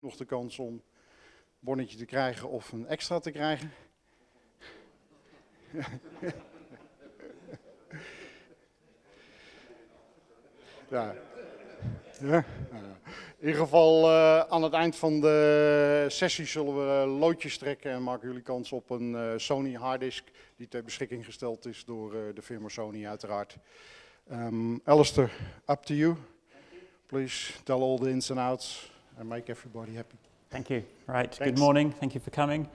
nog de kans om een bonnetje te krijgen of een extra te krijgen. Ja. Ja. In ieder geval aan het eind van de sessie zullen we loodjes trekken en maken jullie kans op een Sony harddisk die ter beschikking gesteld is door de firma Sony uiteraard. Alister, up to you. Please tell all the ins and outs and make everybody happy. Thank you. Right, Thanks. Good morning. Thank you for coming.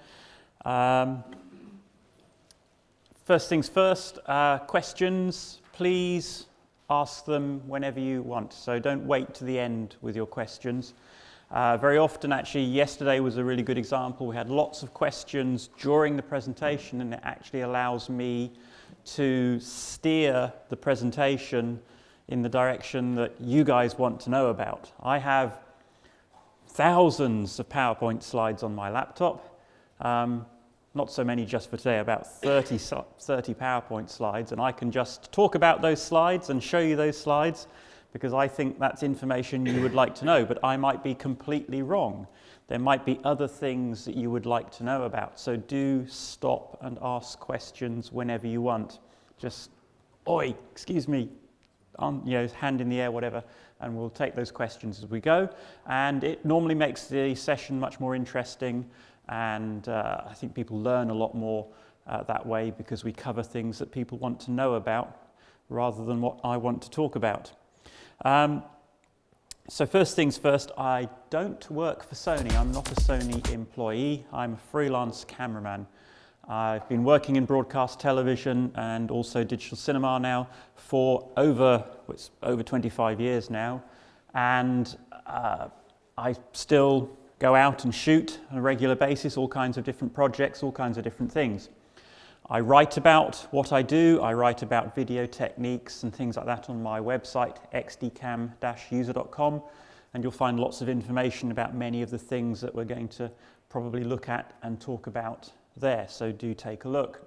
First things first, questions, please ask them whenever you want. So don't wait to the end with your questions. Very often, actually, yesterday was a really good example. We had lots of questions during the presentation, and it actually allows me to steer the presentation in the direction that you guys want to know about. I have thousands of PowerPoint slides on my laptop. Not so many just for today, about 30 PowerPoint slides, and I can just talk about those slides and show you those slides because I think that's information you would like to know, but I might be completely wrong. There might be other things that you would like to know about, so do stop and ask questions whenever you want. Just, oi, excuse me, hand in the air, whatever, and we'll take those questions as we go. And it normally makes the session much more interesting, and I think people learn a lot more that way because we cover things that people want to know about rather than what I want to talk about. So first things first, I don't work for Sony. I'm not a Sony employee. I'm a freelance cameraman. I've been working in broadcast television and also digital cinema now for over 25 years now, and I still go out and shoot on a regular basis, all kinds of different projects, all kinds of different things. I write about what I do, I write about video techniques and things like that on my website, xdcam-user.com, and you'll find lots of information about many of the things that we're going to probably look at and talk about there, so do take a look.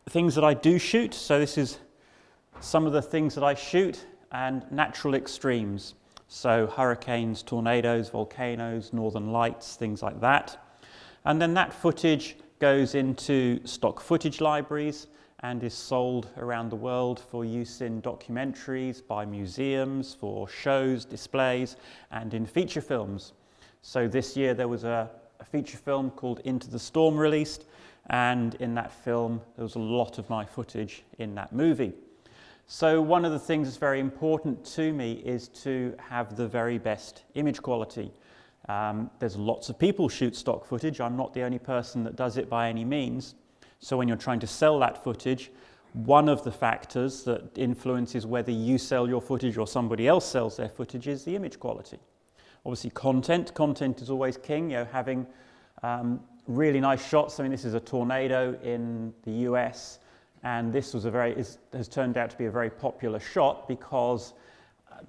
Things that I do shoot, so this is some of the things that I shoot, and natural extremes. So hurricanes, tornadoes, volcanoes, northern lights, things like that. And then that footage goes into stock footage libraries and is sold around the world for use in documentaries, by museums, for shows, displays, and in feature films. So this year there was a feature film called Into the Storm released, and in that film there was a lot of my footage in that movie. So one of the things that's very important to me is to have the very best image quality. There's lots of people shoot stock footage. I'm not the only person that does it by any means. So when you're trying to sell that footage, one of the factors that influences whether you sell your footage or somebody else sells their footage is the image quality. Obviously content is always king, having really nice shots. I mean, this is a tornado in the US, and this was has turned out to be a very popular shot because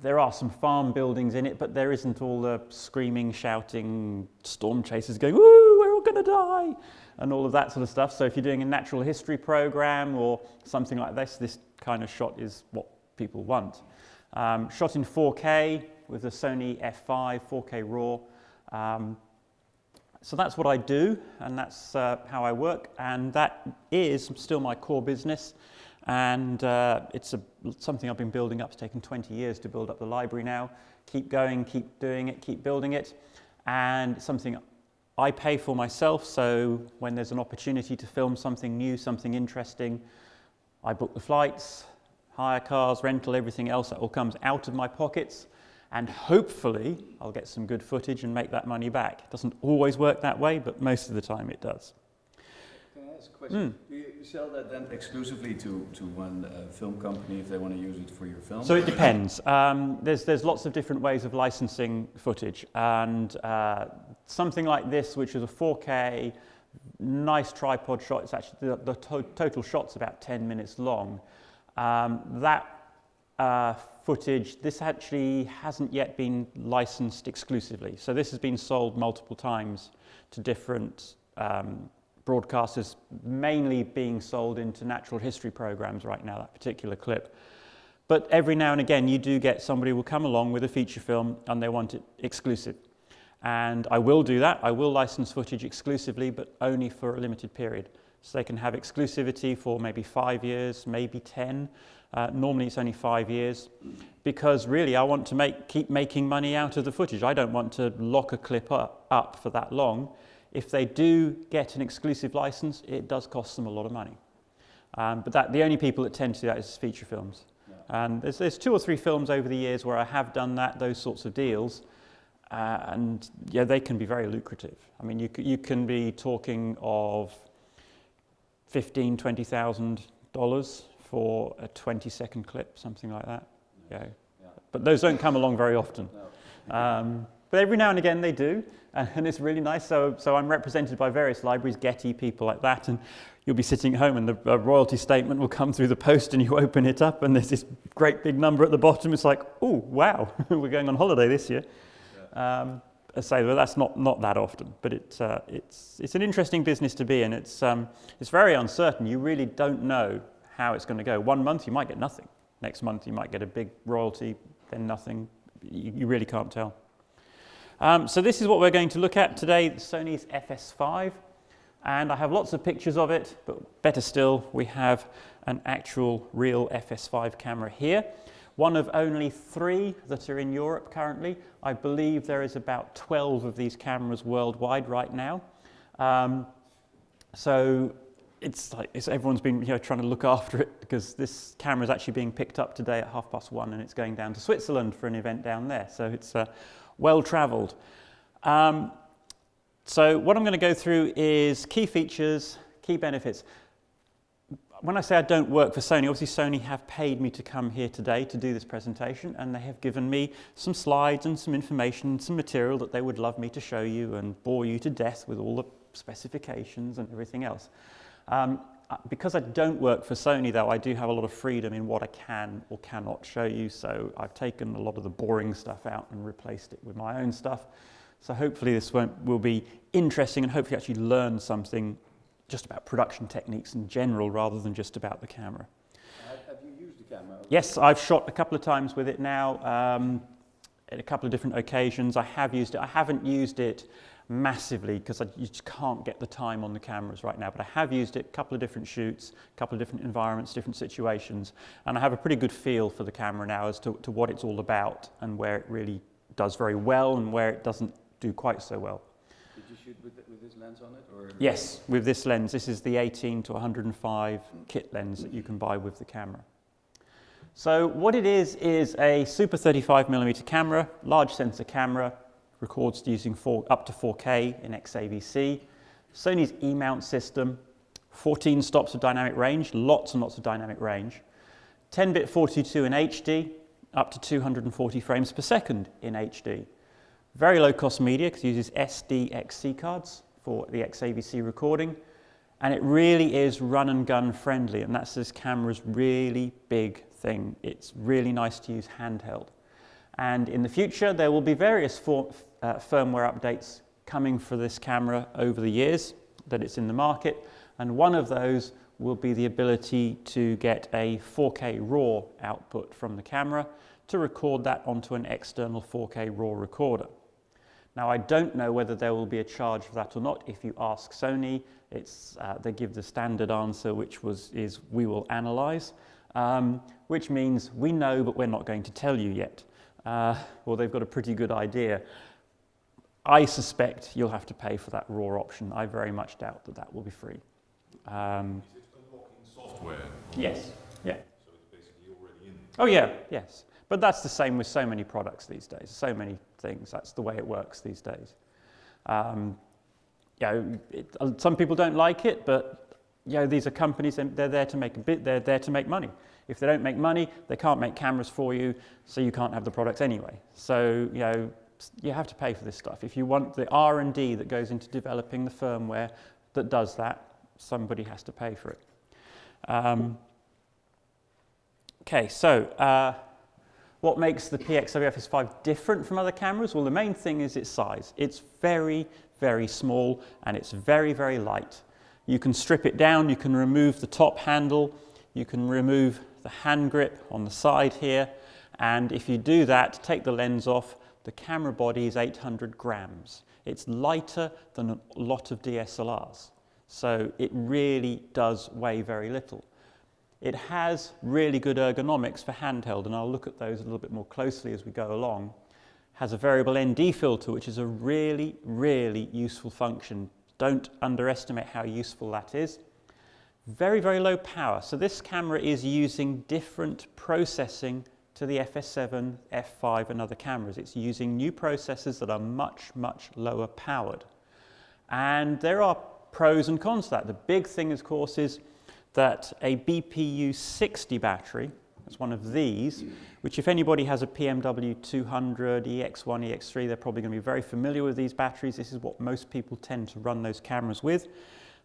there are some farm buildings in it, but there isn't all the screaming, shouting storm chasers going, "Woo, we're all going to die," and all of that sort of stuff. So if you're doing a natural history program or something like this kind of shot is what people want. Shot in 4K with a Sony F5, 4K RAW. So that's what I do, and that's how I work, and that is still my core business, and it's something I've been building up. It's taken 20 years to build up the library now. Keep going, keep doing it, keep building it, and it's something I pay for myself, so when there's an opportunity to film something new, something interesting, I book the flights, hire cars, rental, everything else. That all comes out of my pockets. And hopefully I'll get some good footage and make that money back. It doesn't always work that way, but most of the time it does. Can I ask a question? Do you sell that then exclusively to one film company if they want to use it for your film? So it depends. There's lots of different ways of licensing footage, and something like this, which is a 4K, nice tripod shot, it's actually the total shot's about 10 minutes long. Footage, this actually hasn't yet been licensed exclusively. So this has been sold multiple times to different broadcasters, mainly being sold into natural history programs right now, that particular clip. But every now and again, you do get somebody will come along with a feature film and they want it exclusive. And I will do that. I will license footage exclusively, but only for a limited period. So they can have exclusivity for maybe 5 years, maybe 10. Normally it's only 5 years, because really I want to keep making money out of the footage. I don't want to lock a clip up for that long. If they do get an exclusive license, it does cost them a lot of money. But the only people that tend to do that is feature films. Yeah. And there's 2 or 3 films over the years where I have done that, those sorts of deals. And yeah, they can be very lucrative. I mean, you can be talking of $15,000, $20,000 for a 20-second clip, something like that. Yeah. But those don't come along very often. No. But every now and again they do, and it's really nice. So I'm represented by various libraries, Getty, people like that, and you'll be sitting at home and the royalty statement will come through the post and you open it up and there's this great big number at the bottom. It's like, oh, wow, we're going on holiday this year. Yeah. So that's not that often, but it's an interesting business to be in. It's very uncertain. You really don't know how it's going to go. 1 month you might get nothing. Next month you might get a big royalty, then nothing. You really can't tell. So this is what we're going to look at today, Sony's FS5. And I have lots of pictures of it, but better still, we have an actual real FS5 camera here. One of only 3 that are in Europe currently. I believe there is about 12 of these cameras worldwide right now. So everyone's been trying to look after it, because this camera is actually being picked up today at 1:30, and it's going down to Switzerland for an event down there. So it's well travelled. So what I'm going to go through is key features, key benefits. When I say I don't work for Sony, obviously Sony have paid me to come here today to do this presentation, and they have given me some slides and some information, some material that they would love me to show you and bore you to death with all the specifications and everything else. Because I don't work for Sony, though, I do have a lot of freedom in what I can or cannot show you, so I've taken a lot of the boring stuff out and replaced it with my own stuff. So hopefully this will be interesting, and hopefully actually learn something just about production techniques in general, rather than just about the camera. Have you used the camera? Yes, I've shot a couple of times with it now, at a couple of different occasions. I have used it. I haven't used it massively, because you just can't get the time on the cameras right now, but I have used it a couple of different shoots, a couple of different environments, different situations, and I have a pretty good feel for the camera now as to what it's all about, and where it really does very well and where it doesn't do quite so well. Did you shoot with this lens on it? Or? Yes, with this lens. This is the 18 to 105 kit lens that you can buy with the camera. So what it is a super 35mm camera, large sensor camera, records using up to 4K in XAVC. Sony's E-mount system, 14 stops of dynamic range, lots and lots of dynamic range. 10-bit 42 in HD, up to 240 frames per second in HD. Very low cost media, because it uses SDXC cards for the XAVC recording. And it really is run and gun friendly, and that's this camera's really big thing. It's really nice to use handheld. And in the future, there will be various firmware updates coming for this camera over the years that it's in the market. And one of those will be the ability to get a 4K RAW output from the camera to record that onto an external 4K RAW recorder. Now, I don't know whether there will be a charge for that or not. If you ask Sony, they give the standard answer, which is we will analyze, which means we know, but we're not going to tell you yet. Well, they've got a pretty good idea. I suspect you'll have to pay for that RAW option. I very much doubt that will be free. Is it unlocking software? Yes. Yeah. So it's basically already in. Oh yeah. Yes. But that's the same with so many products these days. So many things. That's the way it works these days. Some people don't like it, but these are companies, and they're there to make they're there to make money. If they don't make money, they can't make cameras for you, so you can't have the products anyway. So you have to pay for this stuff. If you want the R&D that goes into developing the firmware that does that, somebody has to pay for it. Okay, so what makes the PXW-FS5 different from other cameras? Well, the main thing is its size. It's very, very small, and it's very, very light. You can strip it down, you can remove the top handle, you can remove the hand grip on the side here, and if you do that, take the lens off, the camera body is 800 grams. It's lighter than a lot of DSLRs. So it really does weigh very little. It has really good ergonomics for handheld, and I'll look at those a little bit more closely as we go along. Has a variable ND filter, which is a really, really useful function. Don't underestimate how useful that is. Very, very low power. So this camera is using different processing to the FS7, F5 and other cameras. It's using new processors that are much, much lower powered. And there are pros and cons to that. The big thing, of course, is that a BPU 60 battery, that's one of these, which if anybody has a PMW200, EX1, EX3, they're probably going to be very familiar with these batteries. This is what most people tend to run those cameras with.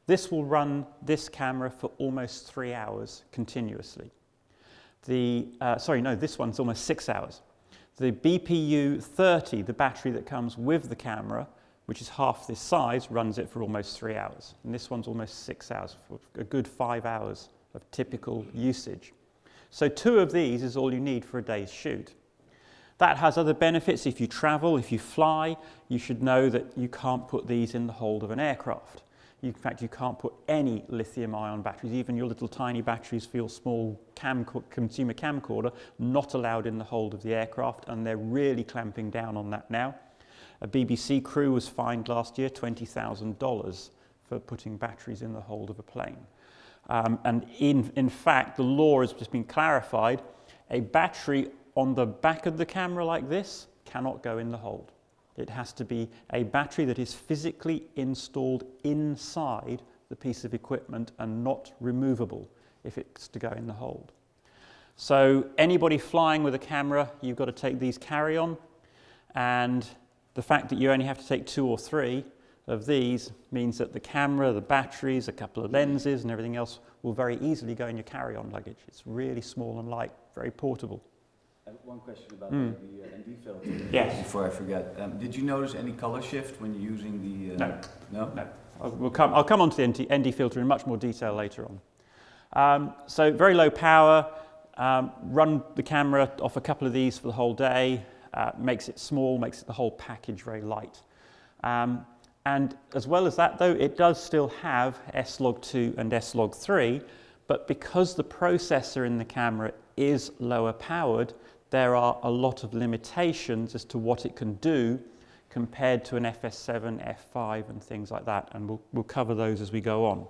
This will run this camera for almost 3 hours continuously. This one's almost 6 hours. The BPU 30, the battery that comes with the camera, which is half this size, runs it for almost 3 hours. And this one's almost 6 hours, for a good 5 hours of typical usage. So 2 of these is all you need for a day's shoot. That has other benefits. If you travel, if you fly, you should know that you can't put these in the hold of an aircraft. In fact, you can't put any lithium-ion batteries, even your little tiny batteries for your small consumer camcorder, not allowed in the hold of the aircraft, and they're really clamping down on that now. A BBC crew was fined last year $20,000 for putting batteries in the hold of a plane. And in fact, the law has just been clarified. A battery on the back of the camera like this cannot go in the hold. It has to be a battery that is physically installed inside the piece of equipment and not removable if it's to go in the hold. So anybody flying with a camera, you've got to take these carry-on, and the fact that you only have to take 2 or 3 of these means that the camera, the batteries, a couple of lenses and everything else will very easily go in your carry-on luggage. It's really small and light, very portable. One question about the ND filter. Yes. Before I forget, did you notice any color shift when you're using the? No. No. No. I'll come on to the ND filter in much more detail later on. So very low power. Run the camera off a couple of these for the whole day. Makes it small, makes the whole package very light. And as well as that, though, it does still have S-Log2 and S-Log3, but because the processor in the camera is lower powered, there are a lot of limitations as to what it can do compared to an FS7, F5 and things like that, and we'll cover those as we go on.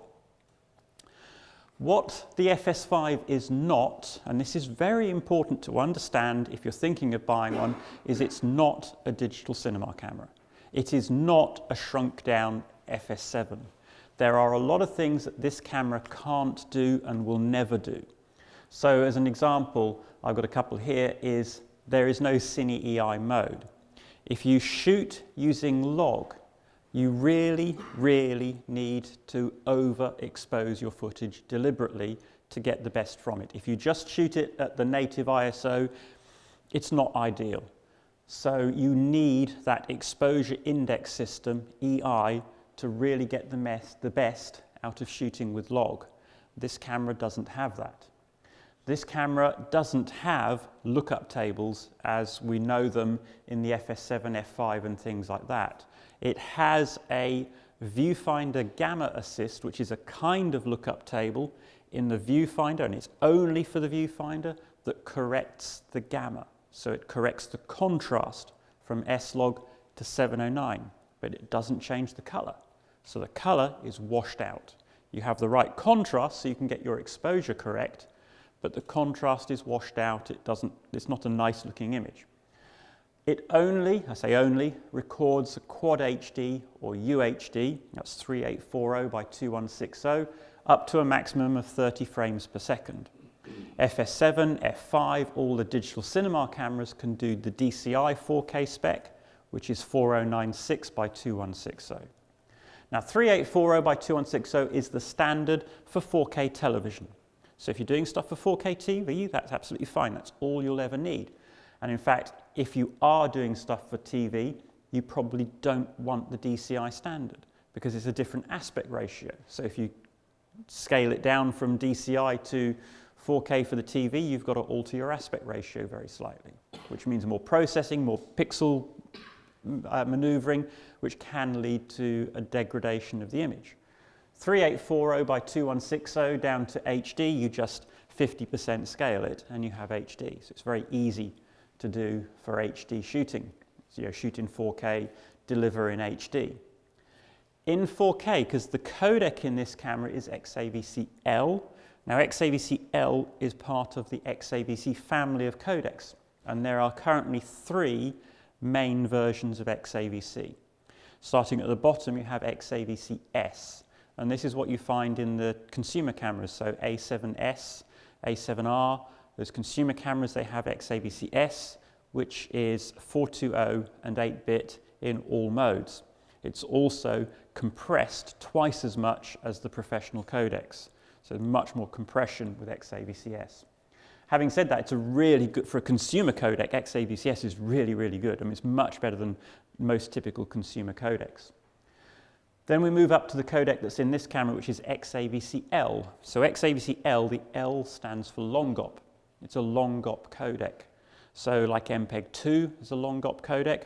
What the FS5 is not, and this is very important to understand if you're thinking of buying one, is it's not a digital cinema camera. It is not a shrunk down FS7. There are a lot of things that this camera can't do and will never do. So as an example, I've got a couple here, is there is no Cine EI mode. If you shoot using log, you really, really need to overexpose your footage deliberately to get the best from it. If you just shoot it at the native ISO, it's not ideal. So you need that exposure index system, EI, to really get the best out of shooting with log. This camera doesn't have that. This camera doesn't have lookup tables as we know them in the FS7, F5 and things like that. It has a viewfinder gamma assist, which is a kind of lookup table in the viewfinder, and it's only for the viewfinder, that corrects the gamma. So it corrects the contrast from S-Log to 709, but it doesn't change the color. So the color is washed out. You have the right contrast so you can get your exposure correct, but the contrast is washed out. It's not a nice looking image. It only, I say only, records a quad HD or UHD, that's 3840 by 2160, up to a maximum of 30 frames per second. FS7, F5, all the digital cinema cameras can do the DCI 4K spec, which is 4096 by 2160. Now 3840 by 2160 is the standard for 4K television. So if you're doing stuff for 4K TV, that's absolutely fine. That's all you'll ever need. And in fact, if you are doing stuff for TV, you probably don't want the DCI standard because it's a different aspect ratio. So if you scale it down from DCI to 4K for the TV, you've got to alter your aspect ratio very slightly, which means more processing, more pixel maneuvering, which can lead to a degradation of the image. 3840 by 2160 down to HD, you just 50% scale it and you have HD. So it's very easy to do for HD shooting. So shoot in 4K, deliver in HD. In 4K, because the codec in this camera is XAVC-L. Now XAVC-L is part of the XAVC family of codecs, and there are currently 3 main versions of XAVC. Starting at the bottom, you have XAVC-S, and this is what you find in the consumer cameras, so A7S, A7R. Those consumer cameras, they have XAVC-S, which is 420 and 8-bit in all modes. It's also compressed twice as much as the professional codecs, so much more compression with XAVC-S. Having said that, it's a really good, for a consumer codec, XAVC-S is really, really good. I mean, it's much better than most typical consumer codecs. Then we move up to the codec that's in this camera, which is XAVC-L. So XAVC-L, the L stands for long GOP. It's a long GOP codec. So like MPEG-2 is a long GOP codec.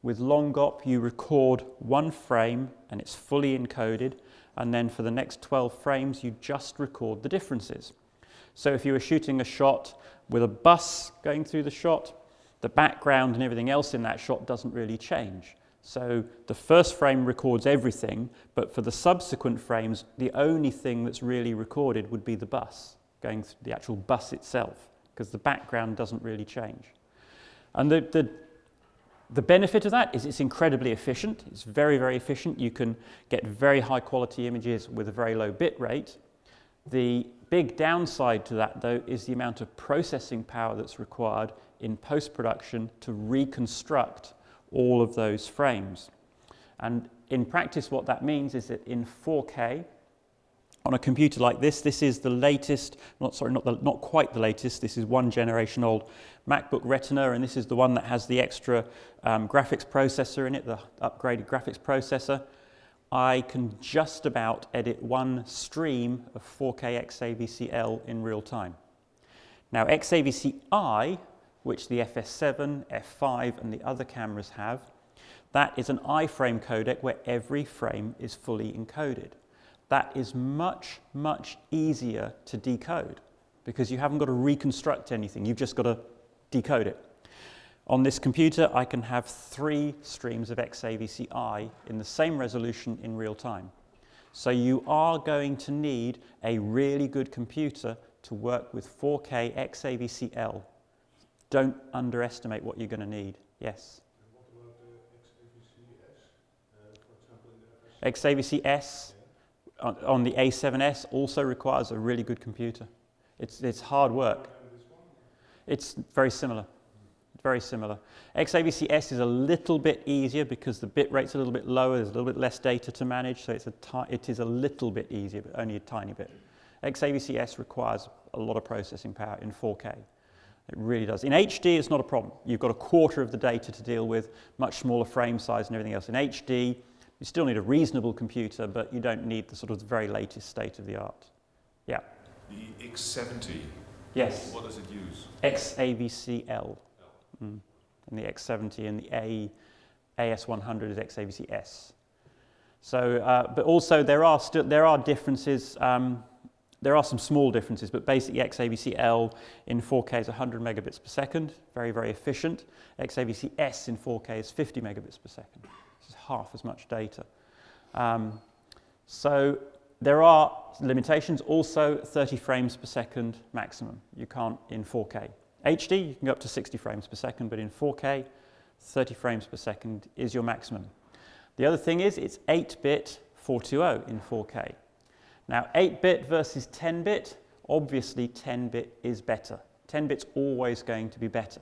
With long GOP, you record 1 frame and it's fully encoded, and then for the next 12 frames, you just record the differences. So if you were shooting a shot with a bus going through the shot, the background and everything else in that shot doesn't really change. So the first frame records everything, but for the subsequent frames, the only thing that's really recorded would be the bus, going through the actual bus itself, because the background doesn't really change. And the benefit of that is it's incredibly efficient. It's very, very efficient. You can get very high quality images with a very low bit rate. The big downside to that, though, is the amount of processing power that's required in post-production to reconstruct all of those frames. And in practice, what that means is that in 4K, on a computer like this is the latest, not quite the latest, this is 1 generation old MacBook Retina, and this is the one that has the extra graphics processor in it, the upgraded graphics processor. I can just about edit 1 stream of 4K XAVC-L in real time. Now XAVC-I, which the FS7, F5 and the other cameras have, that is an iframe codec where every frame is fully encoded. That is much, much easier to decode because you haven't got to reconstruct anything, you've just got to decode it. On this computer, I can have 3 streams of XAVC-I in the same resolution in real time. So you are going to need a really good computer to work with 4K XAVC-L. Don't underestimate what you're going to need. Yes? And what about the XAVC-S, for example, in the FS? XAVC-S on the A7S also requires a really good computer. It's hard work. It's very similar. Very similar. XAVC-S is a little bit easier because the bit rate's a little bit lower, there's a little bit less data to manage, so it is a little bit easier, but only a tiny bit. XAVC-S requires a lot of processing power in 4K. It really does. In HD, it's not a problem. You've got a quarter of the data to deal with, much smaller frame size and everything else. In HD, you still need a reasonable computer, but you don't need the sort of the very latest state of the art. Yeah? The X70. Yes. What does it use? XAVC-L. And the X70 and the AS100 is XAVC-S. So, but also there are differences. There are some small differences, but basically XAVC-L in 4K is 100 megabits per second, very, very efficient. XAVC-S in 4K is 50 megabits per second. This is half as much data. So there are limitations. Also, 30 frames per second maximum. You can't in 4K. HD, you can go up to 60 frames per second, but in 4K, 30 frames per second is your maximum. The other thing is it's 8-bit 420 in 4K. Now 8-bit versus 10-bit, obviously 10-bit is better. 10-bit's always going to be better.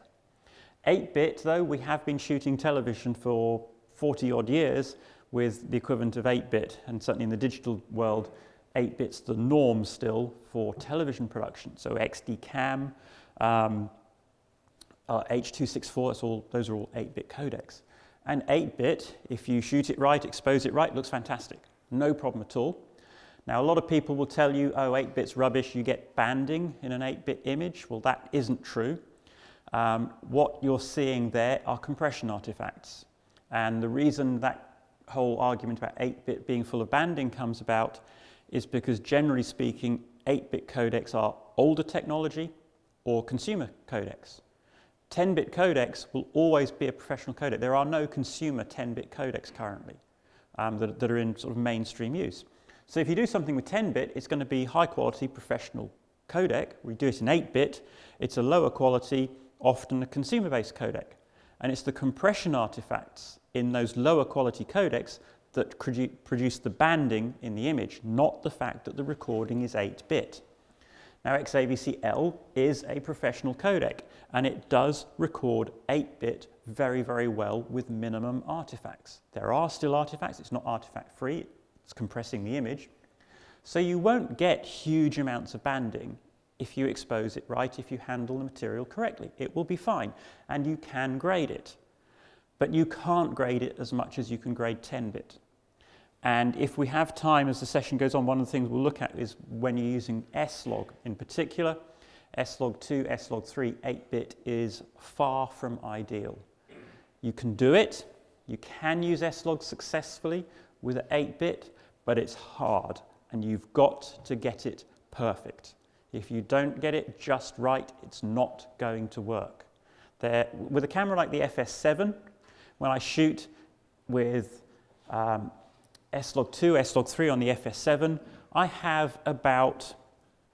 8-bit though, we have been shooting television for 40 odd years with the equivalent of 8-bit, and certainly in the digital world, 8-bit's the norm still for television production. So XD Cam, H.264, those are all 8-bit codecs. And 8-bit, if you shoot it right, expose it right, looks fantastic. No problem at all. Now, a lot of people will tell you, oh, 8-bit's rubbish, you get banding in an 8-bit image. Well, that isn't true. What you're seeing there are compression artifacts. And the reason that whole argument about 8-bit being full of banding comes about is because, generally speaking, 8-bit codecs are older technology or consumer codecs. 10-bit codecs will always be a professional codec. There are no consumer 10-bit codecs currently that are in sort of mainstream use. So if you do something with 10-bit, it's going to be high-quality professional codec. We do it in 8-bit, it's a lower quality, often a consumer-based codec. And it's the compression artifacts in those lower quality codecs that produce the banding in the image, not the fact that the recording is 8-bit. Now, XAVC-L is a professional codec, and it does record 8-bit very, very well with minimum artifacts. There are still artifacts, it's not artifact-free, it's compressing the image. So you won't get huge amounts of banding if you expose it right, if you handle the material correctly. It will be fine, and you can grade it. But you can't grade it as much as you can grade 10-bit. And if we have time as the session goes on, one of the things we'll look at is when you're using S-Log in particular. S-Log2, S-Log3, 8-bit is far from ideal. You can do it. You can use S-Log successfully with an 8-bit, but it's hard, and you've got to get it perfect. If you don't get it just right, it's not going to work. With a camera like the FS7, when I shoot with S-Log2, S-Log3 on the FS7, I have about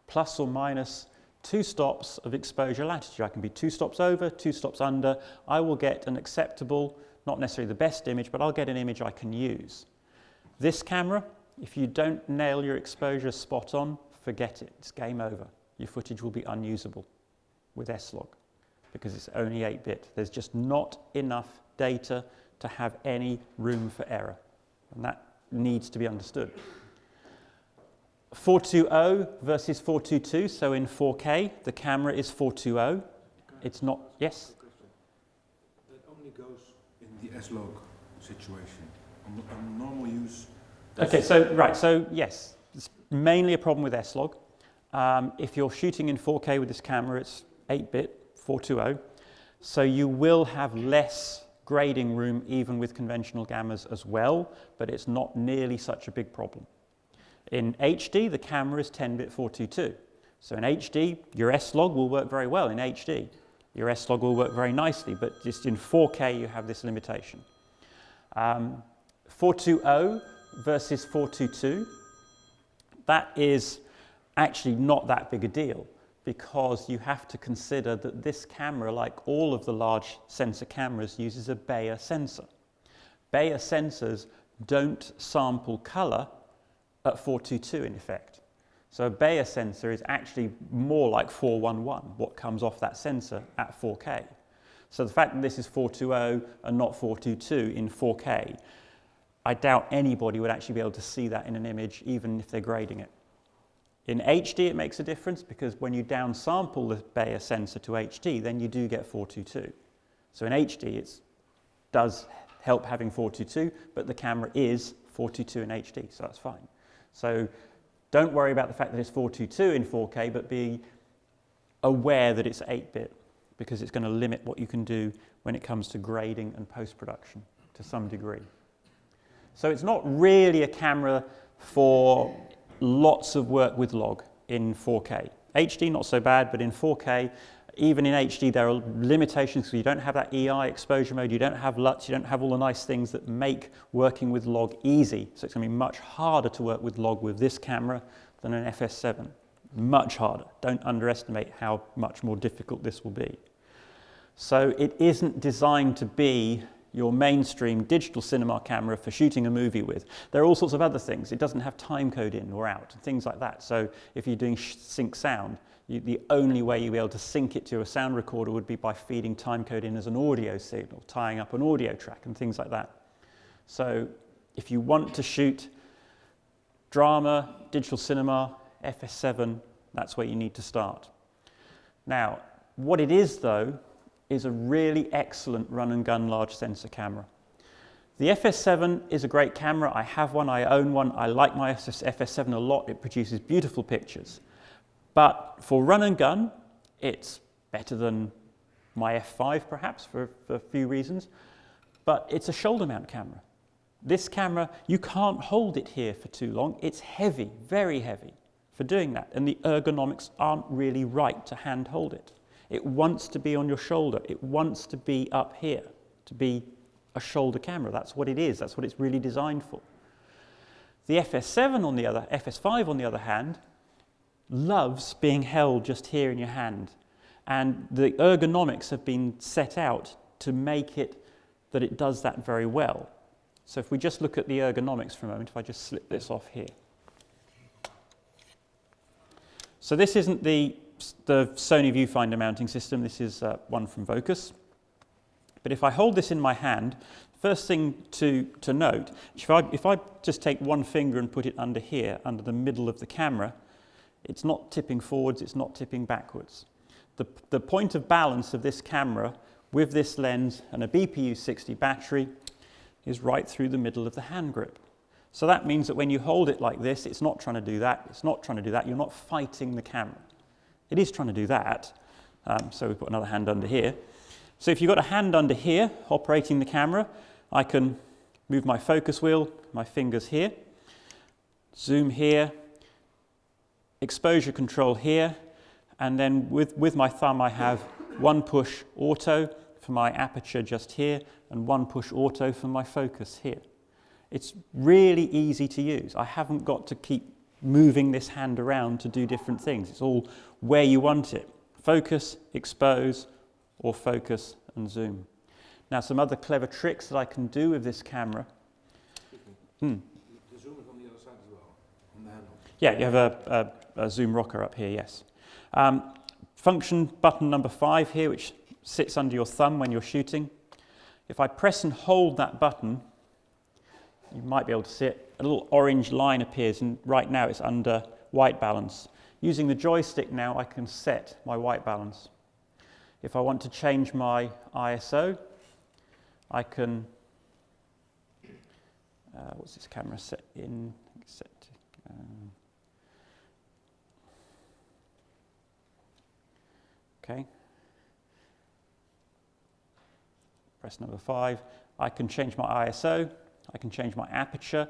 plus or minus 2 stops of exposure latitude. I can be 2 stops over, 2 stops under. I will get an acceptable, not necessarily the best image, but I'll get an image I can use. This camera, if you don't nail your exposure spot on, forget it. It's game over. Your footage will be unusable with S-Log because it's only 8-bit. There's just not enough data to have any room for error, and that needs to be understood. 420 versus 422, so in 4K, the camera is 420. It's not, yes? That only goes in the S-Log situation. On normal use. Okay, so yes, it's mainly a problem with S-Log. If you're shooting in 4K with this camera, it's 8-bit, 420, so you will have less grading room even with conventional gammas as well, but it's not nearly such a big problem. In HD, the camera is 10-bit 422. So in HD, your S-Log will work very well in HD. Your S-Log will work very nicely, but just in 4K you have this limitation. 420 versus 422, that is actually not that big a deal, because you have to consider that this camera, like all of the large sensor cameras, uses a Bayer sensor. Bayer sensors don't sample color at 422 in effect. So a Bayer sensor is actually more like 411, what comes off that sensor at 4K. So the fact that this is 420 and not 422 in 4K, I doubt anybody would actually be able to see that in an image, even if they're grading it. In HD, it makes a difference because when you downsample the Bayer sensor to HD, then you do get 422. So in HD, it does help having 422, but the camera is 422 in HD, so that's fine. So don't worry about the fact that it's 422 in 4K, but be aware that it's 8-bit because it's going to limit what you can do when it comes to grading and post-production to some degree. So it's not really a camera for lots of work with log in 4K. HD not so bad, but in 4K, even in HD, there are limitations because you don't have that EI exposure mode, you don't have LUTs, you don't have all the nice things that make working with log easy. So it's going to be much harder to work with log with this camera than an FS7. Much harder. Don't underestimate how much more difficult this will be. So it isn't designed to be your mainstream digital cinema camera for shooting a movie with. There are all sorts of other things. It doesn't have time code in or out, and things like that. So if you're doing sync sound, the only way you'll be able to sync it to a sound recorder would be by feeding time code in as an audio signal, tying up an audio track and things like that. So if you want to shoot drama, digital cinema, FS7, that's where you need to start. Now, what it is though, is a really excellent run and gun large sensor camera. The FS7 is a great camera. I have one, I own one. I like my FS7 a lot. It produces beautiful pictures. But for run and gun, it's better than my F5 perhaps for a few reasons. but it's a shoulder mount camera. This camera, you can't hold it here for too long. It's heavy, very heavy for doing that, and the ergonomics aren't really right to hand hold it. It wants to be on your shoulder. It wants to be up here, to be a shoulder camera. That's what it is. That's what it's really designed for. The FS5 on the other hand, loves being held just here in your hand. And the ergonomics have been set out to make it that it does that very well. So if we just look at the ergonomics for a moment, if I just slip this off here. So this isn't the Sony viewfinder mounting system. This is one from Vocas. But if I hold this in my hand, first thing to note, if I just take one finger and put it under here, under the middle of the camera, it's not tipping forwards, it's not tipping backwards. The point of balance of this camera with this lens and a BPU60 battery is right through the middle of the hand grip. So that means that when you hold it like this, it's not trying to do that, it's not trying to do that, you're not fighting the camera. It is trying to do that, so we put another hand under here. So if you've got a hand under here operating the camera, I can move my focus wheel, my fingers here, zoom here, exposure control here, and then with my thumb I have one push auto for my aperture just here and one push auto for my focus here. It's really easy to use. I haven't got to keep moving this hand around to do different things. It's all where you want it. Focus, expose, or focus and zoom. Now some other clever tricks that I can do with this camera. The zoom is on the other side as well, on the handle. Yeah, you have a zoom rocker up here, yes. Function button number 5 here, which sits under your thumb when you're shooting. If I press and hold that button, you might be able to see it, a little orange line appears, and right now it's under white balance. Using the joystick now, I can set my white balance. If I want to change my ISO, I can, what's this camera set in? Set to, okay. Press number 5. I can change my ISO, I can change my aperture,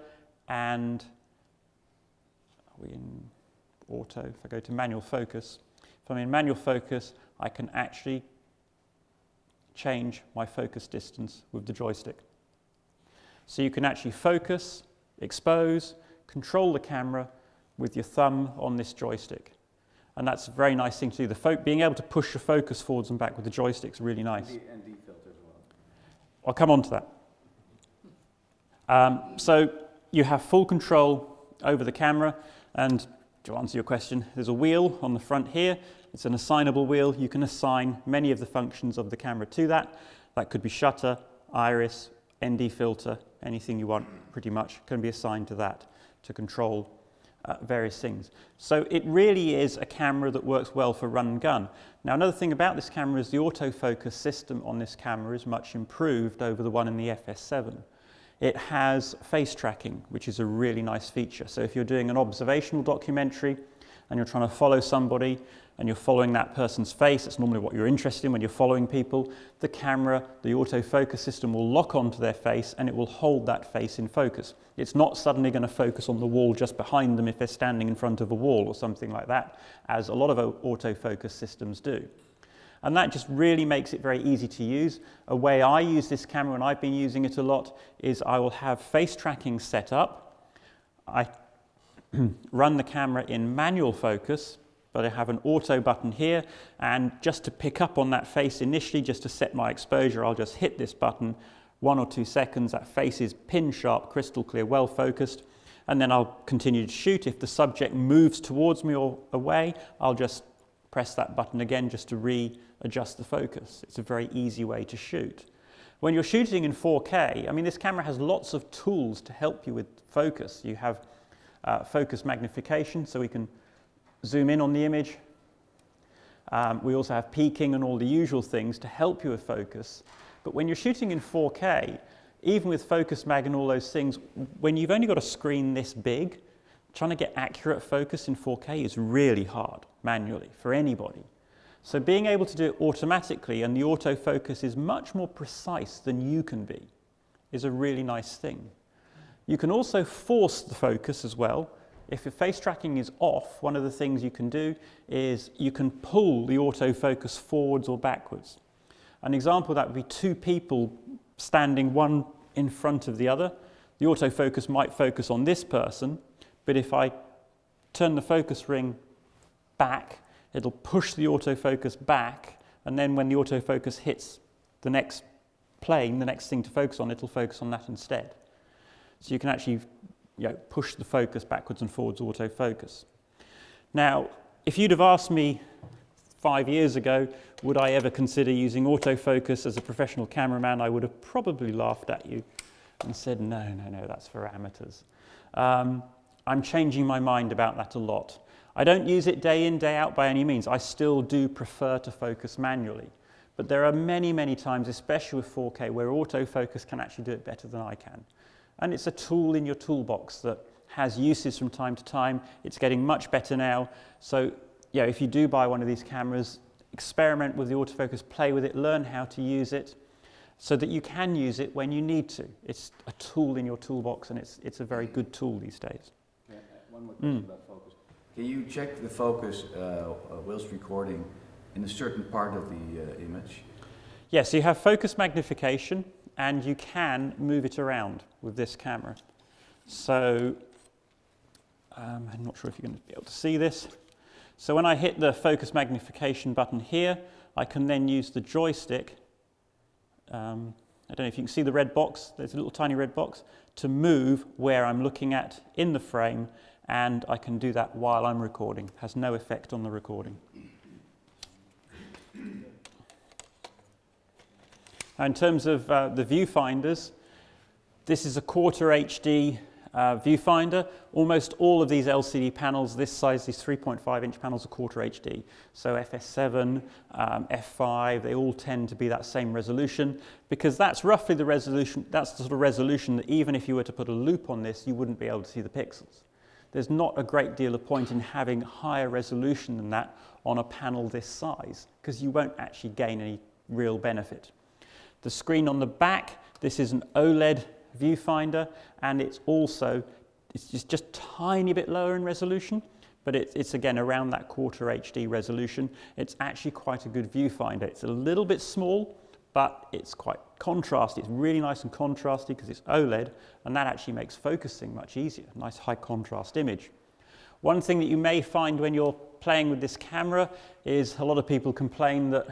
and are we in auto? If I go to manual focus, if I'm in manual focus, I can actually change my focus distance with the joystick. So you can actually focus, expose, control the camera with your thumb on this joystick. And that's a very nice thing to do. Being able to push your focus forwards and back with the joystick is really nice. And ND filter as well. I'll come on to that. So you have full control over the camera, and to answer your question, there's a wheel on the front here. It's an assignable wheel. You can assign many of the functions of the camera to that. That could be shutter, iris, ND filter, anything you want pretty much can be assigned to that to control various things. So it really is a camera that works well for run and gun. Now another thing about this camera is the autofocus system on this camera is much improved over the one in the FS7. It has face tracking, which is a really nice feature. So if you're doing an observational documentary and you're trying to follow somebody and you're following that person's face, that's normally what you're interested in when you're following people, the camera, the autofocus system will lock onto their face and it will hold that face in focus. It's not suddenly going to focus on the wall just behind them if they're standing in front of a wall or something like that, as a lot of autofocus systems do. And that just really makes it very easy to use. A way I use this camera, and I've been using it a lot, is I will have face tracking set up. I run the camera in manual focus, but I have an auto button here, and just to pick up on that face initially, just to set my exposure, I'll just hit this button, 1 or 2 seconds, that face is pin sharp, crystal clear, well focused, and then I'll continue to shoot. If the subject moves towards me or away, I'll just press that button again just to readjust the focus. It's a very easy way to shoot. When you're shooting in 4K, I mean, this camera has lots of tools to help you with focus. You have focus magnification, so we can zoom in on the image. We also have peaking and all the usual things to help you with focus. But when you're shooting in 4K, even with focus mag and all those things, when you've only got a screen this big, trying to get accurate focus in 4K is really hard, manually, for anybody. So being able to do it automatically, and the autofocus is much more precise than you can be. is a really nice thing. You can also force the focus as well. If your face tracking is off, one of the things you can do is you can pull the autofocus forwards or backwards. An example of that would be two people standing one in front of the other. The autofocus might focus on this person, but if I turn the focus ring back, it'll push the autofocus back, and then when the autofocus hits the next plane, the next thing to focus on, it'll focus on that instead. So you can actually push the focus backwards and forwards autofocus. Now, if you'd have asked me 5 years ago, would I ever consider using autofocus as a professional cameraman, I would have probably laughed at you and said, no, that's for amateurs. I'm changing my mind about that a lot. I don't use it day in, day out by any means. I still do prefer to focus manually. But there are many, many times, especially with 4K, where autofocus can actually do it better than I can. And it's a tool in your toolbox that has uses from time to time. It's getting much better now. So, if you do buy one of these cameras, experiment with the autofocus, play with it, learn how to use it, so that you can use it when you need to. It's a tool in your toolbox, and it's a very good tool these days. Yeah, one more question about focus. Can you check the focus whilst recording in a certain part of the image? Yes, you have focus magnification, and you can move it around with this camera. So, I'm not sure if you're going to be able to see this. So when I hit the focus magnification button here, I can then use the joystick, I don't know if you can see the red box, there's a little tiny red box, to move where I'm looking at in the frame, and I can do that while I'm recording. It has no effect on the recording. Now, in terms of the viewfinders, this is a quarter HD viewfinder. Almost all of these LCD panels, this size, these 3.5-inch panels, are quarter HD. So FS7, F5, they all tend to be that same resolution, because that's roughly the resolution, that's the sort of resolution that even if you were to put a loop on this, you wouldn't be able to see the pixels. There's not a great deal of point in having higher resolution than that on a panel this size, because you won't actually gain any real benefit. The screen on the back, this is an OLED viewfinder, and it's just tiny bit lower in resolution, but it's again around that quarter HD resolution. It's actually quite a good viewfinder. It's a little bit small, but it's quite contrasty. It's really nice and contrasty because it's OLED, and that actually makes focusing much easier. Nice high contrast image. One thing that you may find when you're playing with this camera is a lot of people complain that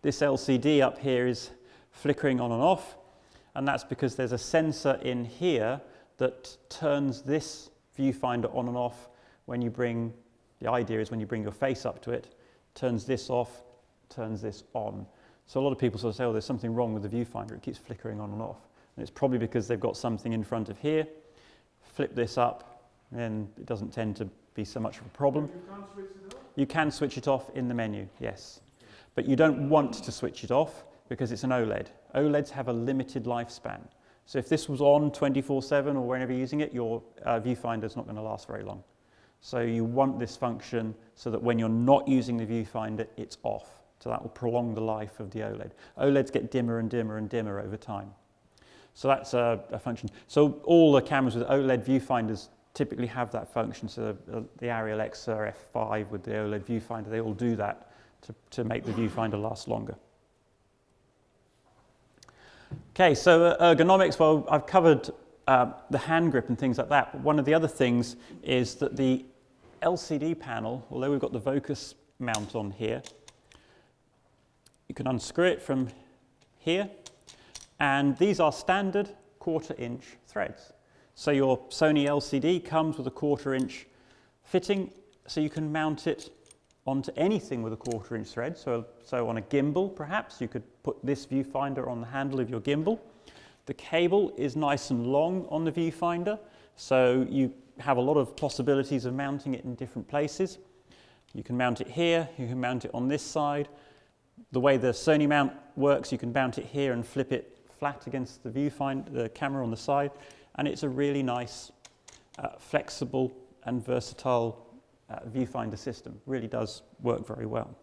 this LCD up here is flickering on and off, and that's because there's a sensor in here that turns this viewfinder on and off when you bring, the idea is when you bring your face up to it, turns this off, turns this on. So a lot of people sort of say, oh, there's something wrong with the viewfinder, it keeps flickering on and off. And it's probably because they've got something in front of here, flip this up, and it doesn't tend to be so much of a problem. You can't switch it off? You can switch it off in the menu, yes. But you don't want to switch it off, because it's an OLED. OLEDs have a limited lifespan. So if this was on 24/7 or whenever you're using it, your viewfinder's not going to last very long. So you want this function so that when you're not using the viewfinder, it's off. So that will prolong the life of the OLED. OLEDs get dimmer and dimmer and dimmer over time. So that's a function. So all the cameras with OLED viewfinders typically have that function. So the Ariel X or F5 with the OLED viewfinder, they all do that to make the viewfinder last longer. Okay, so ergonomics, well, I've covered the hand grip and things like that. But one of the other things is that the LCD panel, although we've got the Vocas mount on here, you can unscrew it from here, and these are standard 1/4 inch threads. So your Sony LCD comes with a 1/4 inch fitting, so you can mount it onto anything with a 1/4 inch thread. So on a gimbal, perhaps, you could put this viewfinder on the handle of your gimbal. The cable is nice and long on the viewfinder, so you have a lot of possibilities of mounting it in different places. You can mount it here, you can mount it on this side. The way the Sony mount works, you can mount it here and flip it flat against the viewfinder, the camera on the side, and it's a really nice, flexible and versatile viewfinder system. Really does work very well.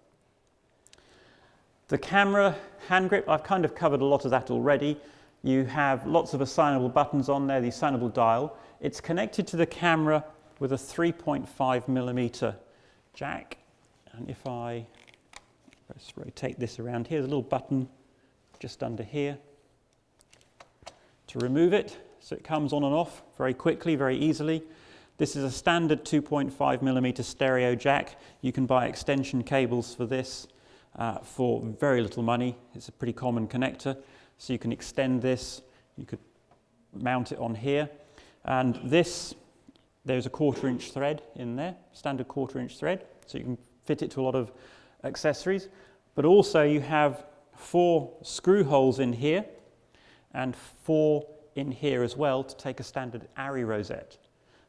The camera hand grip, I've kind of covered a lot of that already. You have lots of assignable buttons on there, the assignable dial. It's connected to the camera with a 3.5mm jack. And if I let's rotate this around here, there's a little button just under here to remove it. So it comes on and off very quickly, very easily. This is a standard 2.5mm stereo jack. You can buy extension cables for this for very little money. It's a pretty common connector. So you can extend this, you could mount it on here. And this, there's a 1/4" thread in there, standard 1/4" thread. So you can fit it to a lot of accessories. But also you have 4 screw holes in here and 4 in here as well to take a standard ARRI rosette.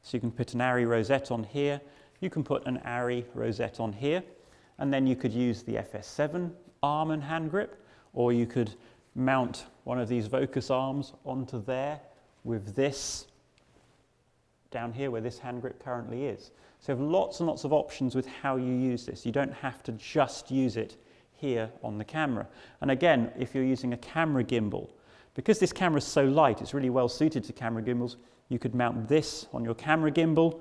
So you can put an ARRI rosette on here, you can put an ARRI rosette on here, and then you could use the FS7 arm and hand grip, or you could mount one of these Vocas arms onto there with this down here where this hand grip currently is. So you have lots and lots of options with how you use this. You don't have to just use it here on the camera. And again, if you're using a camera gimbal, because this camera is so light, it's really well suited to camera gimbals, you could mount this on your camera gimbal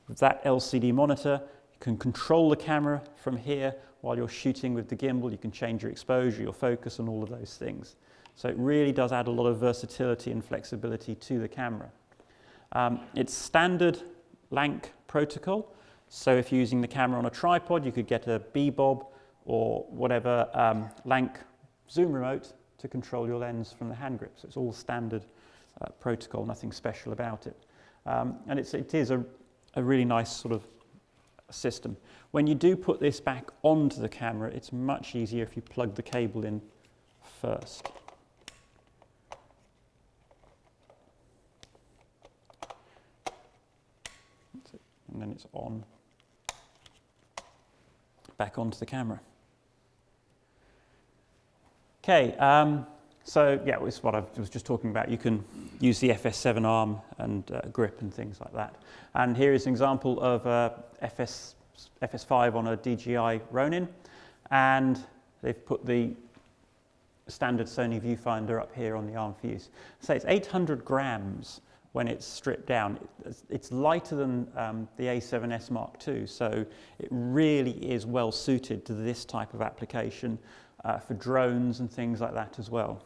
with that LCD monitor. You can control the camera from here while you're shooting with the gimbal. You can change your exposure, your focus, and all of those things. So it really does add a lot of versatility and flexibility to the camera. It's standard LANC protocol. So if you're using the camera on a tripod, you could get a bebob or whatever LANC zoom remote to control your lens from the hand grip. So it's all standard protocol, nothing special about it. And it is a really nice sort of system. When you do put this back onto the camera, it's much easier if you plug the cable in first. And then it's on, back onto the camera. Okay, so yeah, it's what I was just talking about. You can use the FS7 arm and grip and things like that. And here is an example of FS5 on a DJI Ronin, and they've put the standard Sony viewfinder up here on the arm for use. So it's 800 grams when it's stripped down. It's lighter than the A7S Mark II, so it really is well suited to this type of application for drones and things like that as well.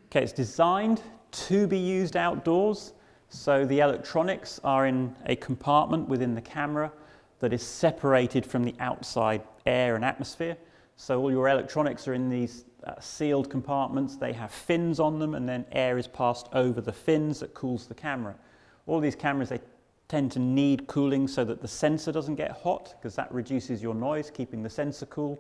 Okay, it's designed to be used outdoors, so the electronics are in a compartment within the camera that is separated from the outside air and atmosphere. So all your electronics are in these sealed compartments. They have fins on them, and then air is passed over the fins that cools the camera. All these cameras, they tend to need cooling so that the sensor doesn't get hot, because that reduces your noise, keeping the sensor cool,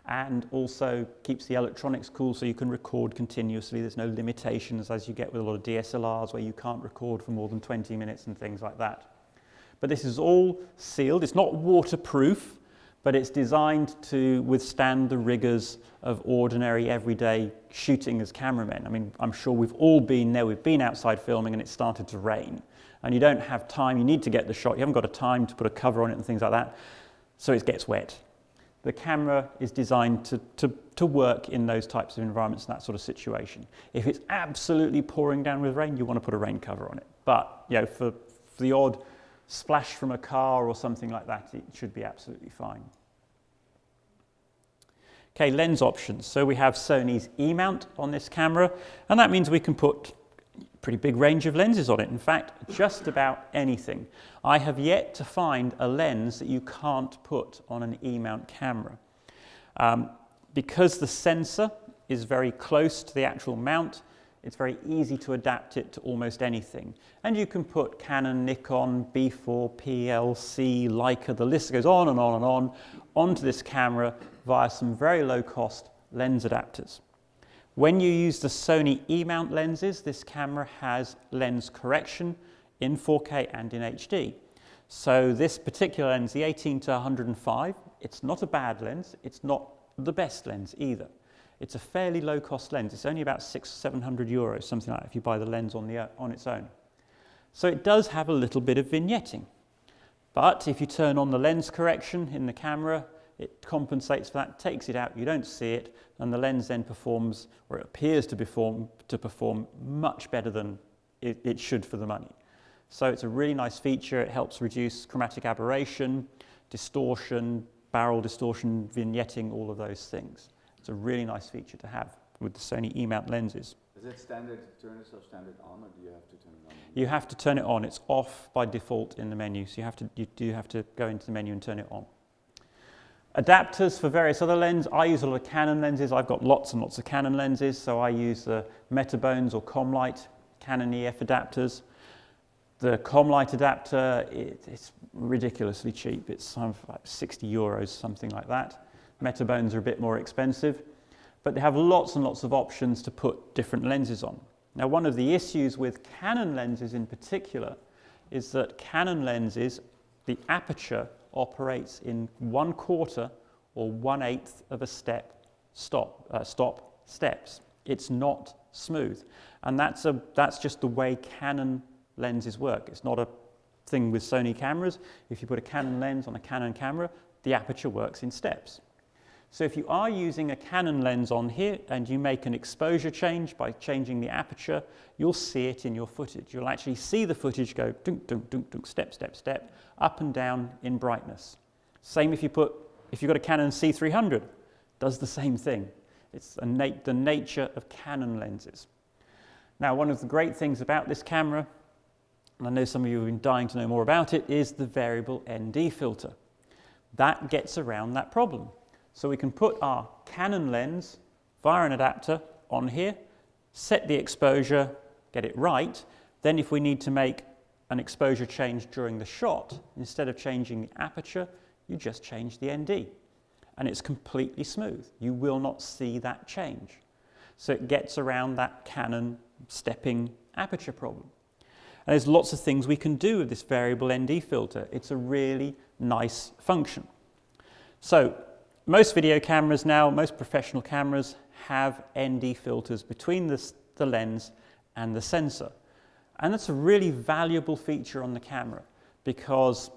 and also keeps the electronics cool so you can record continuously. There's no limitations as you get with a lot of DSLRs where you can't record for more than 20 minutes and things like that. But this is all sealed. It's not waterproof, but it's designed to withstand the rigors of ordinary, everyday shooting as cameramen. I mean, I'm sure we've all been there. We've been outside filming and it started to rain. And you don't have time. You need to get the shot. You haven't got a time to put a cover on it and things like that. So it gets wet. The camera is designed to work in those types of environments and that sort of situation. If it's absolutely pouring down with rain, you want to put a rain cover on it. But you know, for the odd splash from a car or something like that, it should be absolutely fine. Okay, lens options. So we have Sony's E-mount on this camera, and that means we can put a pretty big range of lenses on it. In fact, just about anything. I have yet to find a lens that you can't put on an E-mount camera. Because the sensor is very close to the actual mount, it's very easy to adapt it to almost anything. And you can put Canon, Nikon, B4, PLC, Leica, the list goes on and on and on, onto this camera via some very low-cost lens adapters. When you use the Sony E-mount lenses, this camera has lens correction in 4K and in HD. So this particular lens, the 18-105, it's not a bad lens, it's not the best lens either. It's a fairly low-cost lens. It's only about €600-700, something like that, if you buy the lens on its own. So it does have a little bit of vignetting. But if you turn on the lens correction in the camera, it compensates for that, takes it out, you don't see it, and the lens then performs, or it appears to perform much better than it should for the money. So it's a really nice feature. It helps reduce chromatic aberration, distortion, barrel distortion, vignetting, all of those things. It's a really nice feature to have with the Sony E-mount lenses. Is it standard to turn itself standard on, or do you have to turn it on? You have to turn it on. It's off by default in the menu, so you do have to go into the menu and turn it on. Adapters for various other lenses. I use a lot of Canon lenses. I've got lots and lots of Canon lenses, so I use the Metabones or Comlight Canon EF adapters. The Comlight adapter, it's ridiculously cheap. It's like 60 euros, something like that. Metabones are a bit more expensive, but they have lots and lots of options to put different lenses on. Now, one of the issues with Canon lenses in particular is that Canon lenses, the aperture operates in 1/4 or 1/8 of a stop steps. It's not smooth, and that's just the way Canon lenses work. It's not a thing with Sony cameras. If you put a Canon lens on a Canon camera, the aperture works in steps. So if you are using a Canon lens on here and you make an exposure change by changing the aperture, you'll see it in your footage. You'll actually see the footage go dunk, dunk, dunk, dunk, step, step, step, up and down in brightness. Same if you've got a Canon C300, does the same thing. It's the nature of Canon lenses. Now, one of the great things about this camera, and I know some of you have been dying to know more about it, is the variable ND filter. That gets around that problem. So we can put our Canon lens via an adapter on here, set the exposure, get it right. Then if we need to make an exposure change during the shot, instead of changing the aperture, you just change the ND. And it's completely smooth. You will not see that change. So it gets around that Canon stepping aperture problem. And there's lots of things we can do with this variable ND filter. It's a really nice function. So most video cameras now, most professional cameras have ND filters between the lens and the sensor. And that's a really valuable feature on the camera because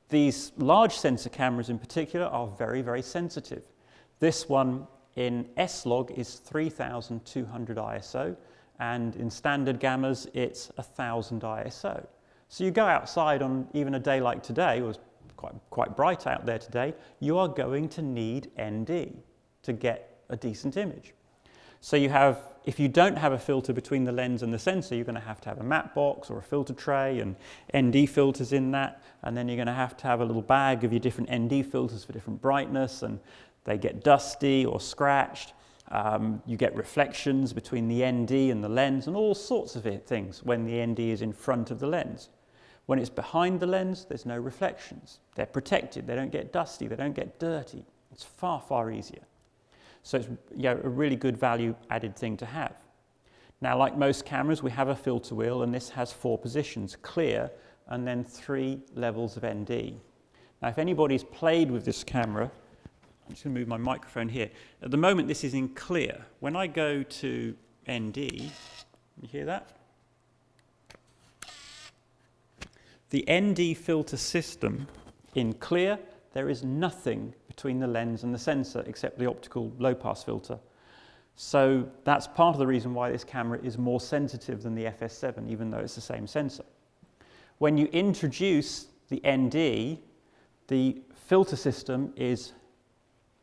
these large sensor cameras in particular are very, very sensitive. This one in S-Log is 3200 ISO, and in standard gammas it's 1000 ISO. So you go outside on even a day like today, it was quite bright out there today, you are going to need ND to get a decent image. So if you don't have a filter between the lens and the sensor, you're going to have a matte box or a filter tray and ND filters in that, and then you're going to have a little bag of your different ND filters for different brightness, and they get dusty or scratched. You get reflections between the ND and the lens and all sorts of things when the ND is in front of the lens. When it's behind the lens, there's no reflections. They're protected, they don't get dusty, they don't get dirty. It's far, far easier. So it's a really good value added thing to have. Now, like most cameras, we have a filter wheel, and this has 4 positions, clear, and then 3 levels of ND. Now, if anybody's played with this camera, I'm just going to move my microphone here. At the moment, this is in clear. When I go to ND, you hear that? The ND filter system in clear, there is nothing between the lens and the sensor except the optical low-pass filter. So that's part of the reason why this camera is more sensitive than the FS7, even though it's the same sensor. When you introduce the ND, the filter system is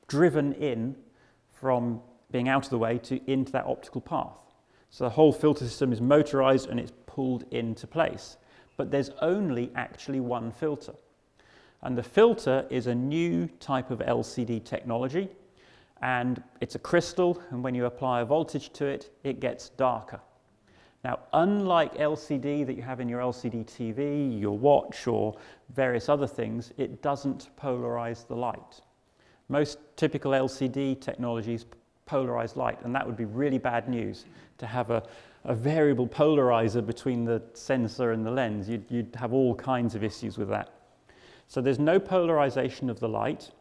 driven in from being out of the way into that optical path. So the whole filter system is motorized and it's pulled into place. But there's only actually one filter. And the filter is a new type of LCD technology, and it's a crystal, and when you apply a voltage to it, it gets darker. Now, unlike LCD that you have in your LCD TV, your watch, or various other things, it doesn't polarize the light. Most typical LCD technologies polarize light, and that would be really bad news to have a variable polarizer between the sensor and the lens. You'd have all kinds of issues with that. So there's no polarization of the light.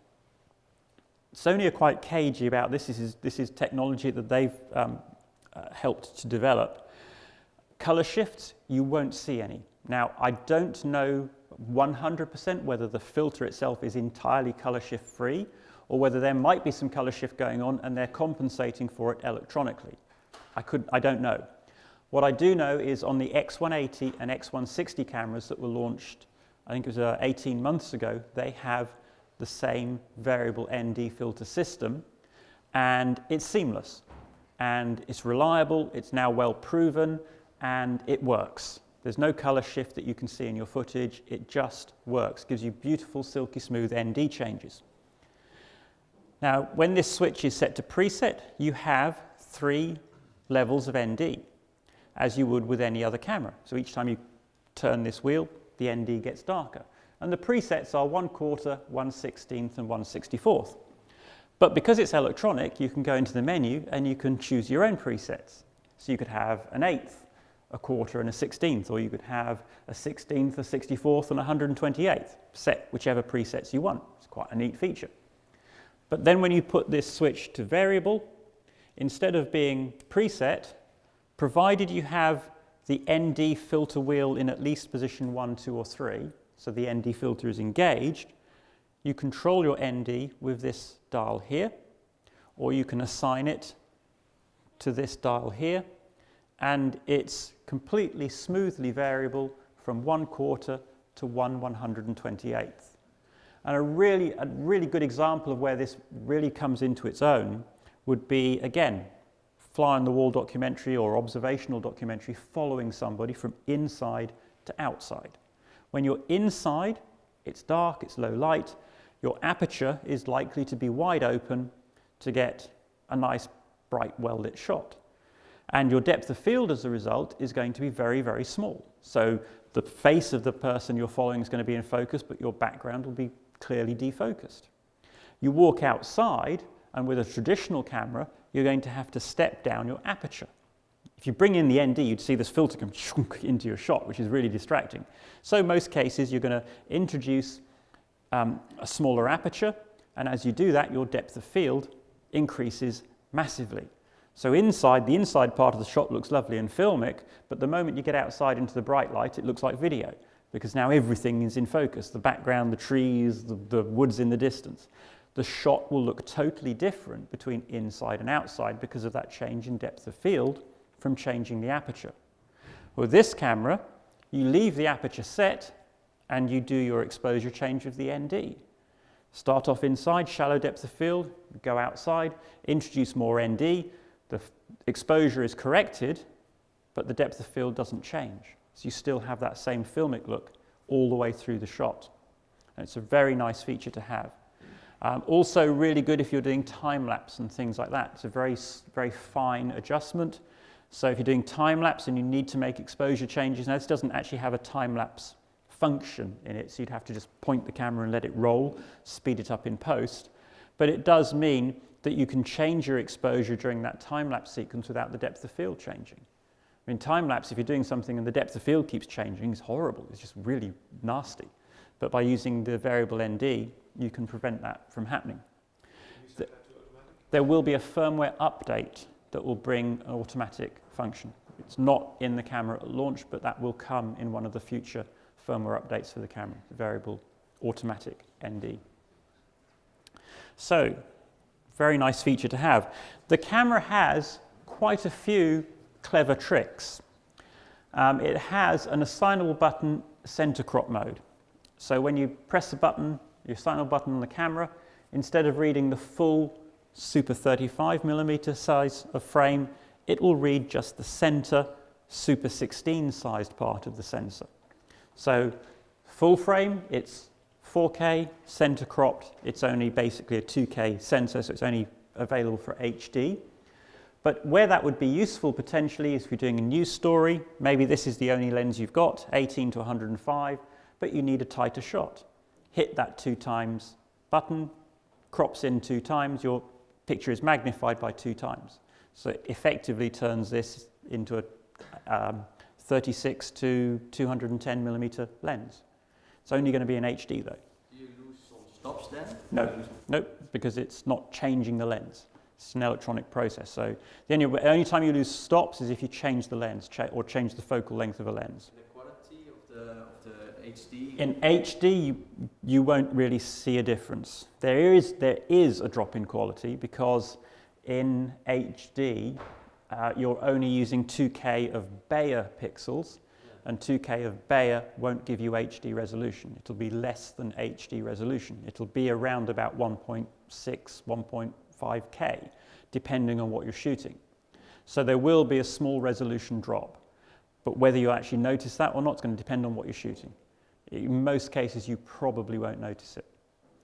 Sony are quite cagey about this. This is technology that they've helped to develop. Color shifts, you won't see any. Now, I don't know 100% whether the filter itself is entirely color shift free or whether there might be some color shift going on and they're compensating for it electronically. I don't know. What I do know is on the X180 and X160 cameras that were launched, I think it was 18 months ago, they have the same variable ND filter system, and it's seamless, and it's reliable, it's now well proven, and it works. There's no color shift that you can see in your footage, it just works, gives you beautiful silky smooth ND changes. Now, when this switch is set to preset, you have 3 levels of ND, as you would with any other camera. So each time you turn this wheel, the ND gets darker. And the presets are 1/4, 1/16, and 1/64. But because it's electronic, you can go into the menu and you can choose your own presets. So you could have an 1/8, a 1/4, and a 1/16, or you could have a 1/16th, a 64th, and a 128th. Set whichever presets you want. It's quite a neat feature. But then when you put this switch to variable, instead of being preset, provided you have the ND filter wheel in at least position 1, 2, or 3, so the ND filter is engaged, you control your ND with this dial here, or you can assign it to this dial here, and it's completely smoothly variable from 1/4 to 1/128th. And a really good example of where this really comes into its own would be, again, fly-on-the-wall documentary or observational documentary following somebody from inside to outside. When you're inside, it's dark, it's low light, your aperture is likely to be wide open to get a nice, bright, well-lit shot. And your depth of field as a result is going to be very, very small. So the face of the person you're following is going to be in focus, but your background will be clearly defocused. You walk outside, and with a traditional camera, you're going to have to step down your aperture. If you bring in the ND, you'd see this filter come into your shot, which is really distracting. So in most cases, you're going to introduce a smaller aperture, and as you do that, your depth of field increases massively. So inside, the inside part of the shot looks lovely and filmic, but the moment you get outside into the bright light, it looks like video, because now everything is in focus, the background, the trees, the woods in the distance. The shot will look totally different between inside and outside because of that change in depth of field from changing the aperture. With this camera, you leave the aperture set and you do your exposure change of the ND. Start off inside, shallow depth of field, go outside, introduce more ND, the exposure is corrected, but the depth of field doesn't change. So you still have that same filmic look all the way through the shot. And it's a very nice feature to have. Also really good if you're doing time-lapse and things like that. It's a very, very fine adjustment. So if you're doing time-lapse and you need to make exposure changes, now this doesn't actually have a time-lapse function in it, so you'd have to just point the camera and let it roll, speed it up in post. But it does mean that you can change your exposure during that time-lapse sequence without the depth of field changing. I mean, time-lapse, if you're doing something and the depth of field keeps changing, is horrible. It's just really nasty. But by using the variable ND, you can prevent that from happening. There will be a firmware update that will bring an automatic function. It's not in the camera at launch, but that will come in one of the future firmware updates for the camera, the variable automatic ND. So, very nice feature to have. The camera has quite a few clever tricks. It has an assignable button center crop mode. So when you press the button, your assignable button on the camera, instead of reading the full super 35mm size of frame, it will read just the center super 16 sized part of the sensor. So full frame, it's 4K, center cropped, it's only basically a 2K sensor, so it's only available for HD. But where that would be useful potentially is if you're doing a news story, maybe this is the only lens you've got, 18 to 105, but you need a tighter shot. Hit that 2 times button, crops in 2 times, your picture is magnified by 2 times. So it effectively turns this into a 36 to 210mm lens. It's only going to be in HD though. Do you lose some stops then? No, because it's not changing the lens. It's an electronic process. So the only time you lose stops is if you change the lens or change the focal length of a lens. The quality of the HD? In HD, you won't really see a difference. There is a drop in quality because in HD, you're only using 2K of Bayer pixels, and 2K of Bayer won't give you HD resolution. It'll be less than HD resolution. It'll be around about 1.6, 1.5K, depending on what you're shooting. So there will be a small resolution drop, but whether you actually notice that or not is going to depend on what you're shooting. In most cases, you probably won't notice it.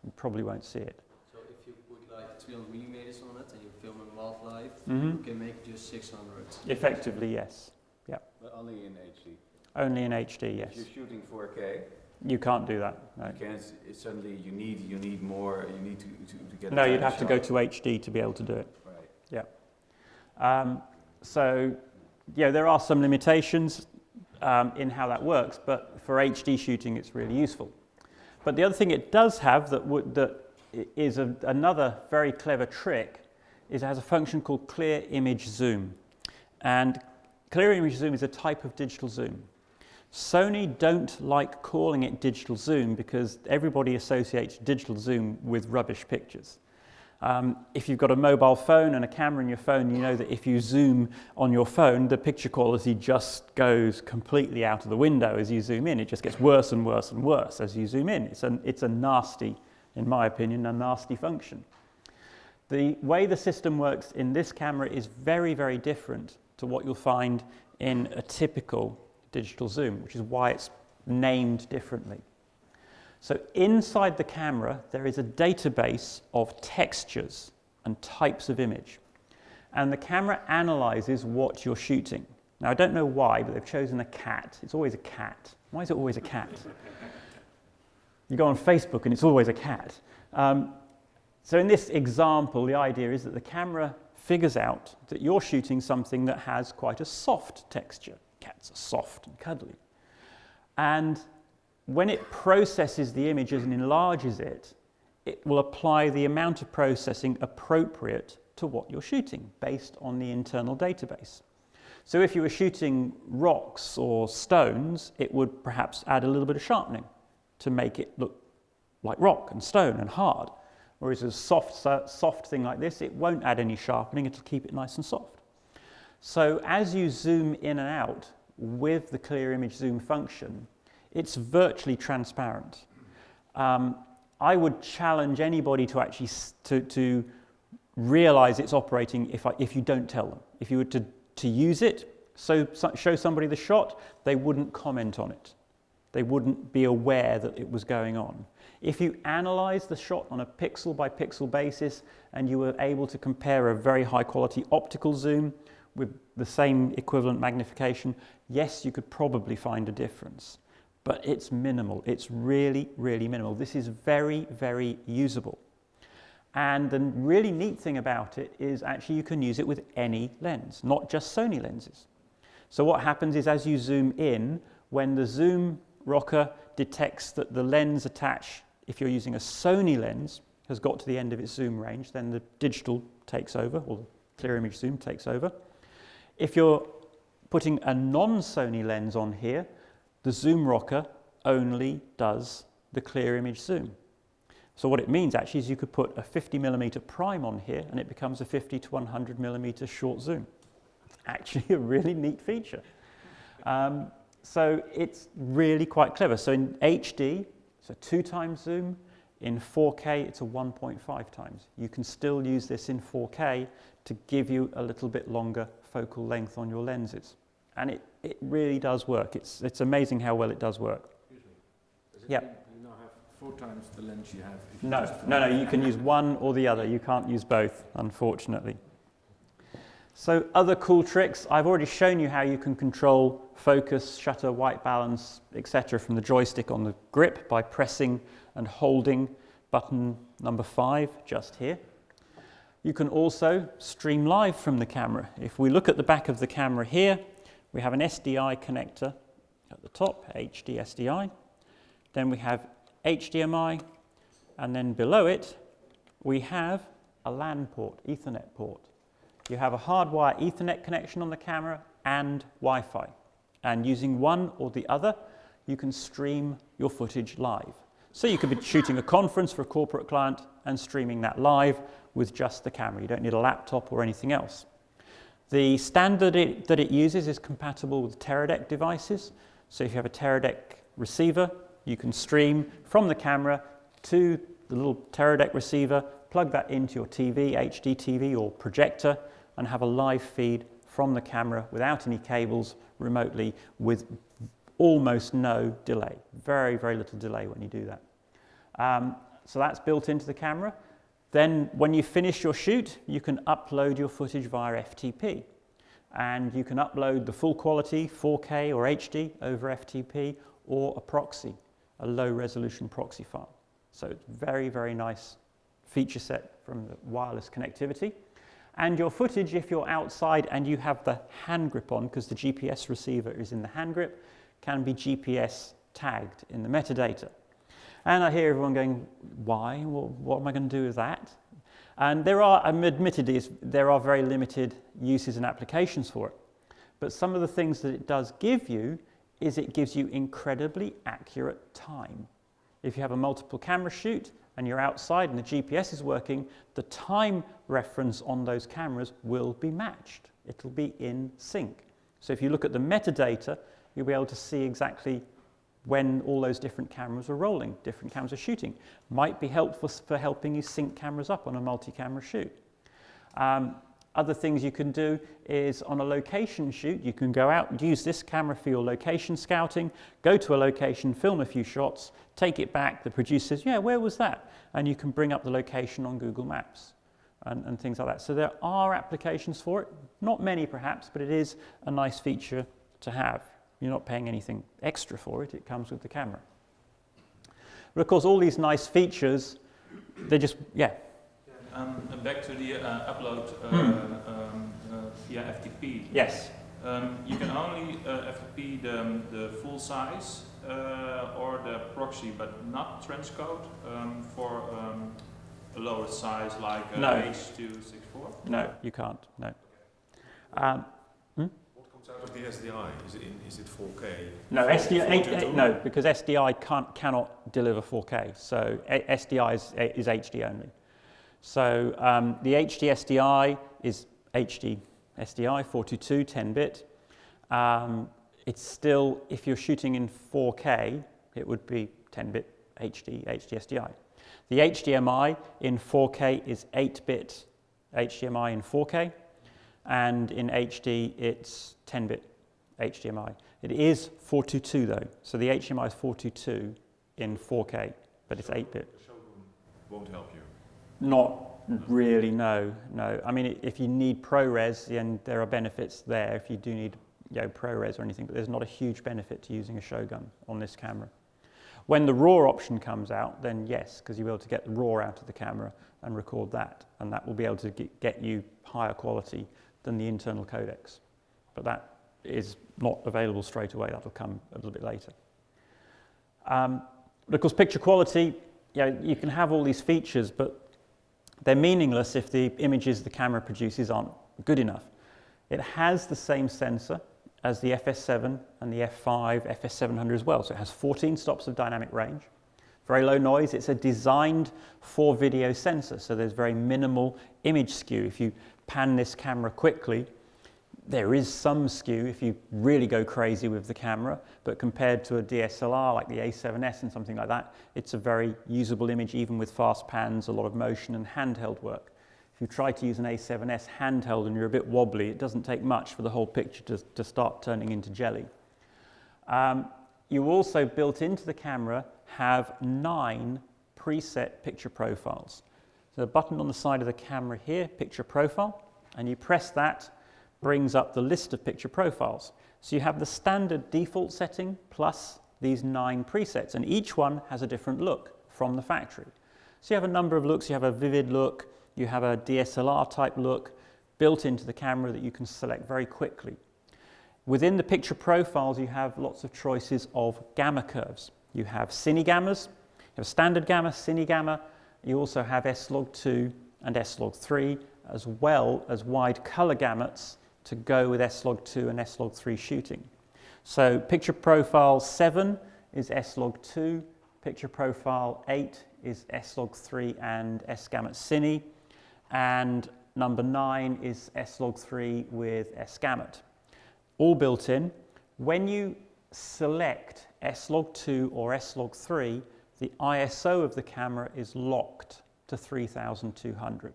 You probably won't see it. So if you put like 300 millimeters on it and you film in wildlife, Mm-hmm. you can make just 600. Effectively, yes. Yeah. But only in HD. Only in HD, yes. If you're shooting 4K, You can't do that. No. you can suddenly you need more. You need to get. No, a you'd tighter have to go shot. to HD to be able to do it. Right. So, yeah, there are some limitations in how that works, but for HD shooting, it's really useful. But the other thing it does have that is another very clever trick is it has a function called clear image zoom. And clear image zoom is a type of digital zoom. Sony don't like calling it digital zoom because everybody associates digital zoom with rubbish pictures. If you've got a mobile phone and a camera in your phone, you know that if you zoom on your phone, the picture quality just goes completely out of the window as you zoom in. It just gets worse and worse and worse as you zoom in. It's a nasty, in my opinion, a nasty function. The way the system works in this camera is very, very different to what you'll find in a typical digital zoom, which is why it's named differently. So inside the camera, there is a database of textures and types of image. And the camera analyzes what you're shooting. Now, I don't know why, but they've chosen a cat. It's always a cat. Why is it always a cat? You go on Facebook and it's always a cat. So in this example, the idea is that the camera figures out that you're shooting something that has quite a soft texture. Cats are soft and cuddly. And when it processes the image and enlarges it, it will apply the amount of processing appropriate to what you're shooting based on the internal database. So if you were shooting rocks or stones, it would perhaps add a little bit of sharpening to make it look like rock and stone and hard. Whereas a soft thing like this, it won't add any sharpening, it'll keep it nice and soft. So as you zoom in and out with the clear image zoom function, it's virtually transparent. I would challenge anybody to actually to realize it's operating if you don't tell them. If you were to use it, show somebody the shot, they wouldn't comment on it. They wouldn't be aware that it was going on. If you analyze the shot on a pixel by pixel basis and you were able to compare a very high quality optical zoom with the same equivalent magnification, yes, you could probably find a difference. But it's minimal. It's really, really minimal. This is very, very usable. And the really neat thing about it is actually you can use it with any lens, not just Sony lenses. So what happens is as you zoom in, when the zoom rocker detects that the lens attached, if you're using a Sony lens, has got to the end of its zoom range, then the digital takes over, or the clear image zoom takes over. If you're putting a non-Sony lens on here, the zoom rocker only does the clear image zoom. So what it means actually is you could put a 50mm prime on here and it becomes a 50 to 100mm short zoom. Actually a really neat feature. So it's really quite clever. So in HD, it's a 2 times zoom. In 4K, it's a 1.5 times. You can still use this in 4K to give you a little bit longer focal length on your lenses. And it really does work. It's amazing how well it does work. Yeah. You now have 4 times the lens you have. If you No, you can use one or the other. You can't use both, unfortunately. So other cool tricks, I've already shown you how you can control focus, shutter, white balance, etc. from the joystick on the grip by pressing and holding button number 5 just here. You can also stream live from the camera. If we look at the back of the camera here, we have an SDI connector at the top, HD SDI. Then we have HDMI, and then below it, we have a LAN port, Ethernet port. You have a hardwire Ethernet connection on the camera and Wi-Fi. And using one or the other, you can stream your footage live. So you could be shooting a conference for a corporate client and streaming that live with just the camera. You don't need a laptop or anything else. The standard that it uses is compatible with Teradek devices. So if you have a Teradek receiver, you can stream from the camera to the little Teradek receiver, plug that into your TV, HD TV or projector, and have a live feed from the camera without any cables remotely with almost no delay. Very, very little delay when you do that. So that's built into the camera. Then when you finish your shoot, you can upload your footage via FTP. And you can upload the full quality 4K or HD over FTP or a proxy, a low resolution proxy file. So it's very, very nice feature set from the wireless connectivity. And your footage, if you're outside and you have the hand grip on, because the GPS receiver is in the hand grip, can be GPS tagged in the metadata. And I hear everyone going, why? Well, what am I going to do with that? And there are, admittedly, there are very limited uses and applications for it. But some of the things that it does give you is it gives you incredibly accurate time. If you have a multiple camera shoot and you're outside and the GPS is working, the time reference on those cameras will be matched. It'll be in sync. So if you look at the metadata, you'll be able to see exactly when all those different cameras are rolling, different cameras are shooting. Might be helpful for helping you sync cameras up on a multi-camera shoot. Other things you can do is on a location shoot, you can go out and use this camera for your location scouting, go to a location, film a few shots, take it back, the producer says, yeah, where was that? And you can bring up the location on Google Maps and things like that. So there are applications for it, not many perhaps, but it is a nice feature to have. You're not paying anything extra for it, it comes with the camera. But of course, all these nice features, they're just, yeah. Back to the upload via FTP. Yes. You can only FTP the full size or the proxy, but not transcode for a lower size like No. H.264? No, you can't, no. Out of the SDI, is it 4K? No, SDI, no, because SDI cannot deliver 4K. So SDI is HD only. So the HD SDI is HD SDI 422 10-bit. It's still, if you're shooting in 4K, it would be 10-bit HD SDI. The HDMI in 4K is 8-bit HDMI in 4K. And in HD, it's 10-bit HDMI. It is 422 though, so the HDMI is 422 in 4K, but it's 8-bit. The Shogun won't help you? Not really, no. I mean, if you need ProRes, then there are benefits there if you do need ProRes or anything, but there's not a huge benefit to using a Shogun on this camera. When the RAW option comes out, then yes, because you'll be able to get the RAW out of the camera and record that, and that will be able to get you higher quality than the internal codecs. But that is not available straight away, that'll come a little bit later. But of course, picture quality, you can have all these features, but they're meaningless if the images the camera produces aren't good enough. It has the same sensor as the FS7 and the F5, FS700 as well, so it has 14 stops of dynamic range. Very low noise. It's a designed for video sensor, so there's very minimal image skew. If you pan this camera quickly, there is some skew if you really go crazy with the camera, but compared to a DSLR like the A7S and something like that, it's a very usable image even with fast pans, a lot of motion and handheld work. If you try to use an A7S handheld and you're a bit wobbly, it doesn't take much for the whole picture to start turning into jelly. You also, built into the camera, have 9 preset picture profiles. So the button on the side of the camera here, picture profile, and you press that, brings up the list of picture profiles. So you have the standard default setting plus these 9 presets, and each one has a different look from the factory. So you have a number of looks. You have a vivid look, you have a DSLR type look built into the camera that you can select very quickly. Within the picture profiles, you have lots of choices of gamma curves. You have Cinegammas, you have standard gamma, Cinegamma. You also have S-log2 and S-log3, as well as wide color gamuts to go with S-log2 and S-log3 shooting. So picture profile 7 is S-Log2, picture profile 8 is S-Log3 and S-Gamma Cine, and number 9 is S-Log3 with S-Gamma. All built in. When you select S-Log2 or S-Log3, the ISO of the camera is locked to 3200,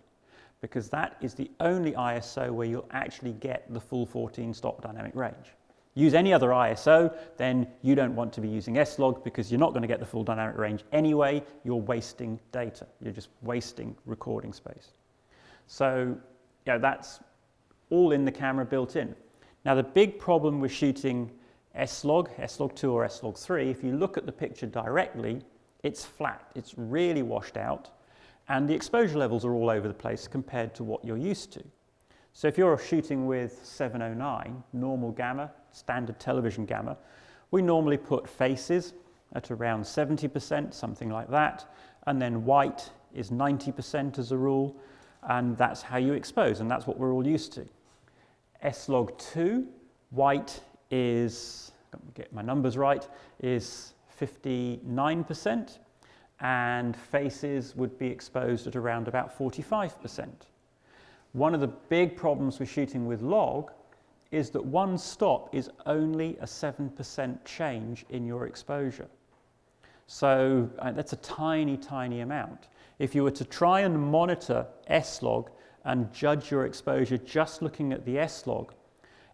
because that is the only ISO where you'll actually get the full 14-stop dynamic range. Use any other ISO, then you don't want to be using S-Log because you're not going to get the full dynamic range anyway. You're wasting data. You're just wasting recording space. So that's all in the camera built in. Now the big problem with shooting S-Log, S-Log2 or S-Log3, if you look at the picture directly, it's flat. It's really washed out, and the exposure levels are all over the place compared to what you're used to. So if you're shooting with 709, normal gamma, standard television gamma, we normally put faces at around 70%, something like that, and then white is 90% as a rule, and that's how you expose, and that's what we're all used to. S-Log2, white is, get my numbers right, is 59%, and faces would be exposed at around about 45%. One of the big problems with shooting with log is that one stop is only a 7% change in your exposure. So that's a tiny, tiny amount. If you were to try and monitor S-Log and judge your exposure just looking at the S-Log,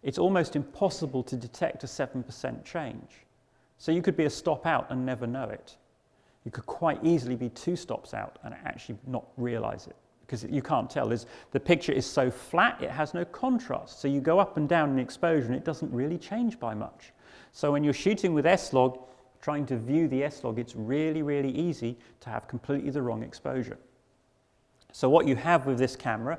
it's almost impossible to detect a 7% change. So you could be a stop out and never know it. You could quite easily be 2 stops out and actually not realize it, because you can't tell. The picture is so flat, it has no contrast. So you go up and down in exposure and it doesn't really change by much. So when you're shooting with S-Log, trying to view the S-Log, it's really, really easy to have completely the wrong exposure. So what you have with this camera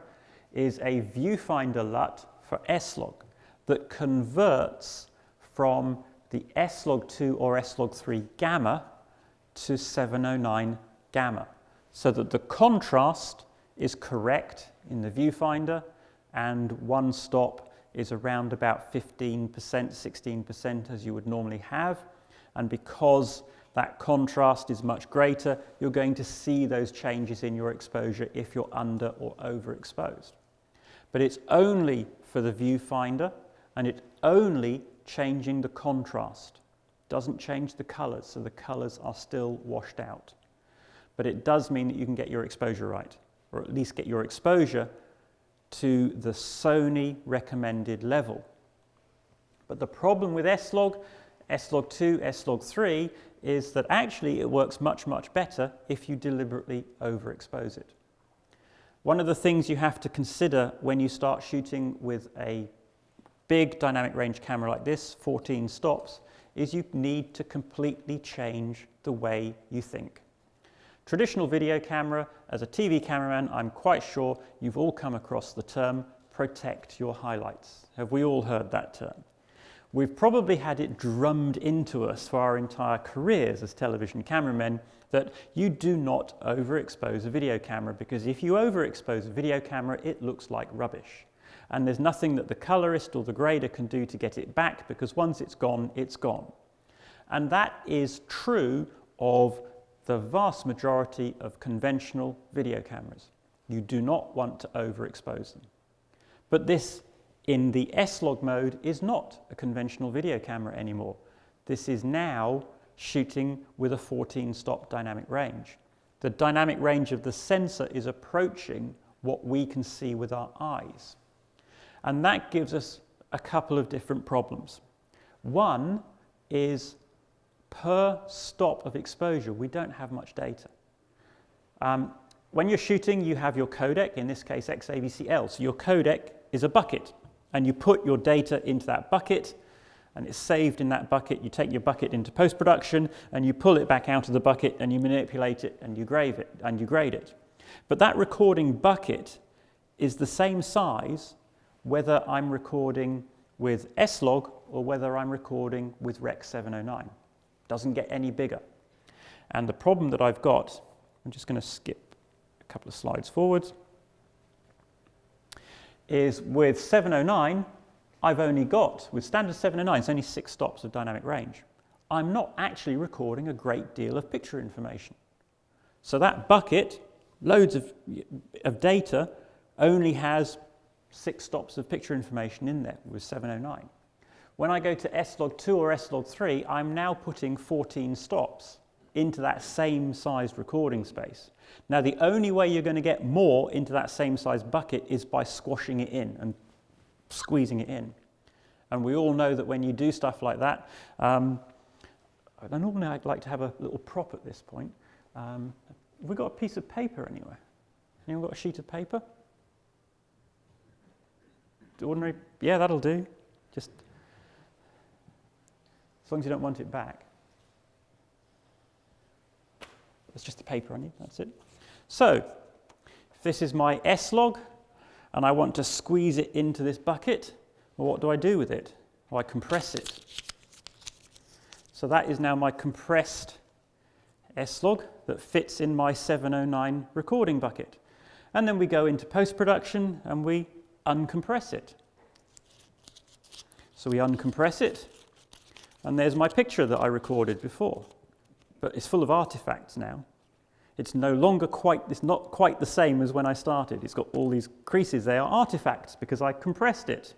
is a viewfinder LUT for S-Log that converts from the S-Log2 or S-Log3 gamma to 709 gamma, so that the contrast is correct in the viewfinder, and one stop is around about 15%, 16% as you would normally have. And because that contrast is much greater, you're going to see those changes in your exposure if you're under or overexposed. But it's only for the viewfinder, and it's only changing the contrast. Doesn't change the colors, so the colors are still washed out. But it does mean that you can get your exposure right, or at least get your exposure to the Sony recommended level. But the problem with S-Log, S-Log2, S-Log3 is that actually it works much, much better if you deliberately overexpose it. One of the things you have to consider when you start shooting with a big dynamic range camera like this, 14 stops, is you need to completely change the way you think. Traditional video camera, as a TV cameraman, I'm quite sure you've all come across the term protect your highlights. Have we all heard that term? We've probably had it drummed into us for our entire careers as television cameramen that you do not overexpose a video camera, because if you overexpose a video camera, it looks like rubbish. And there's nothing that the colorist or the grader can do to get it back, because once it's gone, it's gone. And that is true of the vast majority of conventional video cameras. You do not want to overexpose them. But this, in the S-Log mode, is not a conventional video camera anymore. This is now shooting with a 14-stop dynamic range. The dynamic range of the sensor is approaching what we can see with our eyes. And that gives us a couple of different problems. One is per stop of exposure, we don't have much data. When you're shooting, you have your codec, in this case XAVC-L. So your codec is a bucket, and you put your data into that bucket, and it's saved in that bucket. You take your bucket into post-production, and you pull it back out of the bucket, and you manipulate it, and you grade it. But that recording bucket is the same size whether I'm recording with S-Log or whether I'm recording with Rec 709. Doesn't get any bigger. And the problem that I've got, I'm just going to skip a couple of slides forwards, is with 709, I've only got, with standard 709, it's only 6 stops of dynamic range. I'm not actually recording a great deal of picture information. So that bucket, loads of data, only has 6 stops of picture information in there with 709. When I go to slog2 or slog3, I'm now putting 14 stops into that same sized recording space. Now the only way you're going to get more into that same size bucket is by squashing it in and squeezing it in. And we all know that when you do stuff like that, normally I'd like to have a little prop at this point. Have we got a piece of paper anywhere? Anyone got a sheet of paper? Ordinary, yeah, that'll do. Just as long as you don't want it back. It's just the paper I need, that's it. So, if this is my S-log, and I want to squeeze it into this bucket, well, what do I do with it? Well, I compress it. So that is now my compressed S-log that fits in my 709 recording bucket. And then we go into post-production and we uncompress it. So we uncompress it, and there's my picture that I recorded before. But it's full of artifacts now. It's no longer it's not quite the same as when I started. It's got all these creases. They are artifacts because I compressed it.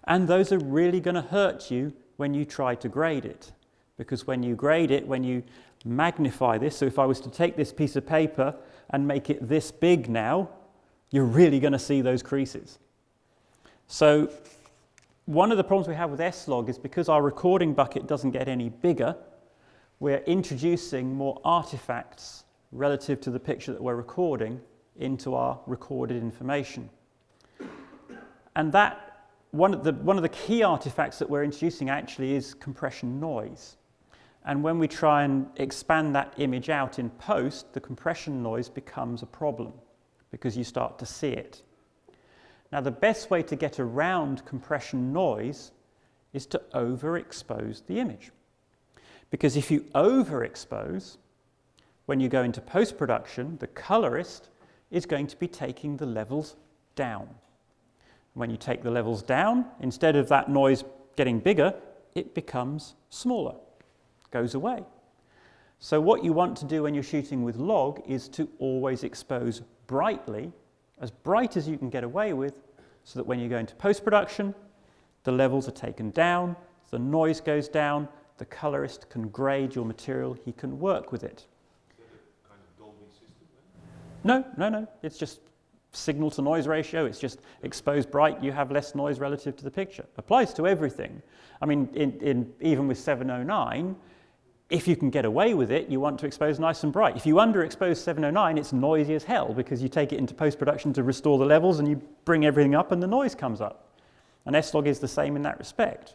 And those are really going to hurt you when you try to grade it. Because when you grade it, when you magnify this, so if I was to take this piece of paper and make it this big now, you're really going to see those creases. So one of the problems we have with S-log is because our recording bucket doesn't get any bigger, we're introducing more artifacts relative to the picture that we're recording into our recorded information. And that one of the key artifacts that we're introducing actually is compression noise. And when we try and expand that image out in post, the compression noise becomes a problem because you start to see it. Now, the best way to get around compression noise is to overexpose the image. Because if you overexpose, when you go into post-production, the colorist is going to be taking the levels down. When you take the levels down, instead of that noise getting bigger, it becomes smaller, goes away. So what you want to do when you're shooting with log is to always expose brightly, as bright as you can get away with, so that when you go into post-production, the levels are taken down, the noise goes down, the colorist can grade your material, he can work with it. Is that a kind of Dolby system then? No. It's just signal to noise ratio. It's just expose bright, you have less noise relative to the picture. Applies to everything. I mean, even with 709, if you can get away with it, you want to expose nice and bright. If you underexpose 709, it's noisy as hell because you take it into post-production to restore the levels and you bring everything up and the noise comes up. And S-log is the same in that respect.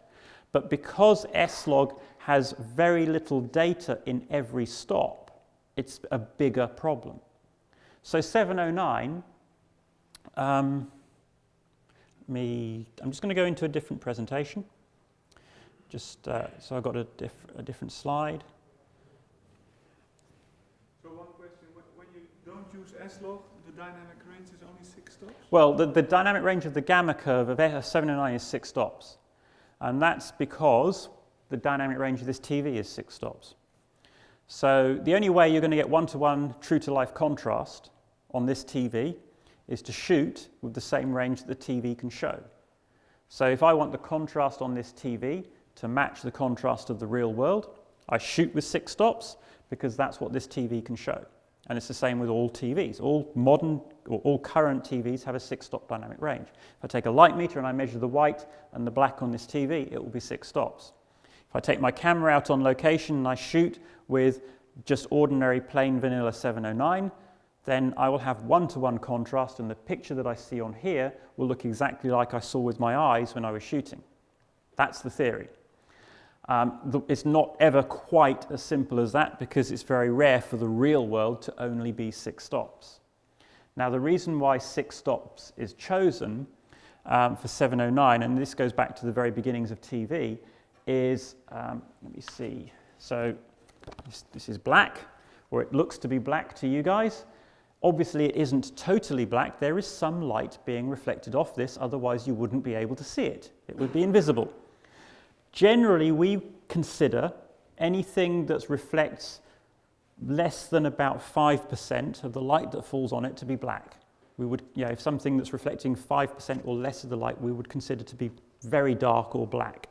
But because S-log has very little data in every stop, it's a bigger problem. So 709, I'm just going to go into a different presentation. So I've got a different slide. So one question, when you don't use S-log, the dynamic range is only 6 stops? Well, the dynamic range of the gamma curve of 709 is 6 stops. And that's because the dynamic range of this TV is 6 stops. So the only way you're going to get one-to-one true-to-life contrast on this TV is to shoot with the same range that the TV can show. So if I want the contrast on this TV to match the contrast of the real world, I shoot with 6 stops because that's what this TV can show. And it's the same with all TVs. All modern or all current TVs have a 6-stop dynamic range. If I take a light meter and I measure the white and the black on this TV, it will be 6 stops. If I take my camera out on location and I shoot with just ordinary plain vanilla 709, then I will have one-to-one contrast, and the picture that I see on here will look exactly like I saw with my eyes when I was shooting. That's the theory. It's not ever quite as simple as that because it's very rare for the real world to only be 6 stops. Now, the reason why 6 stops is chosen for 709, and this goes back to the very beginnings of TV, is, let me see, so this is black, or it looks to be black to you guys. Obviously, it isn't totally black. There is some light being reflected off this, otherwise you wouldn't be able to see it. It would be invisible. Generally, we consider anything that reflects less than about 5% of the light that falls on it to be black. We would, if something that's reflecting 5% or less of the light, we would consider to be very dark or black.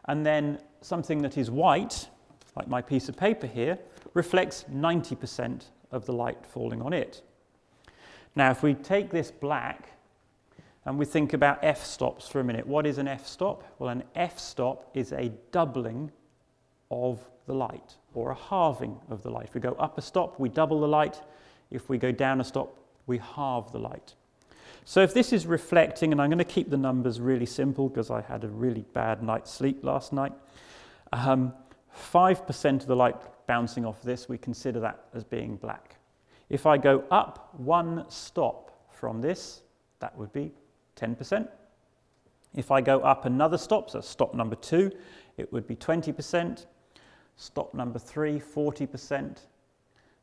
And then something that is white, like my piece of paper here, reflects 90% of the light falling on it. Now, if we take this black and we think about f-stops for a minute, what is an f-stop? Well, an f-stop is a doubling of the light, or a halving of the light. If we go up a stop, we double the light. If we go down a stop, we halve the light. So if this is reflecting, and I'm going to keep the numbers really simple because I had a really bad night's sleep last night, 5% of the light bouncing off this, we consider that as being black. If I go up one stop from this, that would be 10%. If I go up another stop, so stop number 2, it would be 20%. Stop number 3, 40%.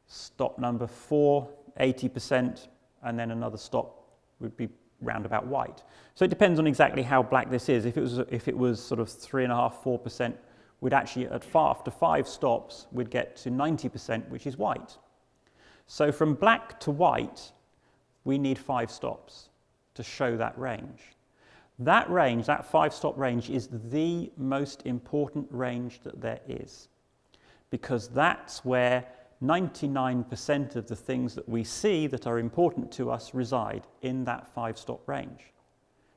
Stop number 4, 80%. And then another stop would be round about white. So it depends on exactly how black this is. If it was sort of 3.5%, 4%, we'd actually, after 5 stops, we'd get to 90%, which is white. So from black to white, we need 5 stops to show that range. That range, that 5-stop range, is the most important range that there is, because that's where 99% of the things that we see that are important to us reside, in that 5-stop range.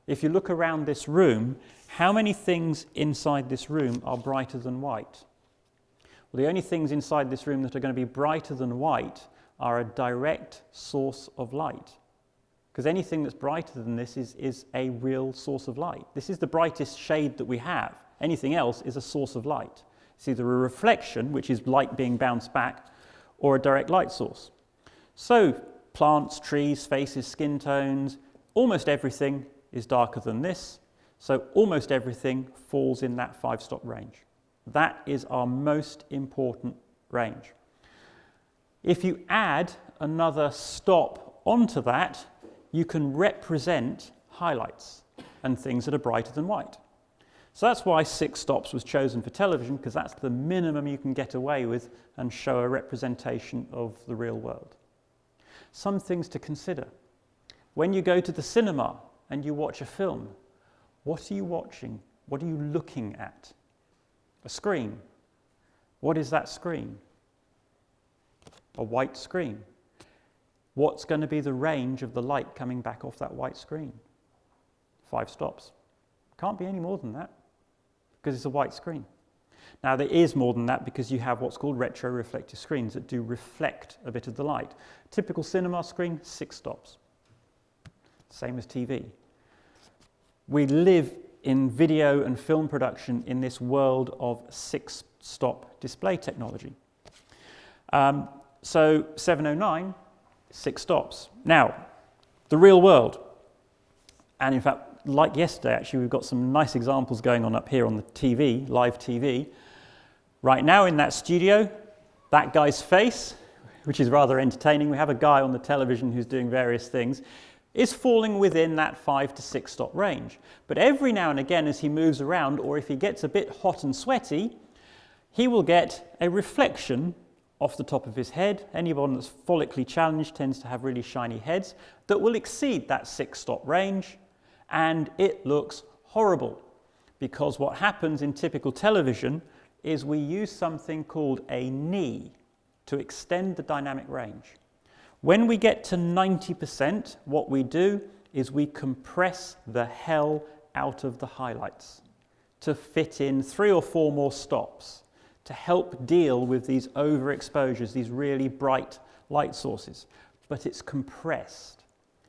If you look around this room, how many things inside this room are brighter than white? Well, the only things inside this room that are going to be brighter than white are a direct source of light. Because anything that's brighter than this is a real source of light. This is the brightest shade that we have. Anything else is a source of light. It's either a reflection, which is light being bounced back, or a direct light source. So plants, trees, faces, skin tones, almost everything is darker than this. So almost everything falls in that 5-stop range. That is our most important range. If you add another stop onto that, you can represent highlights and things that are brighter than white. So that's why 6 stops was chosen for television, because that's the minimum you can get away with and show a representation of the real world. Some things to consider. When you go to the cinema and you watch a film, what are you watching? What are you looking at? A screen. What is that screen? A white screen. What's going to be the range of the light coming back off that white screen? 5 stops. Can't be any more than that, because it's a white screen. Now, there is more than that, because you have what's called retroreflective screens that do reflect a bit of the light. Typical cinema screen, 6 stops. Same as TV. We live in video and film production in this world of 6-stop display technology. So 709, 6 stops. Now, the real world. And in fact, like yesterday, actually, we've got some nice examples going on up here on the TV, live TV. Right now in that studio, that guy's face, which is rather entertaining, we have a guy on the television who's doing various things, is falling within that 5 to 6 stop range. But every now and again, as he moves around, or if he gets a bit hot and sweaty, he will get a reflection off the top of his head. Anyone that's follically challenged tends to have really shiny heads that will exceed that 6-stop range, and it looks horrible, because what happens in typical television is we use something called a knee to extend the dynamic range. When we get to 90%, what we do is we compress the hell out of the highlights to fit in 3 or 4 more stops to help deal with these overexposures, these really bright light sources. But it's compressed.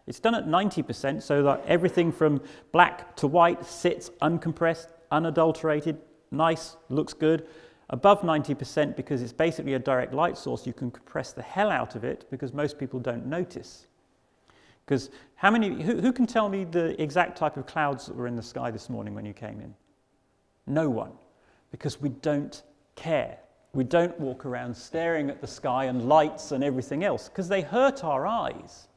It's done at 90%, so that everything from black to white sits uncompressed, unadulterated, nice, looks good. Above 90%, because it's basically a direct light source, you can compress the hell out of it, because most people don't notice. Because who can tell me the exact type of clouds that were in the sky this morning when you came in? No one, because we don't care. We don't walk around staring at the sky and lights and everything else, because they hurt our eyes.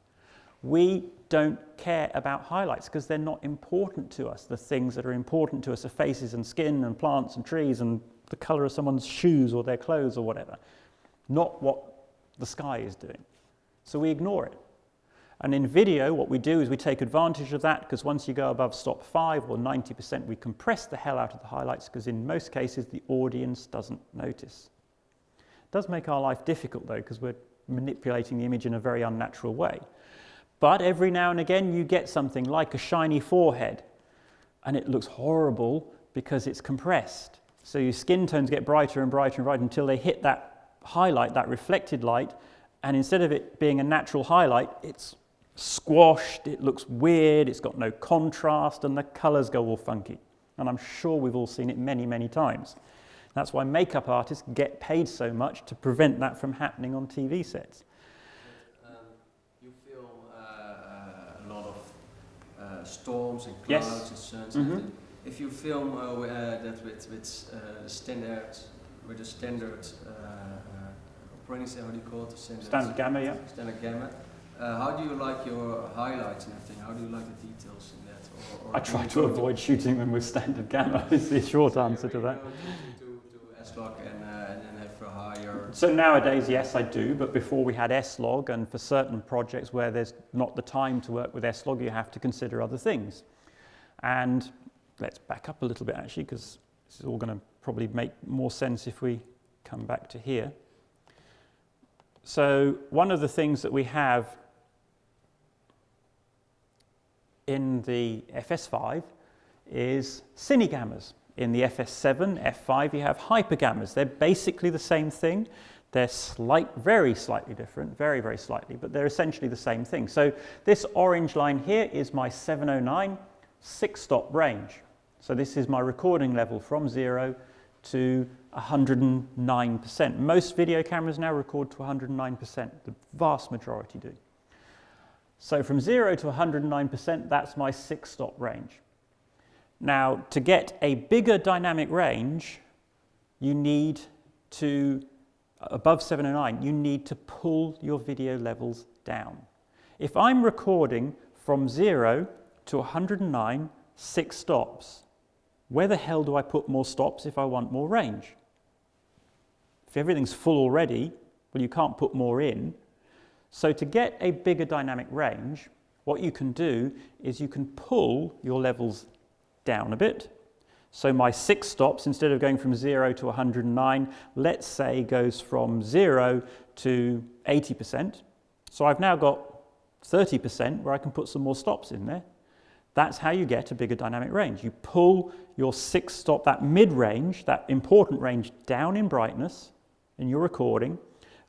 We don't care about highlights because they're not important to us. The things that are important to us are faces and skin and plants and trees and the colour of someone's shoes or their clothes or whatever, not what the sky is doing. So we ignore it. And in video, what we do is we take advantage of that, because once you go above stop 5 or 90%, we compress the hell out of the highlights, because in most cases, the audience doesn't notice. It does make our life difficult, though, because we're manipulating the image in a very unnatural way. But every now and again, you get something like a shiny forehead, and it looks horrible because it's compressed. So your skin tones get brighter and brighter and brighter until they hit that highlight, that reflected light, and instead of it being a natural highlight, it's squashed, it looks weird, it's got no contrast, and the colours go all funky. And I'm sure we've all seen it many, many times. That's why makeup artists get paid so much to prevent that from happening on TV sets. You film a lot of storms and clouds and suns. And if you film that with a standard operating system, how do you call it? Standard Gamma, yeah. Standard Gamma. How do you like your highlights and everything? How do you like the details in that? Or I try to avoid shooting them with Standard Gamma, is the short answer to that. To S-Log and then have a higher... So nowadays, yes, I do, but before we had S-Log, and for certain projects where there's not the time to work with S-Log, you have to consider other things. And let's back up a little bit, actually, because this is all going to probably make more sense if we come back to here. So one of the things that we have in the FS5 is Cinegammas. In the FS7, F5, you have hypergammas. They're basically the same thing. They're very slightly different, very, very slightly, but they're essentially the same thing. So this orange line here is my 709 6-stop range. So this is my recording level from 0 to 109%. Most video cameras now record to 109%. The vast majority do. So from 0 to 109%, that's my 6-stop range. Now, to get a bigger dynamic range, you need to, above 709, you need to pull your video levels down. If I'm recording from 0 to 109, 6 stops, where the hell do I put more stops if I want more range? If everything's full already, well, you can't put more in. So to get a bigger dynamic range, what you can do is you can pull your levels down a bit. So my 6 stops, instead of going from 0 to 109, let's say goes from 0 to 80%. So I've now got 30% where I can put some more stops in there. That's how you get a bigger dynamic range. You pull your 6-stop, that mid-range, that important range, down in brightness in your recording,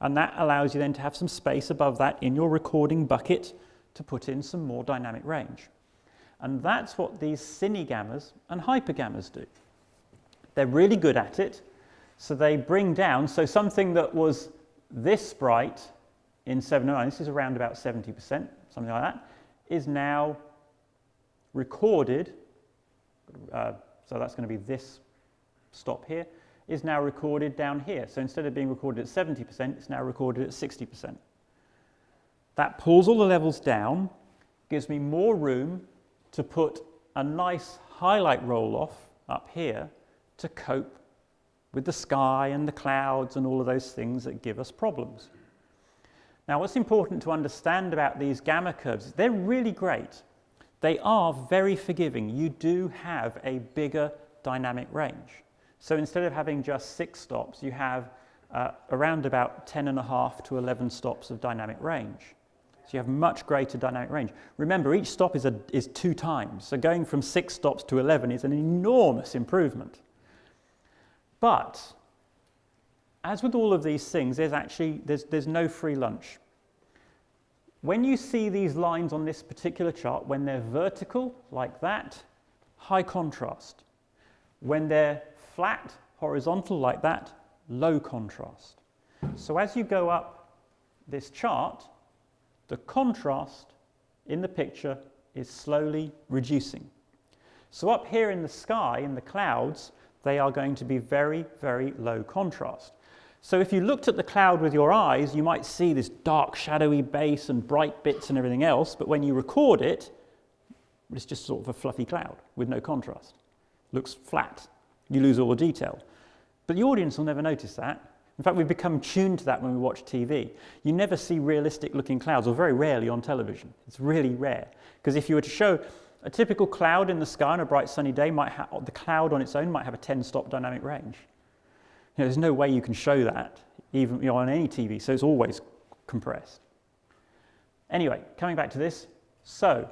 and that allows you then to have some space above that in your recording bucket to put in some more dynamic range. And that's what these Cinegammas and hypergammas do. They're really good at it, so they bring down, so something that was this bright in 709, this is around about 70%, something like that, is now recorded, so that's going to be this stop here, is now recorded down here. So instead of being recorded at 70%, it's now recorded at 60%. That pulls all the levels down, gives me more room to put a nice highlight roll-off up here to cope with the sky and the clouds and all of those things that give us problems. Now, what's important to understand about these gamma curves, they're really great. They are very forgiving. You do have a bigger dynamic range. So instead of having just 6 stops, you have around about 10.5 to 11 stops of dynamic range. So you have much greater dynamic range. Remember, each stop is 2 times. So going from 6 stops to 11 is an enormous improvement. But as with all of these things, there's no free lunch. When you see these lines on this particular chart, when they're vertical like that, high contrast. When they're flat, horizontal like that, low contrast. So as you go up this chart, the contrast in the picture is slowly reducing. So up here in the sky, in the clouds, they are going to be very, very low contrast. So if you looked at the cloud with your eyes, you might see this dark, shadowy base and bright bits and everything else, but when you record it, it's just sort of a fluffy cloud with no contrast. Looks flat. You lose all the detail. But the audience will never notice that. In fact, we've become tuned to that when we watch TV. You never see realistic looking clouds, or very rarely on television. It's really rare. Because if you were to show a typical cloud in the sky on a bright sunny day, the cloud on its own might have a 10-stop dynamic range. There's no way you can show that, even on any TV, so it's always compressed. Anyway, coming back to this. So,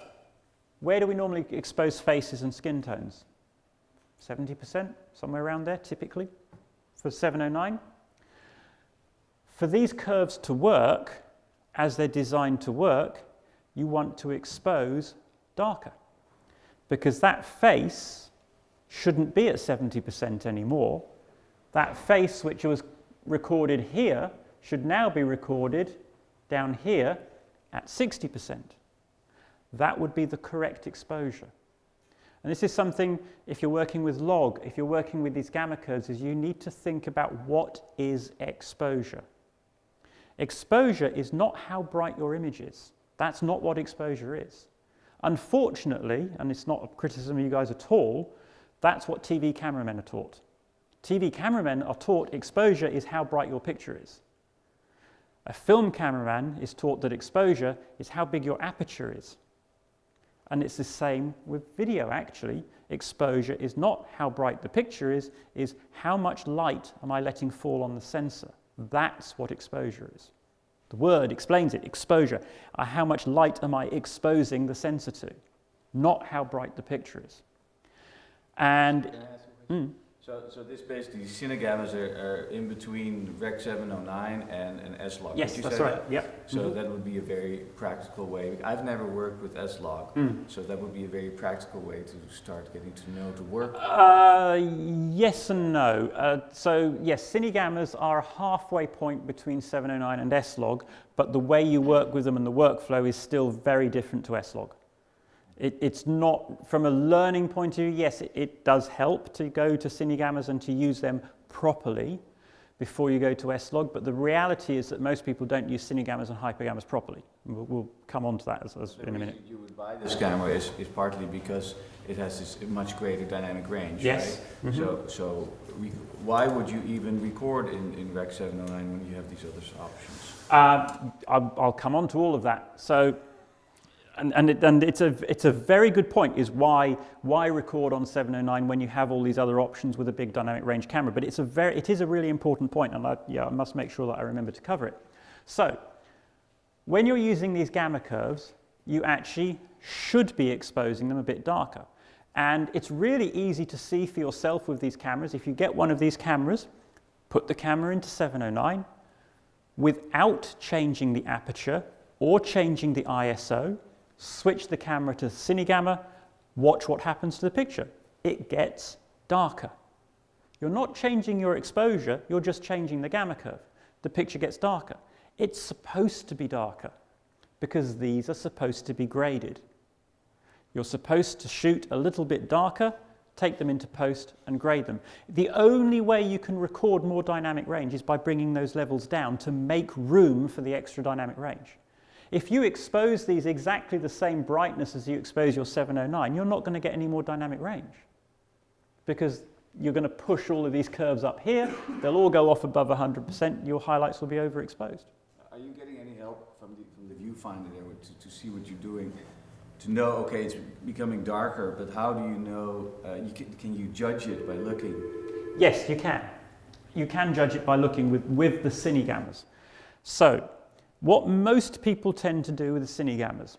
where do we normally expose faces and skin tones? 70%, somewhere around there, typically, for 709. For these curves to work, as they're designed to work, you want to expose darker. Because that face shouldn't be at 70% anymore. That face which was recorded here should now be recorded down here at 60%. That would be the correct exposure. And this is something, if you're working with log, if you're working with these gamma curves, is you need to think about what is exposure. Exposure is not how bright your image is. That's not what exposure is. Unfortunately, and it's not a criticism of you guys at all, that's what TV cameramen are taught. TV cameramen are taught exposure is how bright your picture is. A film cameraman is taught that exposure is how big your aperture is. And it's the same with video, actually. Exposure is not how bright the picture is how much light am I letting fall on the sensor. That's what exposure is. The word explains it, exposure. How much light am I exposing the sensor to? Not how bright the picture is. And Can I ask a question? So this basically, Cinegammas are in between Rec 709 and an S-Log. yes, that's right. Yep. So that would be a very practical way. I've never worked with S-Log, so that would be a very practical way to start getting to know the work. Yes and no. So yes, Cinegammas are a halfway point between 709 and S-Log, but the way you work with them and the workflow is still very different to S-Log. It's not, from a learning point of view, yes, it does help to go to Cinegammas and to use them properly before you go to S-Log, but the reality is that most people don't use Cinegammas and hypergammas properly. We'll come on to that in a minute. You would buy this camera is partly because it has this much greater dynamic range, yes. Right? So why would you even record in Rec 709 when you have these other options? I'll come on to all of that. So. And it's a very good point, is why record on 709 when you have all these other options with a big dynamic range camera. But it is a really important point, and I must make sure that I remember to cover it. So when you're using these gamma curves, you actually should be exposing them a bit darker. And it's really easy to see for yourself with these cameras. If you get one of these cameras, put the camera into 709 without changing the aperture or changing the ISO, switch the camera to Cinegamma, watch what happens to the picture. It gets darker. You're not changing your exposure, you're just changing the gamma curve. The picture gets darker. It's supposed to be darker because these are supposed to be graded. You're supposed to shoot a little bit darker, take them into post and grade them. The only way you can record more dynamic range is by bringing those levels down to make room for the extra dynamic range. If you expose these exactly the same brightness as you expose your 709, you're not going to get any more dynamic range because you're going to push all of these curves up here. They'll all go off above 100%. Your highlights will be overexposed. Are you getting any help from the viewfinder there to see what you're doing? To know, okay, it's becoming darker, but how do you know, can you judge it by looking? Yes, you can. You can judge it by looking with the Cinegammas. So, what most people tend to do with the Cinegammas,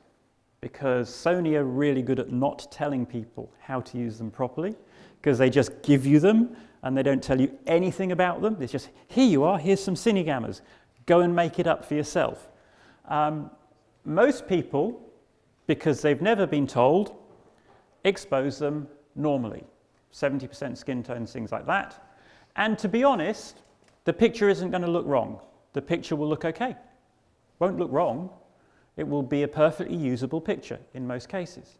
because Sony are really good at not telling people how to use them properly, because they just give you them and they don't tell you anything about them. It's just, here you are, here's some Cinegammas. Go and make it up for yourself. Most people, because they've never been told, expose them normally. 70% skin tones, things like that. And to be honest, the picture isn't going to look wrong. The picture will look okay. Won't look wrong. It will be a perfectly usable picture in most cases.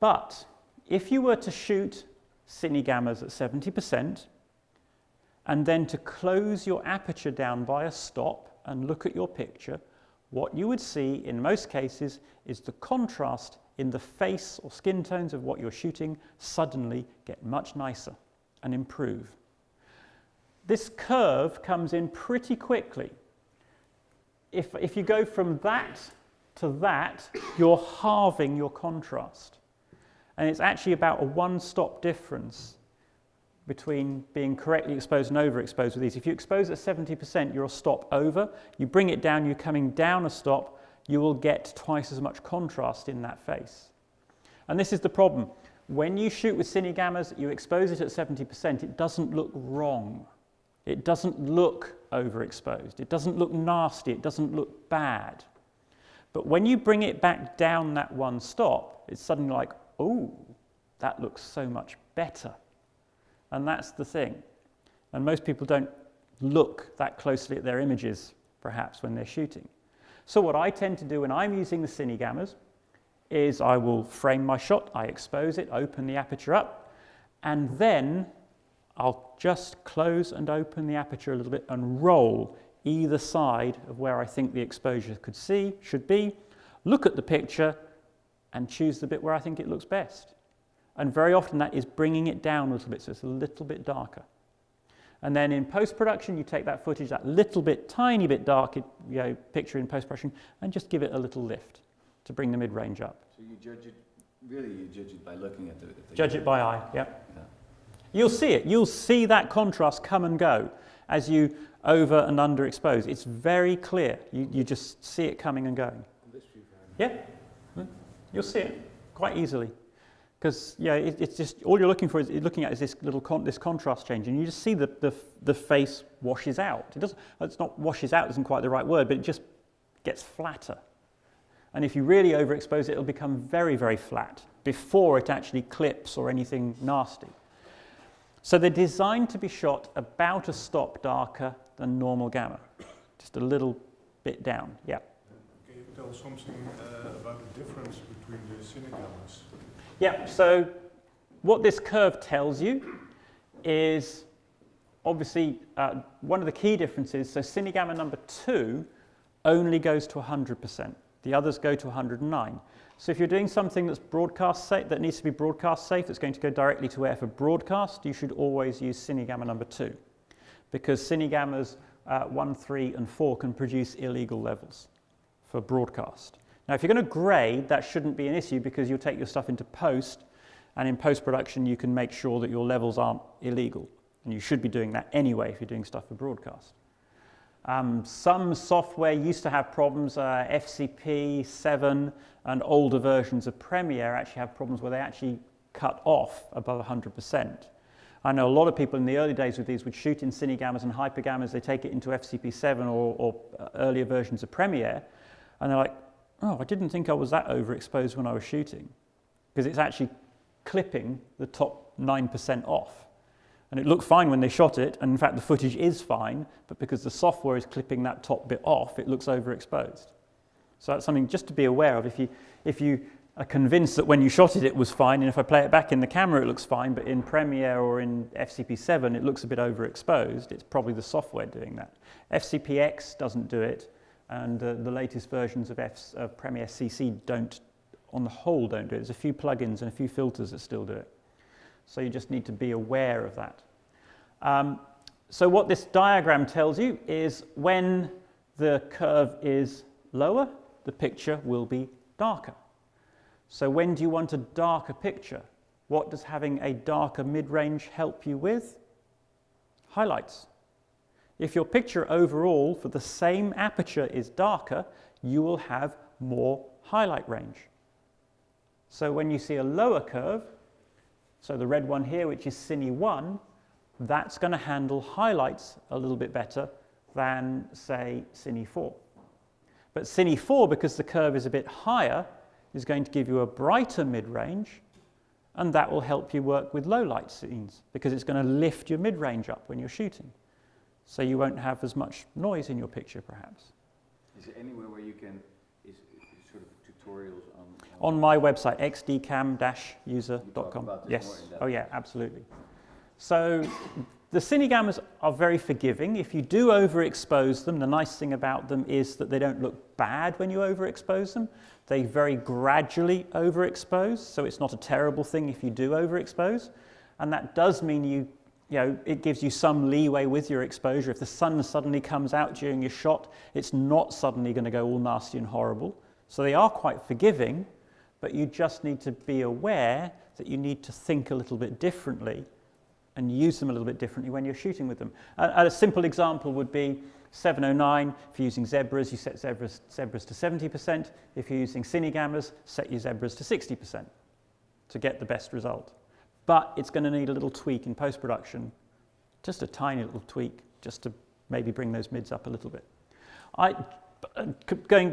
But if you were to shoot Cinegammas at 70% and then to close your aperture down by a stop and look at your picture, what you would see in most cases is the contrast in the face or skin tones of what you're shooting suddenly get much nicer and improve. this curve comes in pretty quickly. If you go from that to that, you're halving your contrast. And it's actually about a one-stop difference between being correctly exposed and overexposed with these. If you expose at 70%, you're a stop over. You bring it down, you're coming down a stop, you will get twice as much contrast in that face. And this is the problem. When you shoot with Cinegammas, you expose it at 70%, it doesn't look wrong. It doesn't look overexposed. It doesn't look nasty. It doesn't look bad. But when you bring it back down that one stop, it's suddenly like, oh, that looks so much better. And that's the thing. And most people don't look that closely at their images, perhaps, when they're shooting. So what I tend to do when I'm using the Cinegammas is I will frame my shot, I expose it, open the aperture up, and then I'll just close and open the aperture a little bit and roll either side of where I think the exposure should be, look at the picture, and choose the bit where I think it looks best. And very often that is bringing it down a little bit, so it's a little bit darker. And then in post-production, you take that footage, that little bit, tiny bit dark, picture in post-production, and just give it a little lift to bring the mid-range up. So you judge it, really you judge it by looking at the Judge it by eye, yeah. You'll see it. You'll see that contrast come and go as you over and underexpose. It's very clear. You just see it coming and going. Yeah, you'll see it quite easily. Because it's just all you're looking for is this little this contrast change, and you just see the face washes out. It's not washes out isn't quite the right word, but it just gets flatter. And if you really overexpose it, it'll become very, very flat before it actually clips or anything nasty. So they're designed to be shot about a stop darker than normal gamma, just a little bit down. Yeah. Can you tell something about the difference between the Cinegammas? Yeah, so what this curve tells you is obviously one of the key differences. So Cinegamma number 2 only goes to 100%. The others go to 109. So if you're doing something that's broadcast safe, that needs to be broadcast safe, that's going to go directly to air for broadcast, you should always use Cinegamma number 2, because Cinegammas 1, 3, and 4 can produce illegal levels for broadcast. Now, if you're going to grade, that shouldn't be an issue because you'll take your stuff into post, and in post-production you can make sure that your levels aren't illegal. And you should be doing that anyway if you're doing stuff for broadcast. Some software used to have problems, FCP 7 and older versions of Premiere actually have problems where they actually cut off above 100%. I know a lot of people in the early days with these would shoot in Cinegammas and Hypergammas, they take it into FCP 7 or earlier versions of Premiere, and they're like, oh, I didn't think I was that overexposed when I was shooting, because it's actually clipping the top 9% off. And it looked fine when they shot it, and in fact the footage is fine, but because the software is clipping that top bit off, it looks overexposed. So that's something just to be aware of. If you are convinced that when you shot it, it was fine, and if I play it back in the camera, it looks fine, but in Premiere or in FCP 7, it looks a bit overexposed, it's probably the software doing that. FCPX doesn't do it, and the latest versions of Premiere CC on the whole don't do it. There's a few plugins and a few filters that still do it. So you just need to be aware of that. So what this diagram tells you is when the curve is lower, the picture will be darker. So when do you want a darker picture? What does having a darker mid-range help you with? Highlights. If your picture overall for the same aperture is darker, you will have more highlight range. So when you see a lower curve, so the red one here, which is Cine 1, that's going to handle highlights a little bit better than, say, Cine 4. But Cine 4, because the curve is a bit higher, is going to give you a brighter mid-range, and that will help you work with low light scenes, because it's going to lift your mid-range up when you're shooting. So you won't have as much noise in your picture, perhaps. Is there anywhere where you can, sort of tutorials on my website, xdcam-user.com. Yes. Oh yeah, absolutely. So the Cinegammas are very forgiving. If you do overexpose them, the nice thing about them is that they don't look bad when you overexpose them. They very gradually overexpose, so it's not a terrible thing if you do overexpose. And that does mean you it gives you some leeway with your exposure. If the sun suddenly comes out during your shot, it's not suddenly going to go all nasty and horrible. So they are quite forgiving, but you just need to be aware that you need to think a little bit differently and use them a little bit differently when you're shooting with them. A simple example would be 709. If you're using zebras, you set zebras to 70%. If you're using Cinegammas, set your zebras to 60% to get the best result. But it's going to need a little tweak in post-production, just a tiny little tweak, just to maybe bring those mids up a little bit.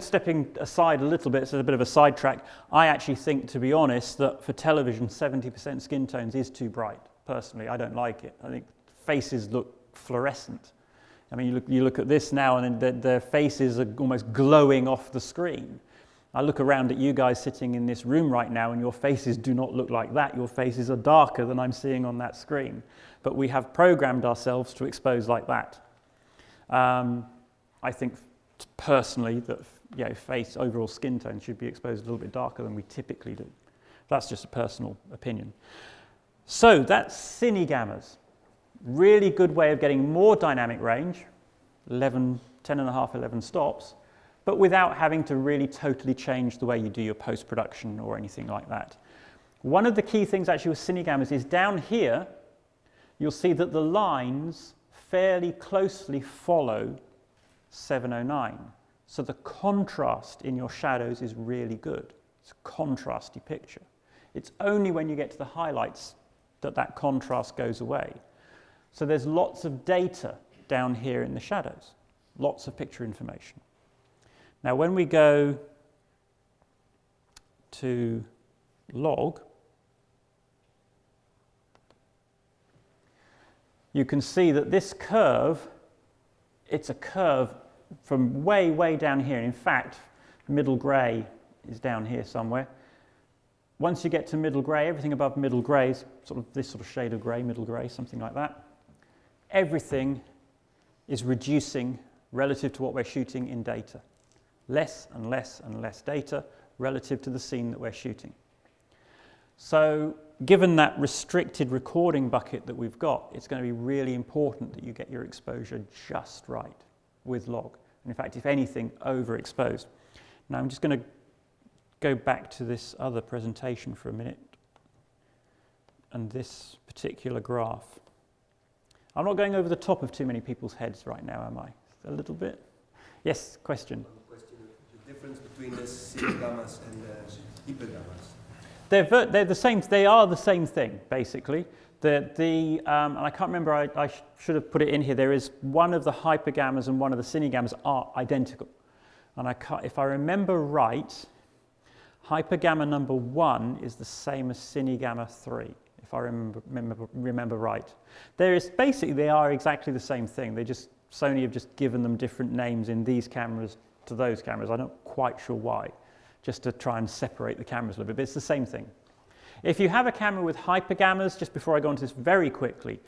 Stepping aside a little bit, it's a bit of a sidetrack. I actually think, to be honest, that for television, 70% skin tones is too bright. Personally, I don't like it. I think faces look fluorescent. I mean, you look at this now, and their faces are almost glowing off the screen. I look around at you guys sitting in this room right now, and your faces do not look like that. Your faces are darker than I'm seeing on that screen. But we have programmed ourselves to expose like that. I think personally that face overall skin tone should be exposed a little bit darker than we typically do. That's just a personal opinion. So that's Cinegammas. Really good way of getting more dynamic range, 10.5, 11 stops, but without having to really totally change the way you do your post-production or anything like that. One of the key things actually with Cinegammas is down here, you'll see that the lines fairly closely follow 709. So the contrast in your shadows is really good. It's a contrasty picture. It's only when you get to the highlights that contrast goes away. So there's lots of data down here in the shadows, lots of picture information. Now when we go to log, you can see that this curve, it's a curve from way, way down here. In fact, middle grey is down here somewhere. Once you get to middle grey, everything above middle grey is sort of this sort of shade of grey, middle grey, something like that. Everything is reducing relative to what we're shooting in data. Less and less and less data relative to the scene that we're shooting. So given that restricted recording bucket that we've got, it's going to be really important that you get your exposure just right with log. And in fact, if anything, overexposed. Now I'm just going to go back to this other presentation for a minute and this particular graph. I'm not going over the top of too many people's heads right now, am I? A little bit? Yes, question? The difference between the Cinegammas and the hypergammas? They're the same. They are the same thing, basically. And I can't remember. I should have put it in here. There is one of the hypergammas and one of the Cinegammas are identical. And if I remember right, hypergamma number 1 is the same as Cinegamma 3. If I remember right. They are exactly the same thing. Sony have just given them different names in these cameras to those cameras. I'm not quite sure why, just to try and separate the cameras a little bit, but it's the same thing. If you have a camera with hypergammas, just before I go into this very quickly,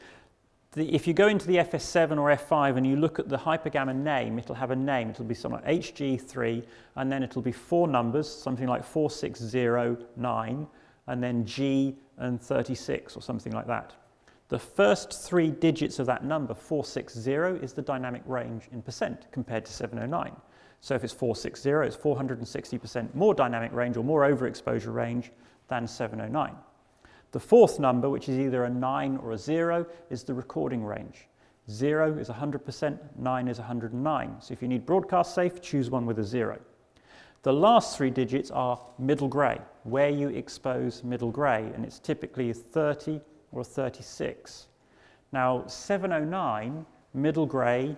if you go into the FS7 or F5 and you look at the hypergamma name, it'll have a name. It'll be something like HG3, and then it'll be 4 numbers, something like 4609, and then G and 36 or something like that. The first 3 digits of that number, 460, is the dynamic range in percent compared to 709. So if it's 460, it's 460% more dynamic range or more overexposure range than 709. The 4th number, which is either a 9 or a 0, is the recording range. 0 is 100%, 9 is 109. So if you need broadcast safe, choose one with a 0. The last 3 digits are middle grey, where you expose middle grey, and it's typically 30 or 36. Now 709, middle grey,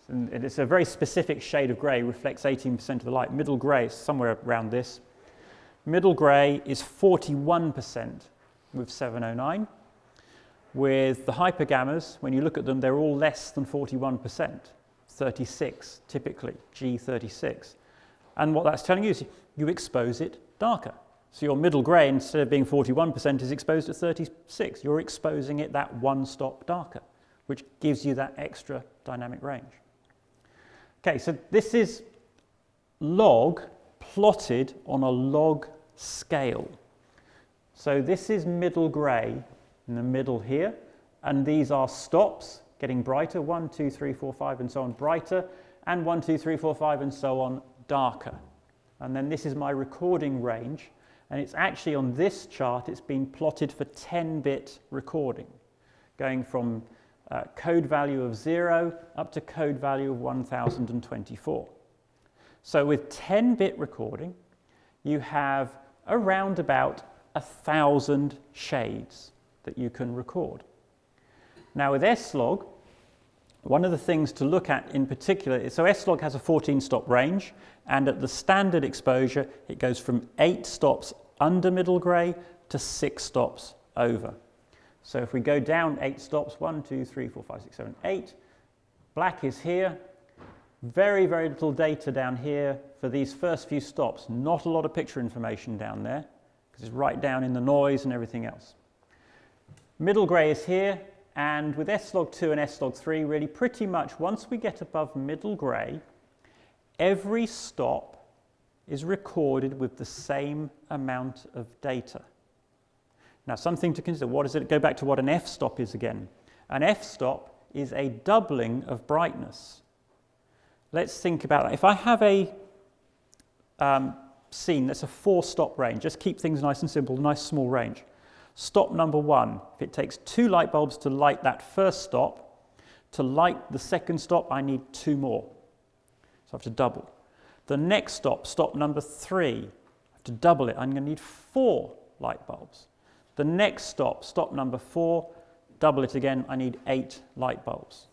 and it's a very specific shade of grey, reflects 18% of the light. Middle grey is somewhere around this. Middle grey is 41% with 709. With the hypergammas, when you look at them, they're all less than 41%, 36 typically, G36. And what that's telling you is you expose it darker. So your middle grey, instead of being 41%, is exposed at 36. You're exposing it that 1 stop darker, which gives you that extra dynamic range. Okay, so this is log plotted on a log scale. So this is middle grey in the middle here. And these are stops, getting brighter, 1, 2, 3, 4, 5, and so on, brighter, and 1, 2, 3, 4, 5, and so on, darker. And then this is my recording range, and it's actually on this chart, it's been plotted for 10-bit recording, going from code value of 0 up to code value of 1024. So with 10-bit recording, you have around about 1,000 shades that you can record. Now with S-Log, one of the things to look at in particular is, so S-Log has a 14-stop range, and at the standard exposure, it goes from 8 stops under middle grey to 6 stops over. So if we go down 8 stops, 1, 2, 3, 4, 5, 6, 7, 8, black is here, very, very little data down here for these first few stops, not a lot of picture information down there, because it's right down in the noise and everything else. Middle grey is here, and with S-Log2 and S-Log3, really pretty much once we get above middle grey, every stop is recorded with the same amount of data. Now something to consider, what is it? Go back to what an f-stop is again. An f-stop is a doubling of brightness. Let's think about that. If I have a scene that's a 4-stop range, just keep things nice and simple, nice small range. Stop number 1, if it takes 2 light bulbs to light that first stop, to light the second stop I need 2 more. So I have to double. The next stop, stop number 3, I have to double it, I'm going to need 4 light bulbs. The next stop, stop number 4, double it again, I need 8 light bulbs.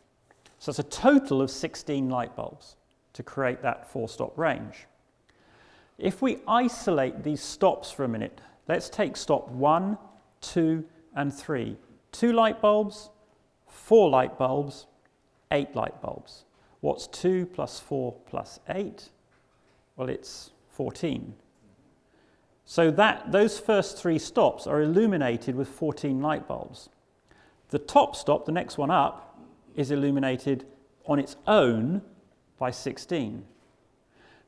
So it's a total of 16 light bulbs to create that 4-stop range. If we isolate these stops for a minute, let's take stop 1, 2, and 3. 2 light bulbs, 4 light bulbs, 8 light bulbs. What's 2 plus 4 plus 8? Well, it's 14. So those first 3 stops are illuminated with 14 light bulbs. The top stop, the next one up, is illuminated on its own by 16.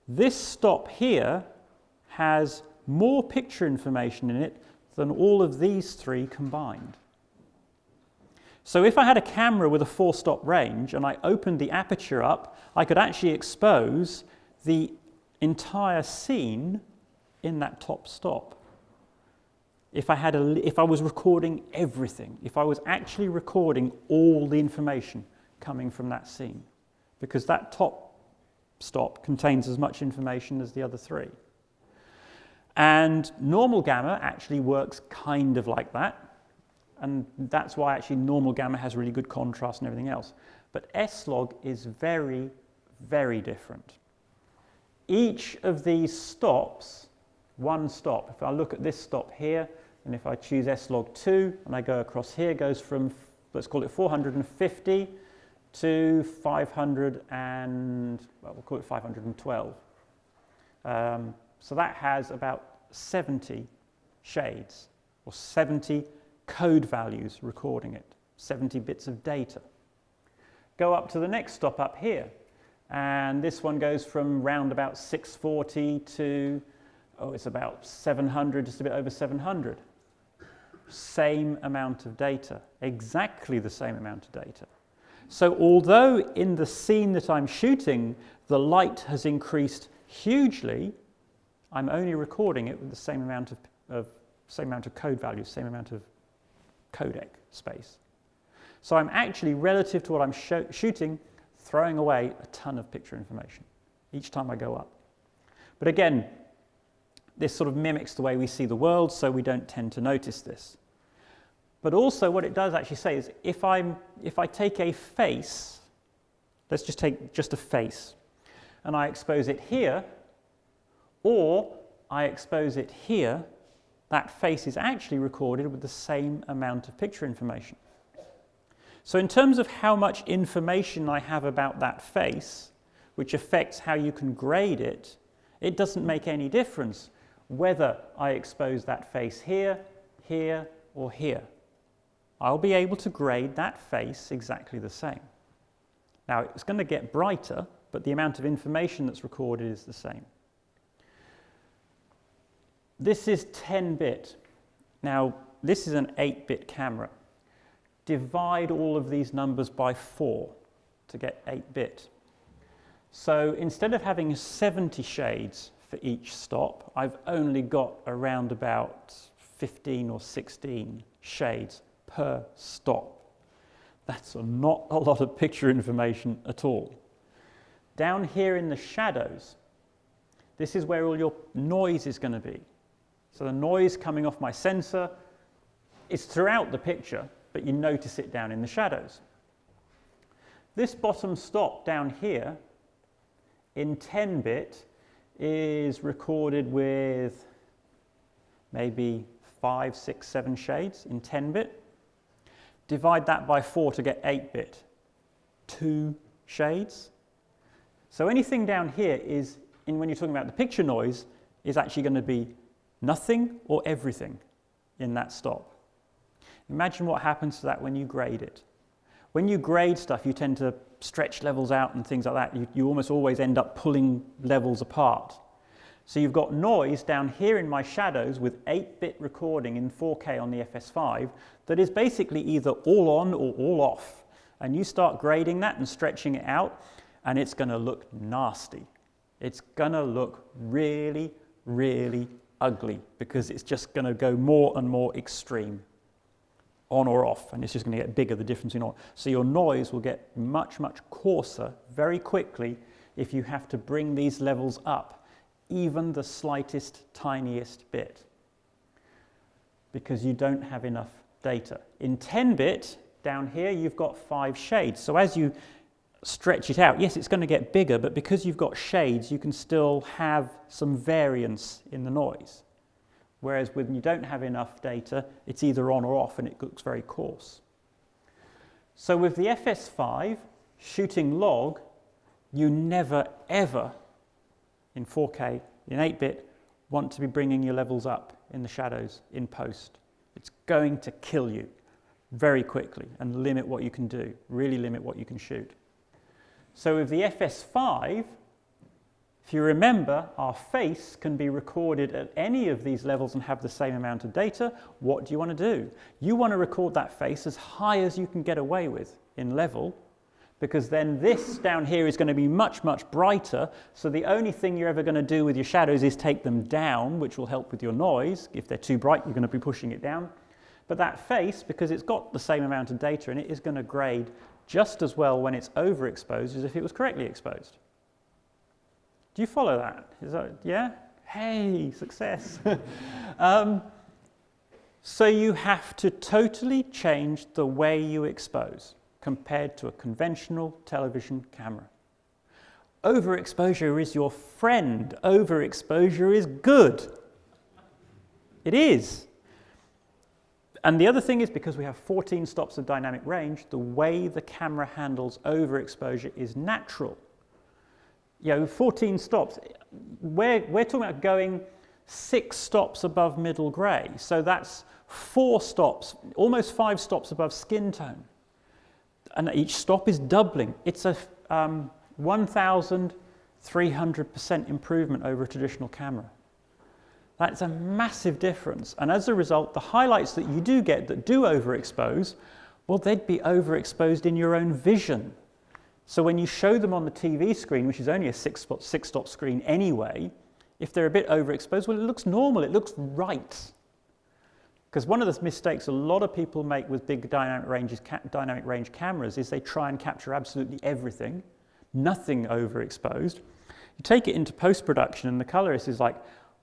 This stop here has more picture information in it than all of these 3 combined. So if I had a camera with a 4-stop range and I opened the aperture up, I could actually expose the entire scene in that top stop. If I was recording everything, if I was actually recording all the information coming from that scene, because that top stop contains as much information as the other 3. And normal gamma actually works kind of like that, and that's why actually normal gamma has really good contrast and everything else. But S-Log is very, very different. Each of these stops, one stop, if I look at this stop here, and if I choose S-Log2 and I go across here, goes from, let's call it 450 to 500 and, well, we'll call it 512. So that has about 70 shades, or 70 code values recording it, 70 bits of data. Go up to the next stop up here, and this one goes from round about 640 to, oh, it's about 700, just a bit over 700. Same amount of data, exactly the same amount of data. So although in the scene that I'm shooting, the light has increased hugely, I'm only recording it with the same amount of code values, same amount of codec space. So I'm actually, relative to what I'm shooting, throwing away a ton of picture information each time I go up. But again, this sort of mimics the way we see the world, so we don't tend to notice this. But also what it does actually say is if I take a face, let's just take just a face, and I expose it here, or I expose it here, that face is actually recorded with the same amount of picture information. So in terms of how much information I have about that face, which affects how you can grade it, it doesn't make any difference whether I expose that face here, here, or here. I'll be able to grade that face exactly the same. Now, it's going to get brighter, but the amount of information that's recorded is the same. This is 10-bit. Now, this is an 8-bit camera. divide all of these numbers by 4 to get 8-bit. So instead of having 70 shades for each stop, I've only got around about 15 or 16 shades per stop. That's not a lot of picture information at all. Down here in the shadows, this is where all your noise is going to be. So the noise coming off my sensor is throughout the picture, but you notice it down in the shadows. This bottom stop down here in 10-bit is recorded with maybe 5, 6, 7 shades in 10-bit. Divide that by 4 to get 8-bit. 2 shades. So anything down here is, when you're talking about the picture noise, is actually going to be nothing or everything in that stop. Imagine what happens to that when you grade it. When you grade stuff, you tend to stretch levels out and things like that. You almost always end up pulling levels apart. So you've got noise down here in my shadows with 8-bit recording in 4K on the FS5 that is basically either all on or all off. And you start grading that and stretching it out, and it's going to look nasty. It's going to look really, really ugly because it's just going to go more and more extreme, on or off, and it's just going to get bigger, the difference in all. So your noise will get much, much coarser very quickly if you have to bring these levels up, even the slightest, tiniest bit, because you don't have enough data. In 10-bit, down here, you've got 5 shades. So as you stretch it out, yes, it's going to get bigger, but because you've got shades, you can still have some variance in the noise. Whereas when you don't have enough data, it's either on or off, and it looks very coarse. So with the FS5, shooting log, you never, ever, in 4K, in 8-bit, want to be bringing your levels up in the shadows in post. It's going to kill you very quickly and limit what you can do, really limit what you can shoot. So with the FS5, if you remember, our face can be recorded at any of these levels and have the same amount of data. What do you want to do? You want to record that face as high as you can get away with in level, because then this down here is going to be much, much brighter. So the only thing you're ever going to do with your shadows is take them down, which will help with your noise. If they're too bright, you're going to be pushing it down. But that face, because it's got the same amount of data in it, is going to grade just as well when it's overexposed as if it was correctly exposed. Do you follow that? Is that, yeah? Hey, success. So you have to totally change the way you expose compared to a conventional television camera. Overexposure is your friend. Overexposure is good. It is. And the other thing is, because we have 14 stops of dynamic range, the way the camera handles overexposure is natural. 14 stops, we're talking about going 6 stops above middle grey. So that's 4 stops, almost 5 stops above skin tone. And each stop is doubling. It's a 1,300% improvement over a traditional camera. That's a massive difference. And as a result, the highlights that you do get that do overexpose, well, they'd be overexposed in your own vision. So when you show them on the TV screen, which is only a 6-stop screen anyway, if they're a bit overexposed, well, it looks normal, it looks right. Because one of the mistakes a lot of people make with big dynamic range cameras is they try and capture absolutely everything, nothing overexposed. You take it into post-production and the colorist is like,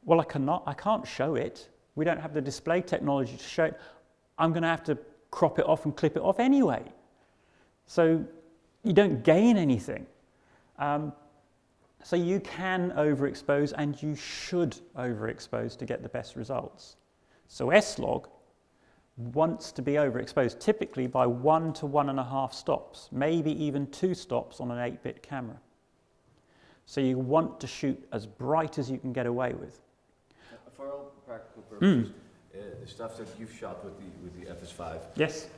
well, I can't show it. We don't have the display technology to show it. I'm going to have to crop it off and clip it off anyway. So you don't gain anything. So you can overexpose, and you should overexpose to get the best results. So S-Log wants to be overexposed, typically by 1 to 1.5 stops, maybe even 2 stops on an 8-bit camera. So you want to shoot as bright as you can get away with. For all practical purposes, the stuff that you've shot with the FS5, yes.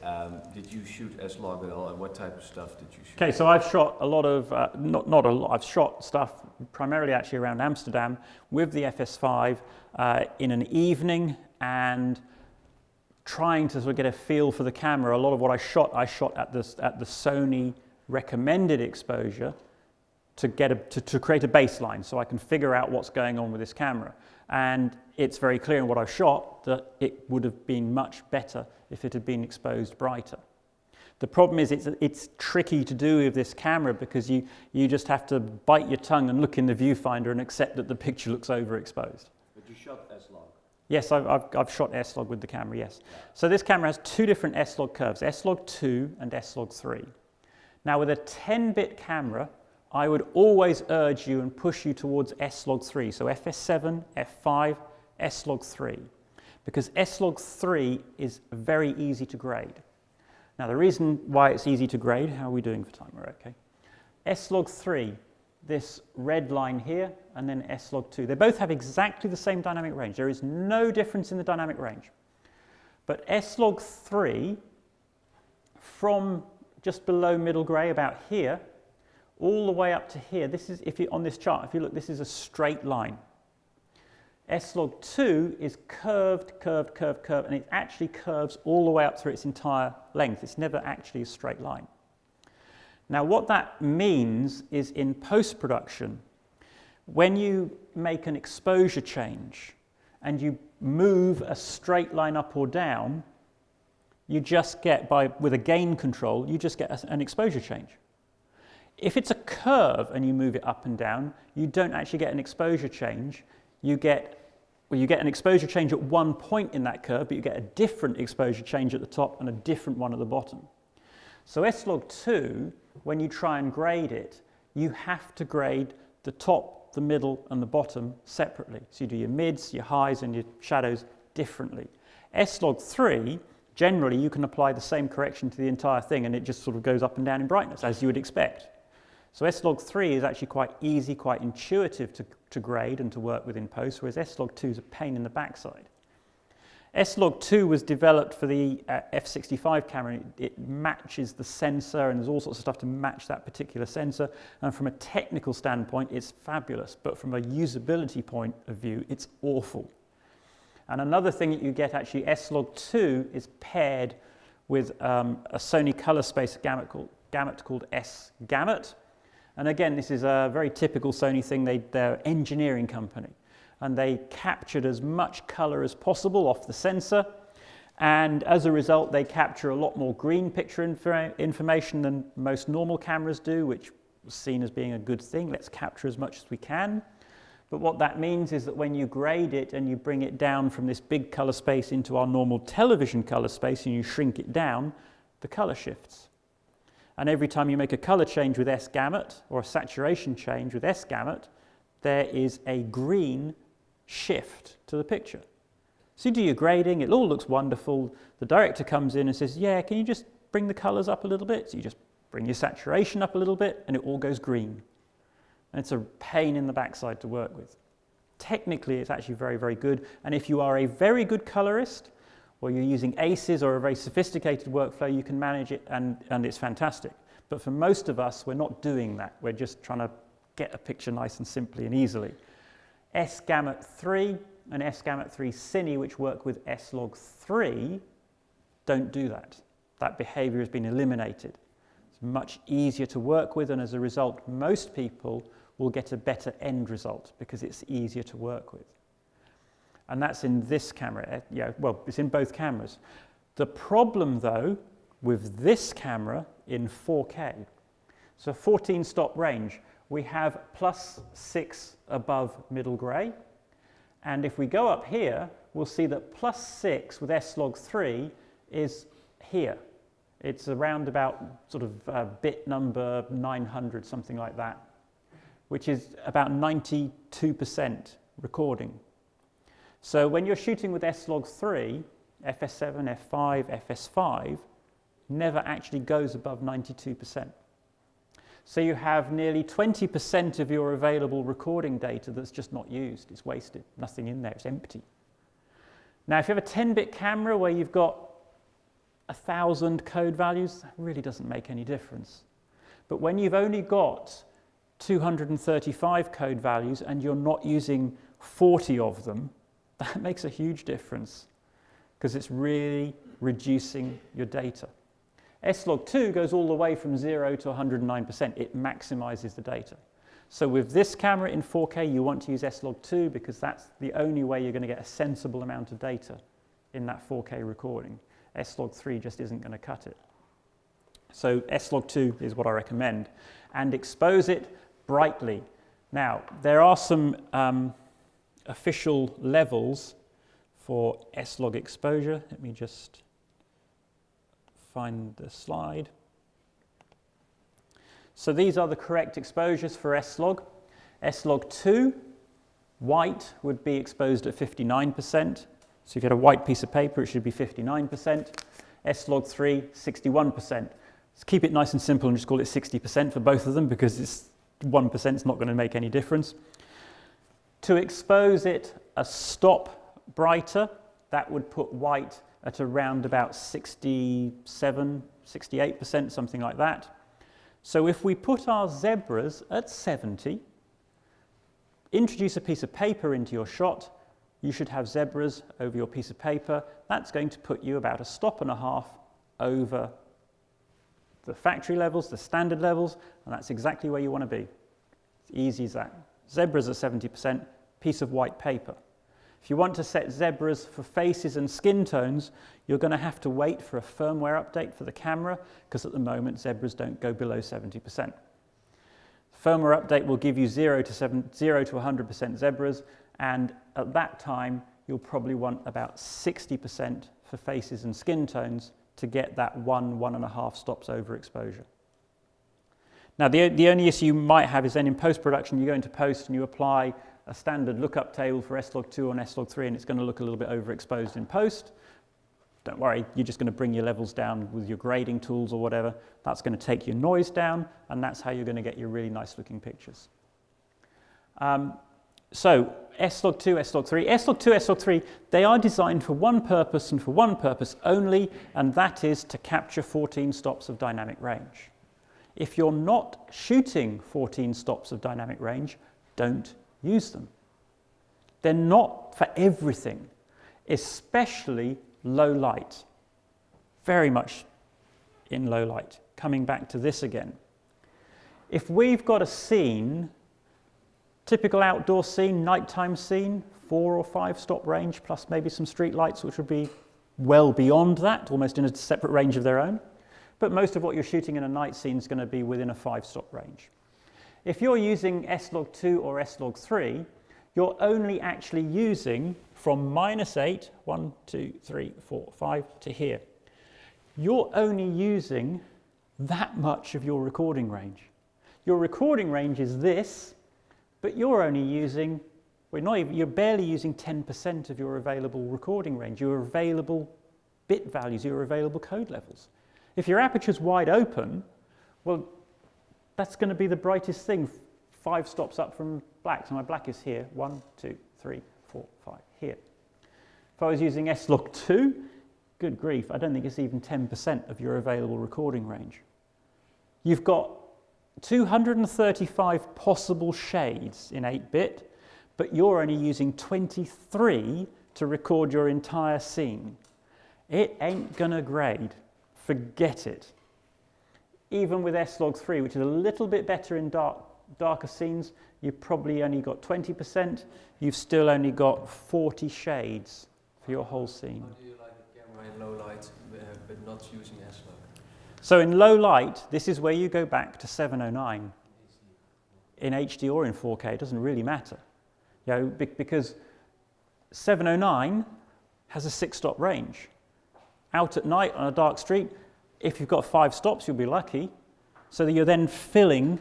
Did you shoot S-Log at all, and what type of stuff did you shoot? Okay, so I've shot a lot of, not a lot, I've shot stuff primarily actually around Amsterdam with the FS5 in an evening, and trying to sort of get a feel for the camera. A lot of what I shot at the Sony recommended exposure to create a baseline, so I can figure out what's going on with this camera. And it's very clear in what I've shot that it would have been much better if it had been exposed brighter. The problem is it's tricky to do with this camera because you just have to bite your tongue and look in the viewfinder and accept that the picture looks overexposed. But you shot S-Log. Yes, I've shot S-Log with the camera, yes. So this camera has two different S-Log curves, S-Log 2 and S-Log 3. Now with a 10-bit camera, I would always urge you and push you towards S-Log 3, so FS7, F5, S-Log 3, because S-Log 3 is very easy to grade. Now the reason why it's easy to grade, how are we doing for time? We're okay. S-Log 3, this red line here, and then S-Log 2. They both have exactly the same dynamic range. There is no difference in the dynamic range. But S-Log 3, from just below middle grey, about here, all the way up to here, this is, if you on this chart, if you look, this is a straight line. S-Log 2 is curved, and it actually curves all the way up through its entire length. It's never actually a straight line. Now what that means is in post-production, when you make an exposure change and you move a straight line up or down, you just get, with a gain control, you just get an exposure change. If it's a curve and you move it up and down, you don't actually get an exposure change. You get an exposure change at one point in that curve, but you get a different exposure change at the top and a different one at the bottom. So S-Log 2, when you try and grade it, you have to grade the top, the middle, and the bottom separately. So you do your mids, your highs, and your shadows differently. S-Log 3, generally you can apply the same correction to the entire thing and it just sort of goes up and down in brightness, as you would expect. So S-Log 3 is actually quite easy, quite intuitive to grade and to work with in post, whereas S-Log 2 is a pain in the backside. S-Log 2 was developed for the F65 camera. It matches the sensor, and there's all sorts of stuff to match that particular sensor. And from a technical standpoint, it's fabulous. But from a usability point of view, it's awful. And another thing that you get, actually, S-Log 2 is paired with a Sony color space gamut called S-Gamut. And again, this is a very typical Sony thing. They're an engineering company. And they captured as much color as possible off the sensor. And as a result, they capture a lot more green picture information than most normal cameras do, which was seen as being a good thing. Let's capture as much as we can. But what that means is that when you grade it and you bring it down from this big color space into our normal television color space and you shrink it down, the color shifts. And every time you make a color change with S-Gamut or a saturation change with S-Gamut, there is a green shift to the picture. So you do your grading, it all looks wonderful. The director comes in and says, yeah, can you just bring the colors up a little bit? So you just bring your saturation up a little bit and it all goes green. And it's a pain in the backside to work with. Technically, it's actually very, very good. And if you are a very good colorist, or you're using ACEs or a very sophisticated workflow, you can manage it and it's fantastic. But for most of us, we're not doing that. We're just trying to get a picture nice and simply and easily. S-Gamut 3 and S-Gamut 3 Cine, which work with S-Log 3, don't do that. That behavior has been eliminated. It's much easier to work with, and as a result, most people will get a better end result because it's easier to work with. And that's in this camera. Yeah, well, it's in both cameras. The problem, though, with this camera in 4K, so 14 stop range, we have +6 above middle grey. And if we go up here, we'll see that +6 with S-Log 3 is here. It's around about sort of bit number 900, something like that, which is about 92% recording. So when you're shooting with S-Log 3, FS7, F5, FS5 never actually goes above 92%. So you have nearly 20% of your available recording data that's just not used. It's wasted. Nothing in there. It's empty. Now, if you have a 10-bit camera where you've got 1,000 code values, that really doesn't make any difference. But when you've only got 235 code values and you're not using 40 of them, that makes a huge difference. because it's really reducing your data. S-log2 goes all the way from 0 to 109%. It maximizes the data. So with this camera in 4K, you want to use S-log2 because that's the only way you're going to get a sensible amount of data in that 4K recording. S-log3 just isn't going to cut it. So S-log2 is what I recommend. And expose it brightly. Now, there are some official levels for S-log exposure. Let me just find the slide. So these are the correct exposures for S-log. S-log2, white would be exposed at 59%. So if you had a white piece of paper, it should be 59%. S-log3, 61%. Let's keep it nice and simple and just call it 60% for both of them because it's 1% is not going to make any difference. To expose it a stop brighter, that would put white at around about 67, 68%, something like that. So if we put our zebras at 70, introduce a piece of paper into your shot, you should have zebras over your piece of paper. That's going to put you about a stop and a half over the factory levels, the standard levels, and that's exactly where you want to be. It's easy as that. Zebras at 70%, piece of white paper. If you want to set zebras for faces and skin tones, you're going to have to wait for a firmware update for the camera because at the moment zebras don't go below 70%. The firmware update will give you 0 to 100% zebras, and at that time you'll probably want about 60% for faces and skin tones to get that 1.5 stops overexposure. Now the only issue you might have is then in post-production you go into post and you apply a standard lookup table for S-log2 on S-log3 and it's going to look a little bit overexposed in post. Don't worry, you're just going to bring your levels down with your grading tools or whatever. That's going to take your noise down and that's how you're going to get your really nice looking pictures. So S-log2, S-log3. S-log2, S-log3, they are designed for one purpose and for one purpose only, and that is to capture 14 stops of dynamic range. If you're not shooting 14 stops of dynamic range, don't use them. They're not for everything, especially low light. Very much in low light. Coming back to this again. If we've got a scene, typical outdoor scene, nighttime scene, 4 or 5 stop range, plus maybe some street lights, which would be well beyond that, almost in a separate range of their own. But most of what you're shooting in a night scene is going to be within a 5 stop range. If you're using S-log2 or S-log3, you're only actually using from -8, 1, 2, 3, 4, 5 to here. You're only using that much of your recording range. Your recording range is this, but you're only using, you're barely using 10% of your available recording range, your available bit values, your available code levels. If your aperture's wide open, well, that's going to be the brightest thing, 5 stops up from black. So my black is here, 1, 2, 3, 4, 5, here. If I was using S-log2, good grief, I don't think it's even 10% of your available recording range. You've got 235 possible shades in 8-bit, but you're only using 23 to record your entire scene. It ain't gonna grade. Forget it. Even with S-log3, which is a little bit better in darker scenes, you've probably only got 20%. You've still only got 40 shades for your whole scene. How do you like a camera in low light but not using S-log? So in low light, this is where you go back to 709. In HD or in 4K, it doesn't really matter. You know, because 709 has a 6-stop range. Out at night on a dark street, if you've got 5 stops, you'll be lucky. So that you're then filling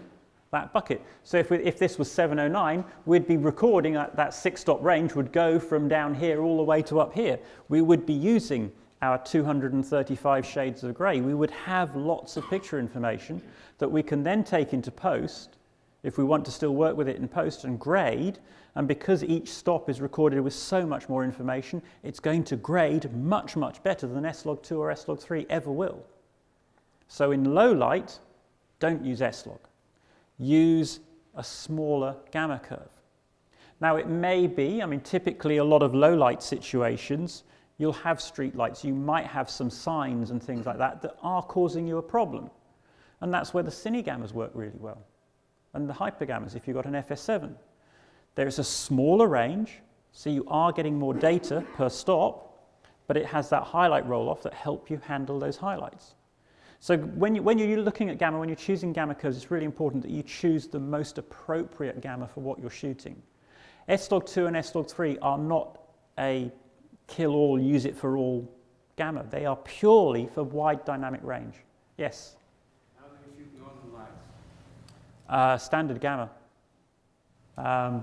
that bucket. So if this was 709, we'd be recording that 6-stop range would go from down here all the way to up here. We would be using our 235 shades of grey. We would have lots of picture information that we can then take into post if we want to still work with it in post and grade. And because each stop is recorded with so much more information, it's going to grade much, much better than S-log2 or S-log3 ever will. So in low light, don't use S-log. Use a smaller gamma curve. Now it may be, typically a lot of low light situations, You'll have street lights, you might have some signs and things like that that are causing you a problem. And that's where the Cinegammas work really well. And the hypergammas, if you've got an FS7. There is a smaller range, so you are getting more data per stop, but it has that highlight roll-off that help you handle those highlights. So when you're looking at gamma, when you're choosing gamma curves, it's really important that you choose the most appropriate gamma for what you're shooting. S-Log2 and S-Log3 are not a kill-all, use-it-for-all gamma. They are purely for wide dynamic range. Yes? How do you shoot northern lights? Standard gamma,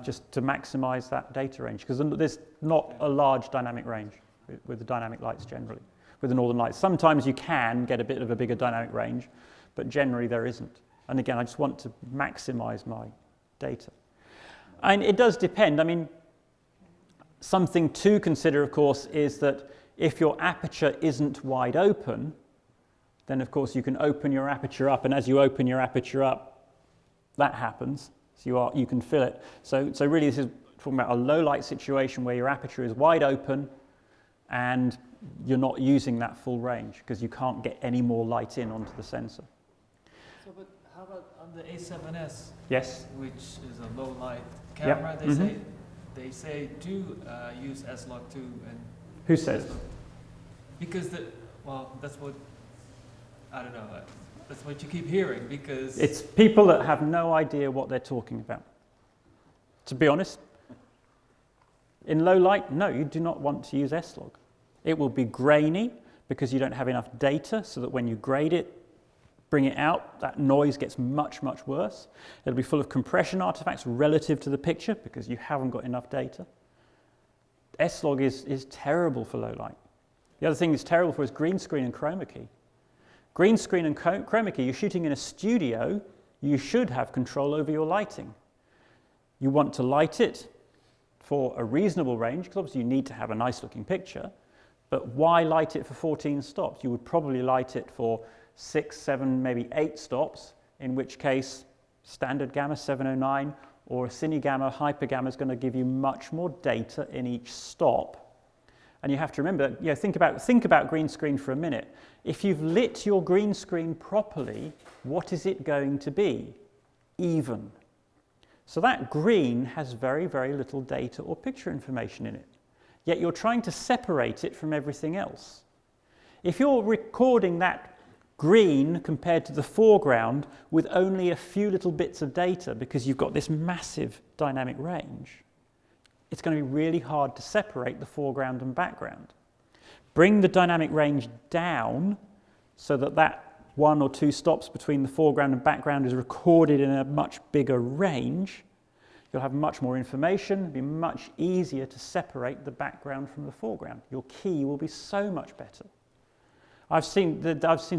just to maximize that data range, because there's not a large dynamic range with the dynamic lights generally, with the northern lights. Sometimes you can get a bit of a bigger dynamic range, but generally there isn't. And again, I just want to maximize my data. And it does depend. I mean, something to consider, of course, is that if your aperture isn't wide open, then of course you can open your aperture up, and as you open your aperture up, that happens. So you can fill it. So really this is talking about a low light situation where your aperture is wide open and you're not using that full range because you can't get any more light in onto the sensor. So, but how about on the A7S? Yes. Which is a low light camera. Yep. They say to use S-Log2 and. Who says? Because that's what I don't know. That's what you keep hearing because it's people that have no idea what they're talking about. To be honest, in low light, no, you do not want to use S-Log. It will be grainy because you don't have enough data, so that when you grade it, bring it out, that noise gets much, much worse. It'll be full of compression artifacts relative to the picture because you haven't got enough data. S-Log is terrible for low light. The other thing it's terrible for is green screen and chroma key. Green screen and chroma key, you're shooting in a studio, you should have control over your lighting. You want to light it for a reasonable range, because obviously you need to have a nice looking picture, but why light it for 14 stops? You would probably light it for 6, 7, maybe 8 stops, in which case standard gamma 709 or a Cinegamma hypergamma is going to give you much more data in each stop. And you have to remember, think about green screen for a minute. If you've lit your green screen properly, what is it going to be? Even. So that green has very, very little data or picture information in it. Yet you're trying to separate it from everything else. If you're recording that green compared to the foreground with only a few little bits of data because you've got this massive dynamic range, it's going to be really hard to separate the foreground and background. Bring the dynamic range down so that 1 or 2 stops between the foreground and background is recorded in a much bigger range. You'll have much more information. It'll be much easier to separate the background from the foreground. Your key will be so much better. I've seen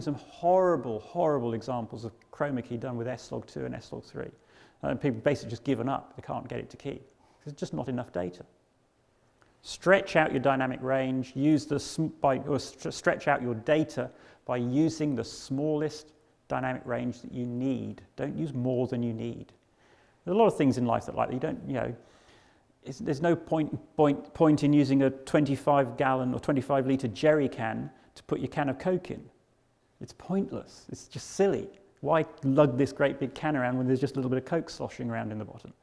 some horrible, horrible examples of chroma key done with S-Log2 and S-Log3. People basically just given up. They can't get it to key. There's just not enough data. Stretch out your dynamic range, stretch out your data by using the smallest dynamic range that you need. Don't use more than you need. There's a lot of things in life that you don't, there's no point in using a 25-gallon or 25-litre jerry can to put your can of Coke in. It's pointless. It's just silly. Why lug this great big can around when there's just a little bit of Coke sloshing around in the bottom?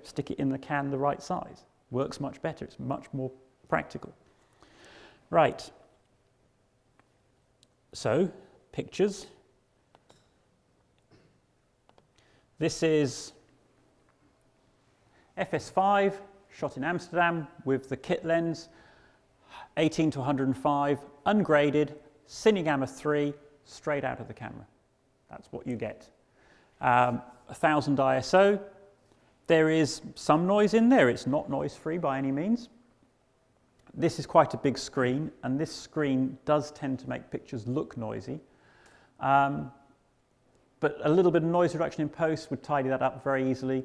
Stick it in the can the right size. Works much better. It's much more practical. Right. So, pictures. This is FS5 shot in Amsterdam with the kit lens, 18 to 105, ungraded, Cinegamma 3, straight out of the camera. That's what you get. 1000 ISO. There is some noise in there. It's not noise-free by any means. This is quite a big screen, and this screen does tend to make pictures look noisy. But a little bit of noise reduction in post would tidy that up very easily,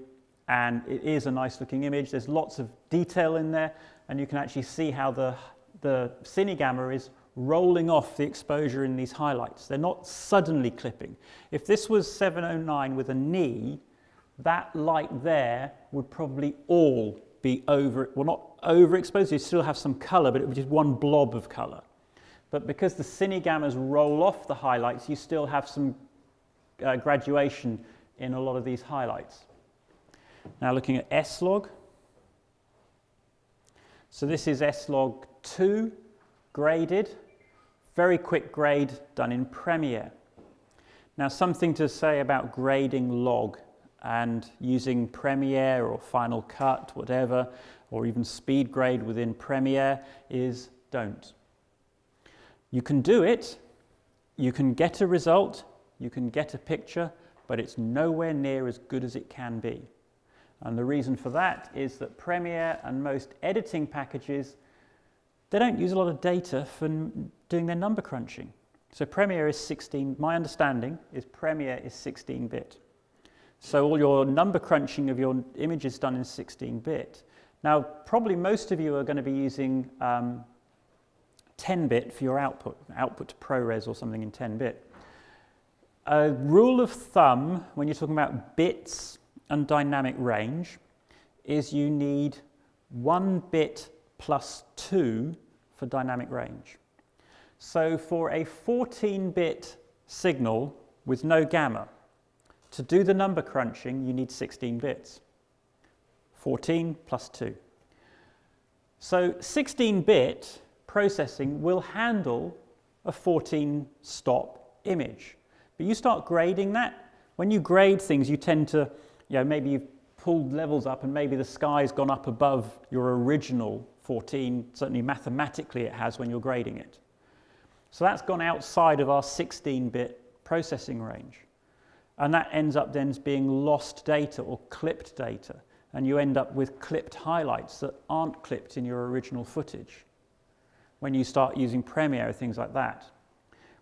and it is a nice-looking image. There's lots of detail in there, and you can actually see how the Cinegamma is rolling off the exposure in these highlights. They're not suddenly clipping. If this was 709 with a knee, that light there would probably all be not overexposed, you still have some color, but it would be just one blob of color. But because the Cinegammas roll off the highlights, you still have some graduation in a lot of these highlights. Now looking at S-Log. So this is S-Log 2 graded, very quick grade done in Premiere. Now something to say about grading log and using Premiere or Final Cut, whatever, or even speed grade within Premiere is don't. You can do it, you can get a result, you can get a picture, but it's nowhere near as good as it can be. And the reason for that is that Premiere and most editing packages, they don't use a lot of data for doing their number crunching. So Premiere is 16, my understanding is Premiere is 16-bit. So all your number crunching of your image is done in 16-bit. Now, probably most of you are going to be using 10-bit for your output to ProRes or something in 10-bit. A rule of thumb, when you're talking about bits and dynamic range, is you need 1 bit plus 2 for dynamic range. So for a 14-bit signal with no gamma, to do the number crunching, you need 16 bits. 14 plus 2. So 16-bit processing will handle a 14-stop image. But you start grading that. When you grade things, you tend to, maybe you've pulled levels up and maybe the sky's gone up above your original 14. Certainly mathematically it has when you're grading it. So that's gone outside of our 16-bit processing range. And that ends up then being lost data or clipped data. And you end up with clipped highlights that aren't clipped in your original footage when you start using Premiere, things like that.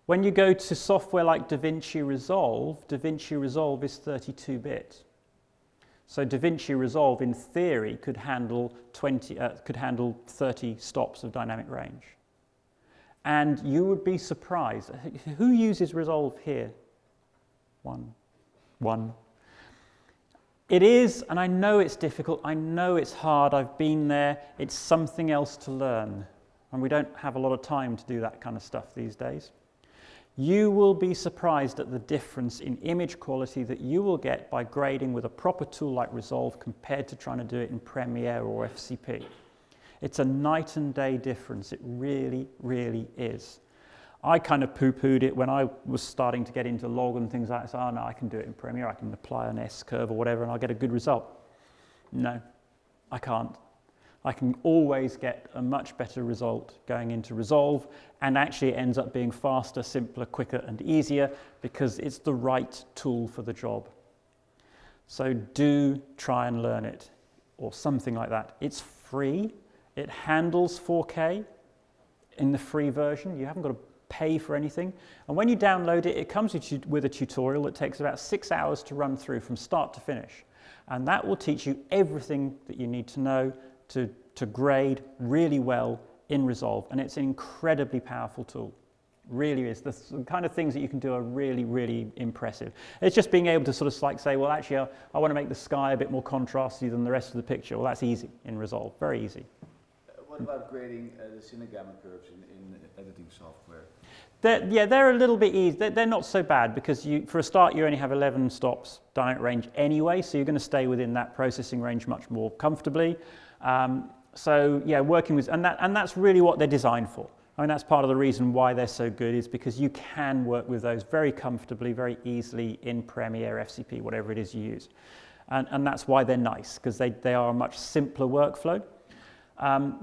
When you go to software like DaVinci Resolve is 32-bit. So DaVinci Resolve, in theory, could handle 30 stops of dynamic range. And you would be surprised. Who uses Resolve here? One. It is, and I know it's difficult, I know it's hard, I've been there, it's something else to learn. And we don't have a lot of time to do that kind of stuff these days. You will be surprised at the difference in image quality that you will get by grading with a proper tool like Resolve compared to trying to do it in Premiere or FCP. It's a night and day difference, it really, really is. I kind of poo-pooed it when I was starting to get into log and things like that. So, oh no, I can do it in Premiere, I can apply an S-curve or whatever and I'll get a good result. No, I can't. I can always get a much better result going into Resolve, and actually it ends up being faster, simpler, quicker and easier because it's the right tool for the job. So do try and learn it, or something like that. It's free, it handles 4K in the free version, you haven't got to pay for anything, and when you download it, it comes with a tutorial that takes about 6 hours to run through from start to finish, and that will teach you everything that you need to know to grade really well in Resolve, and it's an incredibly powerful tool. Really is. The kind of things that you can do are really, really impressive. It's just being able to sort of like say, well, actually, I want to make the sky a bit more contrasty than the rest of the picture. Well, that's easy in Resolve, very easy. What about grading the Cinegamma curves in editing software? They're a little bit easy. They're not so bad because for a start, you only have 11 stops dynamic range anyway, so you're going to stay within that processing range much more comfortably. So yeah, working with, and that's really what they're designed for. I mean, that's part of the reason why they're so good is because you can work with those very comfortably, very easily in Premiere, FCP, whatever it is you use. And that's why they're nice, because they are a much simpler workflow.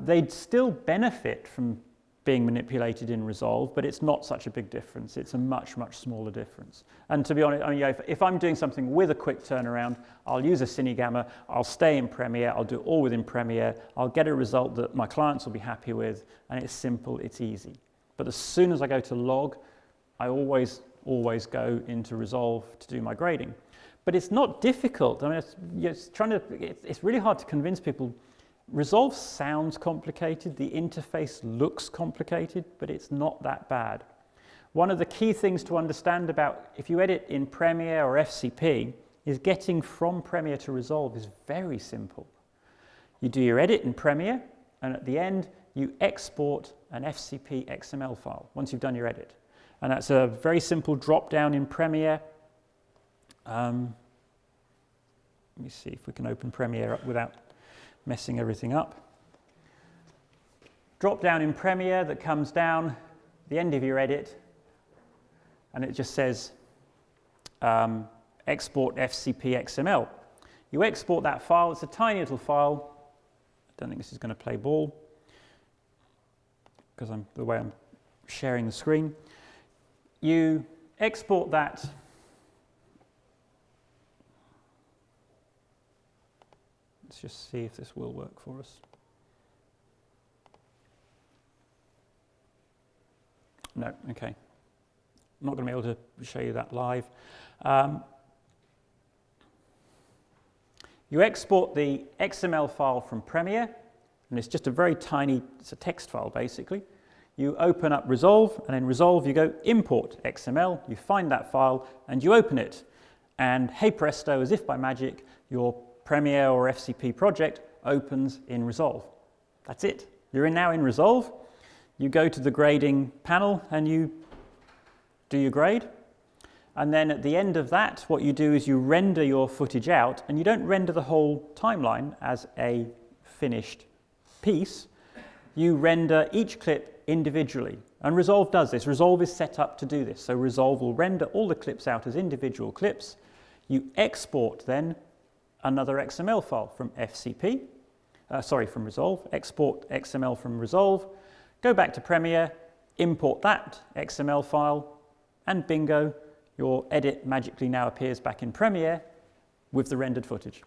They'd still benefit from being manipulated in Resolve, but it's not such a big difference. It's a much, much smaller difference. And to be honest, I mean, if I'm doing something with a quick turnaround, I'll use a Cinegamma, I'll stay in Premiere, I'll do it all within Premiere, I'll get a result that my clients will be happy with, and it's simple, it's easy. But as soon as I go to log, I always go into Resolve to do my grading. But it's not difficult. I mean, it's really hard to convince people. Resolve sounds complicated, the interface looks complicated, but it's not that bad. One of the key things to understand about if you edit in Premiere or FCP is getting from Premiere to Resolve is very simple. you do your edit in Premiere, and at the end, you export an FCP XML file once you've done your edit. And that's a very simple drop down in Premiere. Let me see if we can open Premiere up without messing everything up. Drop down in Premiere that comes down the end of your edit, and it just says export FCP XML. You export that file. It's a tiny little file. I don't think this is going to play ball because the way I'm sharing the screen. You export that. Let's just see if this will work for us. No, okay. I'm not going to be able to show you that live. You export the XML file from Premiere, and it's just a very tiny, it's a text file basically. You open up Resolve, and in Resolve you go Import XML, you find that file, and you open it. And hey presto, as if by magic, your Premiere or FCP project opens in Resolve. That's it. You're now in Resolve. You go to the grading panel and you do your grade. And then at the end of that, what you do is you render your footage out, and you don't render the whole timeline as a finished piece. You render each clip individually. And Resolve does this. Resolve is set up to do this. So Resolve will render all the clips out as individual clips. You export then another XML file from FCP, from Resolve, export XML from Resolve, go back to Premiere, import that XML file, and bingo, your edit magically now appears back in Premiere with the rendered footage.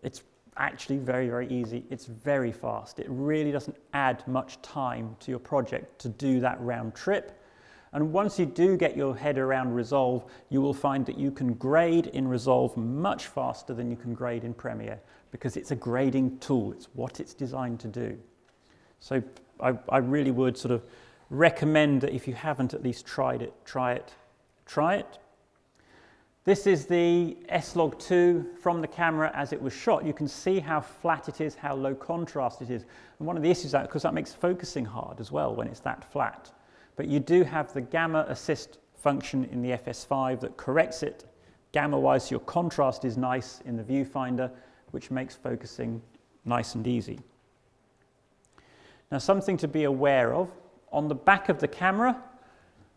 It's actually very, very easy. It's very fast. It really doesn't add much time to your project to do that round trip. And once you do get your head around Resolve, you will find that you can grade in Resolve much faster than you can grade in Premiere, because it's a grading tool. It's what it's designed to do. So I really would sort of recommend that if you haven't at least tried it, try it. This is the S-Log2 from the camera as it was shot. You can see how flat it is, how low contrast it is. And one of the issues that, because that makes focusing hard as well when it's that flat. But you do have the gamma assist function in the FS5 that corrects it gamma-wise, so your contrast is nice in the viewfinder, which makes focusing nice and easy. Now, something to be aware of, on the back of the camera,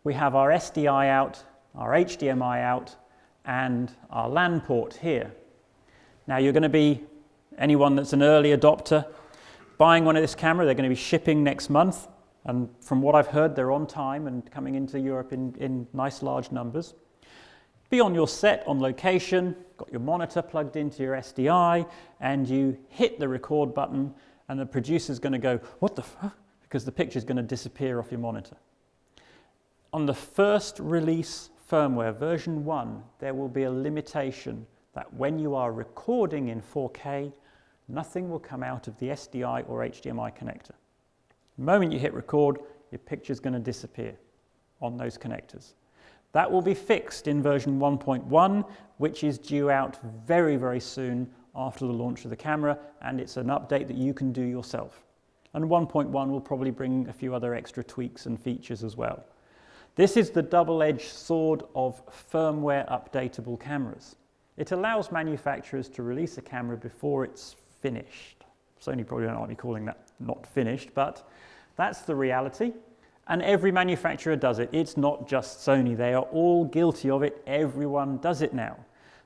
we have our SDI out, our HDMI out, and our LAN port here. Now, you're going to be, anyone that's an early adopter, buying one of this camera, they're going to be shipping next month. And from what I've heard, they're on time and coming into Europe in nice large numbers. Be on your set, on location, got your monitor plugged into your SDI, and you hit the record button, and the producer's going to go, what the fuck? Because the picture's going to disappear off your monitor. On the first release firmware, version 1, there will be a limitation that when you are recording in 4K, nothing will come out of the SDI or HDMI connector. The moment you hit record, your picture's going to disappear on those connectors. That will be fixed in version 1.1, which is due out very, very soon after the launch of the camera, and it's an update that you can do yourself. And 1.1 will probably bring a few other extra tweaks and features as well. This is the double-edged sword of firmware updatable cameras. It allows manufacturers to release a camera before it's finished. Sony probably don't like me calling that not finished, but that's the reality. And every manufacturer does it. It's not just Sony. They are all guilty of it. Everyone does it now.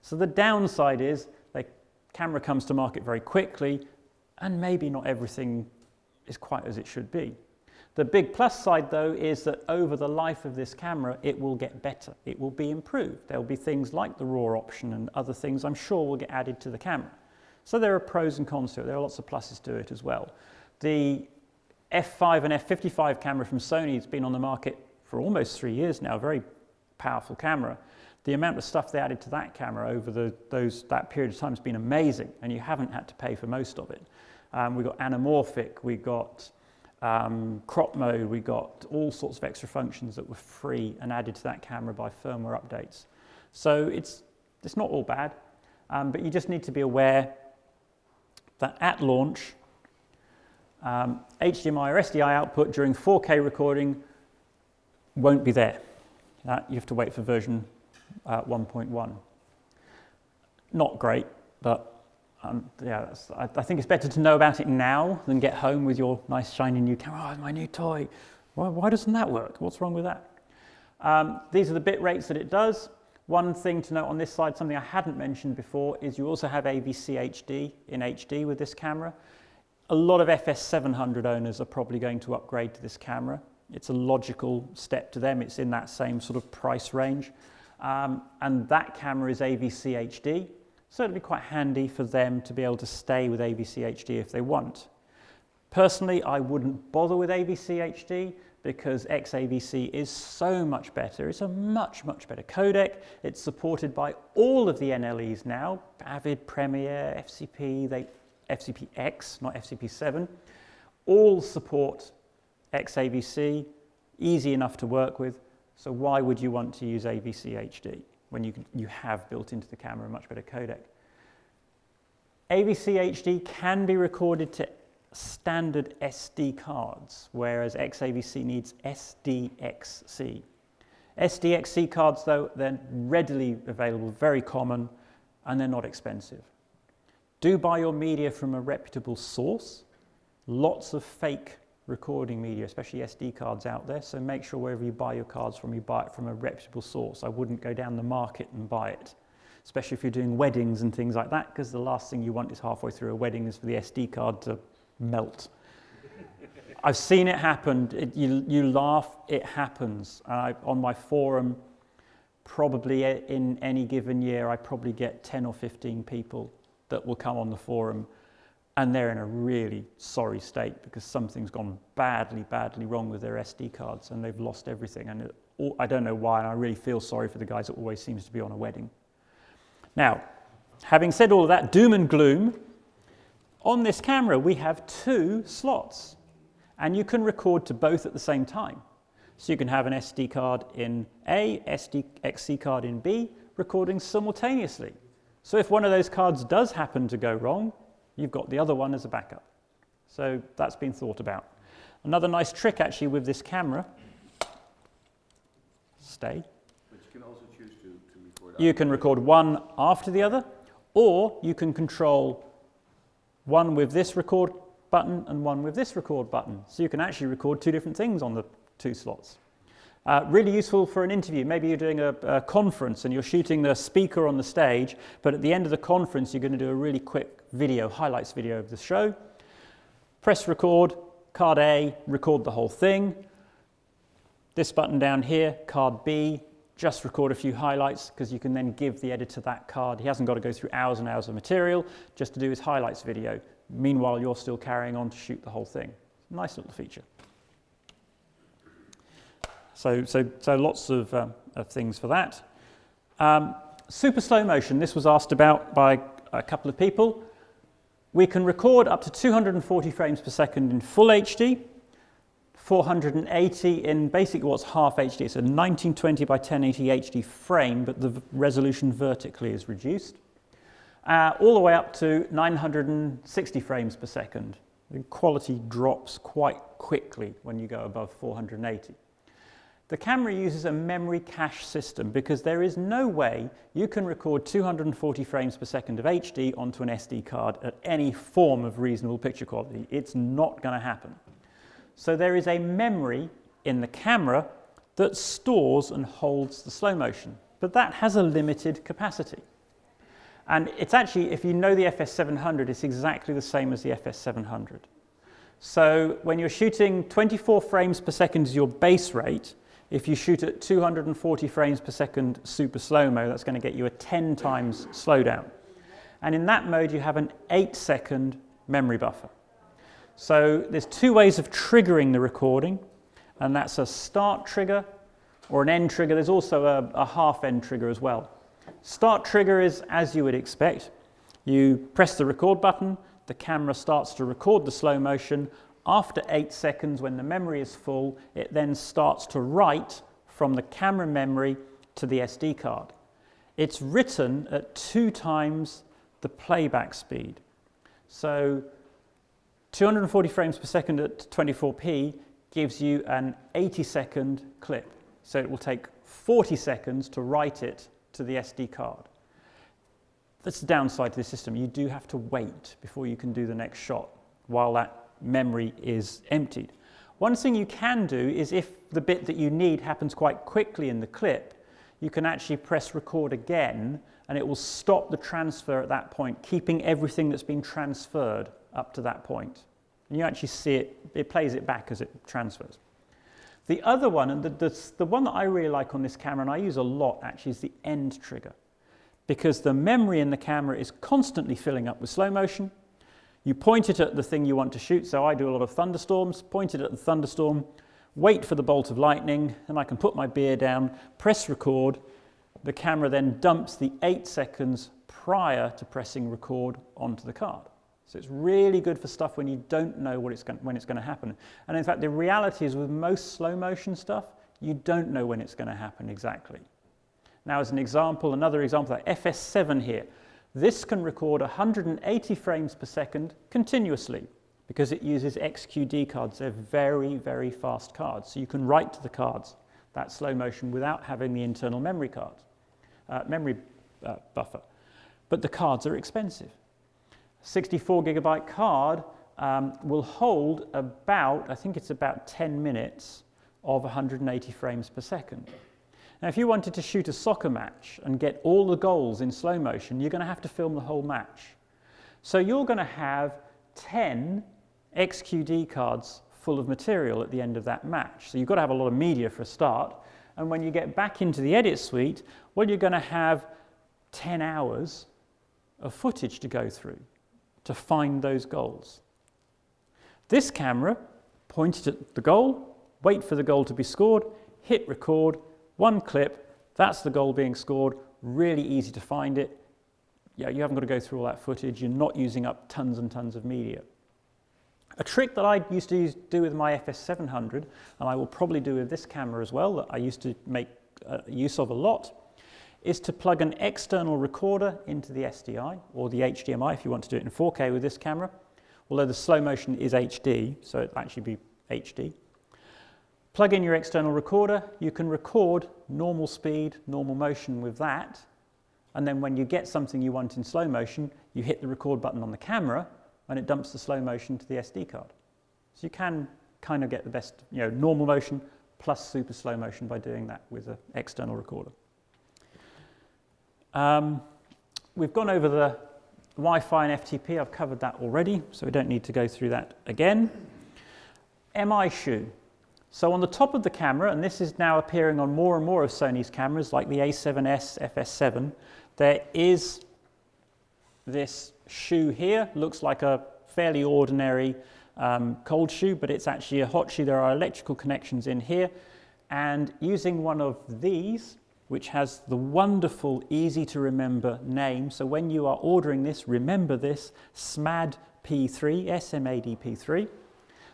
So the downside is the camera comes to market very quickly, and maybe not everything is quite as it should be. The big plus side, though, is that over the life of this camera, it will get better. It will be improved. There will be things like the RAW option and other things I'm sure will get added to the camera. So there are pros and cons to it. There are lots of pluses to it as well. The F5 and F55 camera from Sony has been on the market for almost 3 years now, a very powerful camera. The amount of stuff they added to that camera over that period of time has been amazing, and you haven't had to pay for most of it. We got anamorphic, we got crop mode, we got all sorts of extra functions that were free and added to that camera by firmware updates. So it's not all bad, but you just need to be aware that at launch, HDMI or SDI output during 4K recording won't be there. You have to wait for version 1.1. Not great, but yeah, I think it's better to know about it now than get home with your nice shiny new camera. Oh, my new toy. Why doesn't that work? What's wrong with that? These are the bit rates that it does. One thing to note on this side, something I hadn't mentioned before, is you also have AVCHD in HD with this camera. A lot of FS700 owners are probably going to upgrade to this camera. It's a logical step to them. It's in that same sort of price range. And that camera is AVCHD. So it'll be quite handy for them to be able to stay with AVCHD if they want. Personally, I wouldn't bother with AVCHD because XAVC is so much better. It's a much, much better codec. It's supported by all of the NLEs now, Avid, Premiere, FCP, FCPX, not FCP7. All support XAVC, easy enough to work with. So why would you want to use AVCHD when you have built into the camera a much better codec? AVCHD can be recorded to standard SD cards, whereas XAVC needs SDXC. SDXC cards, though, they're readily available, very common, and they're not expensive. Do buy your media from a reputable source. Lots of fake recording media, especially SD cards out there, so make sure wherever you buy your cards from, you buy it from a reputable source. I wouldn't go down the market and buy it, especially if you're doing weddings and things like that, because the last thing you want is halfway through a wedding is for the SD card to melt. I've seen it happen. You laugh, it happens. On my forum, probably in any given year, I probably get 10 or 15 people that will come on the forum, and they're in a really sorry state because something's gone badly, badly wrong with their SD cards and they've lost everything. And I don't know why, and I really feel sorry for the guys that always seems to be on a wedding. Now, having said all of that doom and gloom, on this camera we have 2 slots, and you can record to both at the same time. So you can have an SD card in A, SDXC card in B, recording simultaneously. So if one of those cards does happen to go wrong, you've got the other one as a backup. So that's been thought about. Another nice trick actually with this camera, stay. But you can also choose to record. You can record one after the other, or you can control one with this record button and one with this record button. So you can actually record 2 different things on the 2 slots. Really useful for an interview. Maybe you're doing a conference and you're shooting the speaker on the stage, but at the end of the conference you're going to do a really quick video, highlights video of the show. Press record, card A, record the whole thing. This button down here, card B, just record a few highlights because you can then give the editor that card. He hasn't got to go through hours and hours of material just to do his highlights video. Meanwhile, you're still carrying on to shoot the whole thing. Nice little feature. So lots of things for that. Super slow motion, this was asked about by a couple of people. We can record up to 240 frames per second in full HD, 480 in basically what's half HD. It's a 1920 by 1080 HD frame, but the resolution vertically is reduced. All the way up to 960 frames per second. The quality drops quite quickly when you go above 480. The camera uses a memory cache system because there is no way you can record 240 frames per second of HD onto an SD card at any form of reasonable picture quality. It's not going to happen. So there is a memory in the camera that stores and holds the slow motion, but that has a limited capacity. And it's actually, if you know the FS700, it's exactly the same as the FS700. So when you're shooting 24 frames per second as your base rate, if you shoot at 240 frames per second super slow-mo, that's going to get you a 10 times slowdown. And in that mode, you have an 8-second memory buffer. So there's 2 ways of triggering the recording, and that's a start trigger or an end trigger. There's also a half-end trigger as well. Start trigger is as you would expect. You press the record button, the camera starts to record the slow motion. After 8 seconds, when the memory is full, it then starts to write from the camera memory to the SD card. It's written at 2 times the playback speed. So 240 frames per second at 24p gives you an 80-second clip. So it will take 40 seconds to write it to the SD card. That's the downside to the system. You do have to wait before you can do the next shot while that memory is emptied. One thing you can do is if the bit that you need happens quite quickly in the clip, you can actually press record again and it will stop the transfer at that point, keeping everything that's been transferred up to that point. And you actually see it plays it back as it transfers. The other one, and the one that I really like on this camera, and I use a lot actually, is the end trigger. Because the memory in the camera is constantly filling up with slow motion. You point it at the thing you want to shoot, so I do a lot of thunderstorms, point it at the thunderstorm, wait for the bolt of lightning, and I can put my beer down, press record. The camera then dumps the 8 seconds prior to pressing record onto the card. So it's really good for stuff when you don't know when it's going to happen. And in fact, the reality is with most slow motion stuff, you don't know when it's going to happen exactly. Now, as an example, another example, that FS7 here. This can record 180 frames per second continuously because it uses XQD cards. They're very, very fast cards. So you can write to the cards that slow motion without having the internal memory buffer. But the cards are expensive. 64 gigabyte card will hold about, I think it's about 10 minutes of 180 frames per second. Now, if you wanted to shoot a soccer match and get all the goals in slow motion, you're going to have to film the whole match. So you're going to have 10 XQD cards full of material at the end of that match. So you've got to have a lot of media for a start. And when you get back into the edit suite, well, you're going to have 10 hours of footage to go through to find those goals. This camera, point it at the goal, wait for the goal to be scored, hit record, one clip, that's the goal being scored, really easy to find it. Yeah, you haven't got to go through all that footage, you're not using up tons and tons of media. A trick that I used to do with my FS700, and I will probably do with this camera as well, that I used to make use of a lot, is to plug an external recorder into the SDI, or the HDMI if you want to do it in 4K with this camera, although the slow motion is HD, so it'll actually be HD. Plug in your external recorder, you can record normal speed, normal motion with that, and then when you get something you want in slow motion, you hit the record button on the camera, and it dumps the slow motion to the SD card. So you can kind of get the best, normal motion plus super slow motion by doing that with an external recorder. We've gone over the Wi-Fi and FTP, I've covered that already, so we don't need to go through that again. MI shoe. So on the top of the camera, and this is now appearing on more and more of Sony's cameras, like the A7S FS7, there is this shoe here. Looks like a fairly ordinary cold shoe, but it's actually a hot shoe. There are electrical connections in here. And using one of these, which has the wonderful, easy to remember name. So when you are ordering this, remember this, SMAD P3, SMAD P3,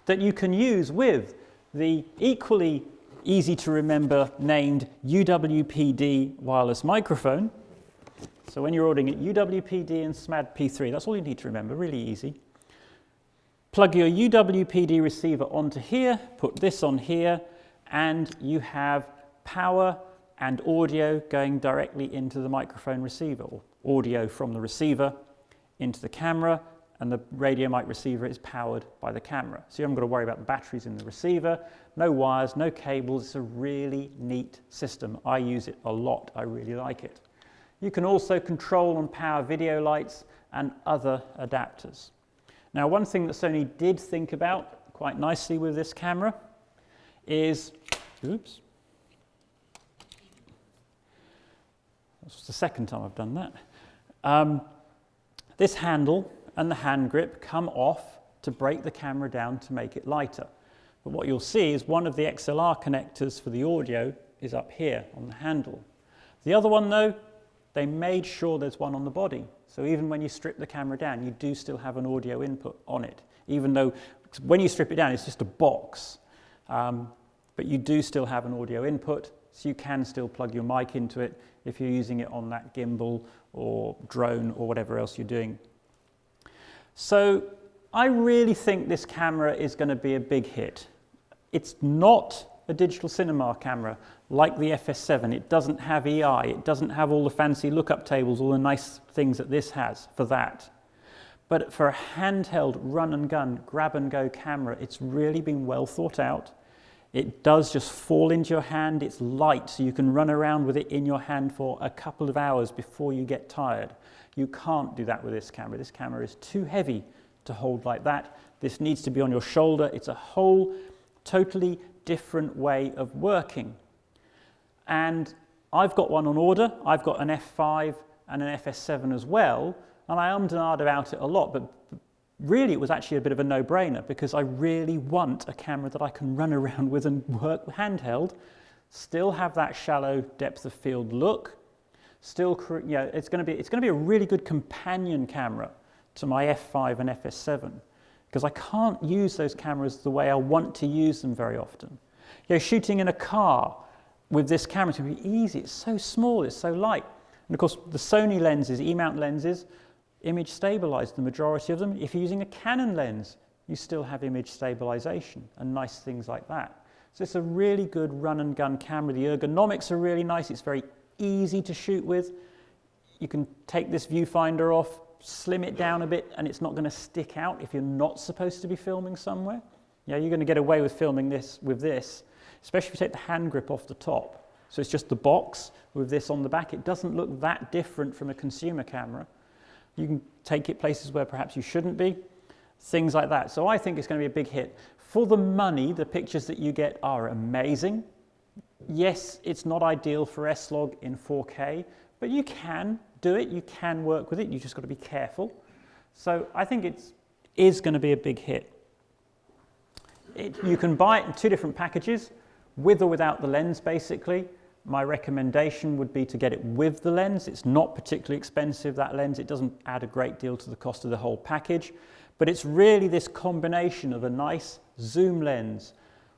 that you can use with the equally easy to remember named UWPD wireless microphone. So when you're ordering it, UWPD and SMAD P3, that's all you need to remember, really easy. Plug your UWPD receiver onto here, put this on here, and you have power and audio going directly into the microphone receiver, or audio from the receiver into the camera, and the radio mic receiver is powered by the camera. So you haven't got to worry about the batteries in the receiver, no wires, no cables. It's a really neat system. I use it a lot. I really like it. You can also control and power video lights and other adapters. Now, one thing that Sony did think about quite nicely with this camera is, oops, that's the second time I've done that. This handle and the hand grip come off to break the camera down to make it lighter. But what you'll see is one of the XLR connectors for the audio is up here on the handle. The other one, though, they made sure there's one on the body. So even when you strip the camera down, you do still have an audio input on it, even though when you strip it down, it's just a box. But you do still have an audio input, so you can still plug your mic into it if you're using it on that gimbal or drone or whatever else you're doing. So I really think this camera is going to be a big hit. It's not a digital cinema camera like the FS7. It doesn't have EI, it doesn't have all the fancy lookup tables, all the nice things that this has for that. But for a handheld run and gun, grab and go camera, it's really been well thought out. It does just fall into your hand. It's light, so you can run around with it in your hand for a couple of hours before you get tired. You can't do that with this camera. This camera is too heavy to hold like that. This needs to be on your shoulder. It's a whole totally different way of working. And I've got one on order. I've got an F5 and an FS7 as well, and I ummed and ahed about it a lot, but really it was actually a bit of a no-brainer because I really want a camera that I can run around with and work handheld, still have that shallow depth of field look, still, you know, it's going to be a really good companion camera to my F5 and FS7 because I can't use those cameras the way I want to use them very often. You know, shooting in a car with this camera is going to be easy. It's so small, it's so light. And of course, the Sony lenses, E-mount lenses, image stabilized, the majority of them. If you're using a Canon lens, you still have image stabilization and nice things like that. So it's a really good run and gun camera. The ergonomics are really nice. It's very easy to shoot with. You can take this viewfinder off, slim it down a bit, and it's not going to stick out if you're not supposed to be filming somewhere. Yeah, you're going to get away with filming this with this, especially if you take the hand grip off the top. So it's just the box with this on the back. It doesn't look that different from a consumer camera. You can take it places where perhaps you shouldn't be, things like that. So I think it's going to be a big hit. For the money, the pictures that you get are amazing. Yes, it's not ideal for S-Log in 4K, but you can do it, you can work with it, you just got to be careful. So I think it is going to be a big hit. You can buy it in two different packages, with or without the lens basically. My recommendation would be to get it with the lens. It's not particularly expensive, that lens. It doesn't add a great deal to the cost of the whole package, but it's really this combination of a nice zoom lens,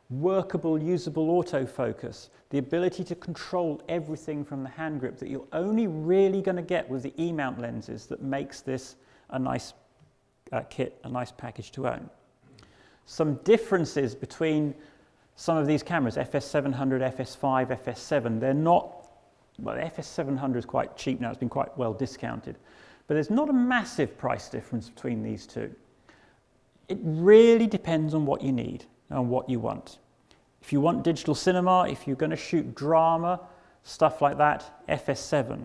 workable, usable autofocus, the ability to control everything from the hand grip that you're only really going to get with the E-mount lenses that makes this a nice kit, a nice package to own. Some differences between some of these cameras, FS700, FS5, FS7, they're not, well, the FS700 is quite cheap now, it's been quite well discounted, but there's not a massive price difference between these two. It really depends on what you need and what you want. If you want digital cinema, if you're going to shoot drama, stuff like that, FS7.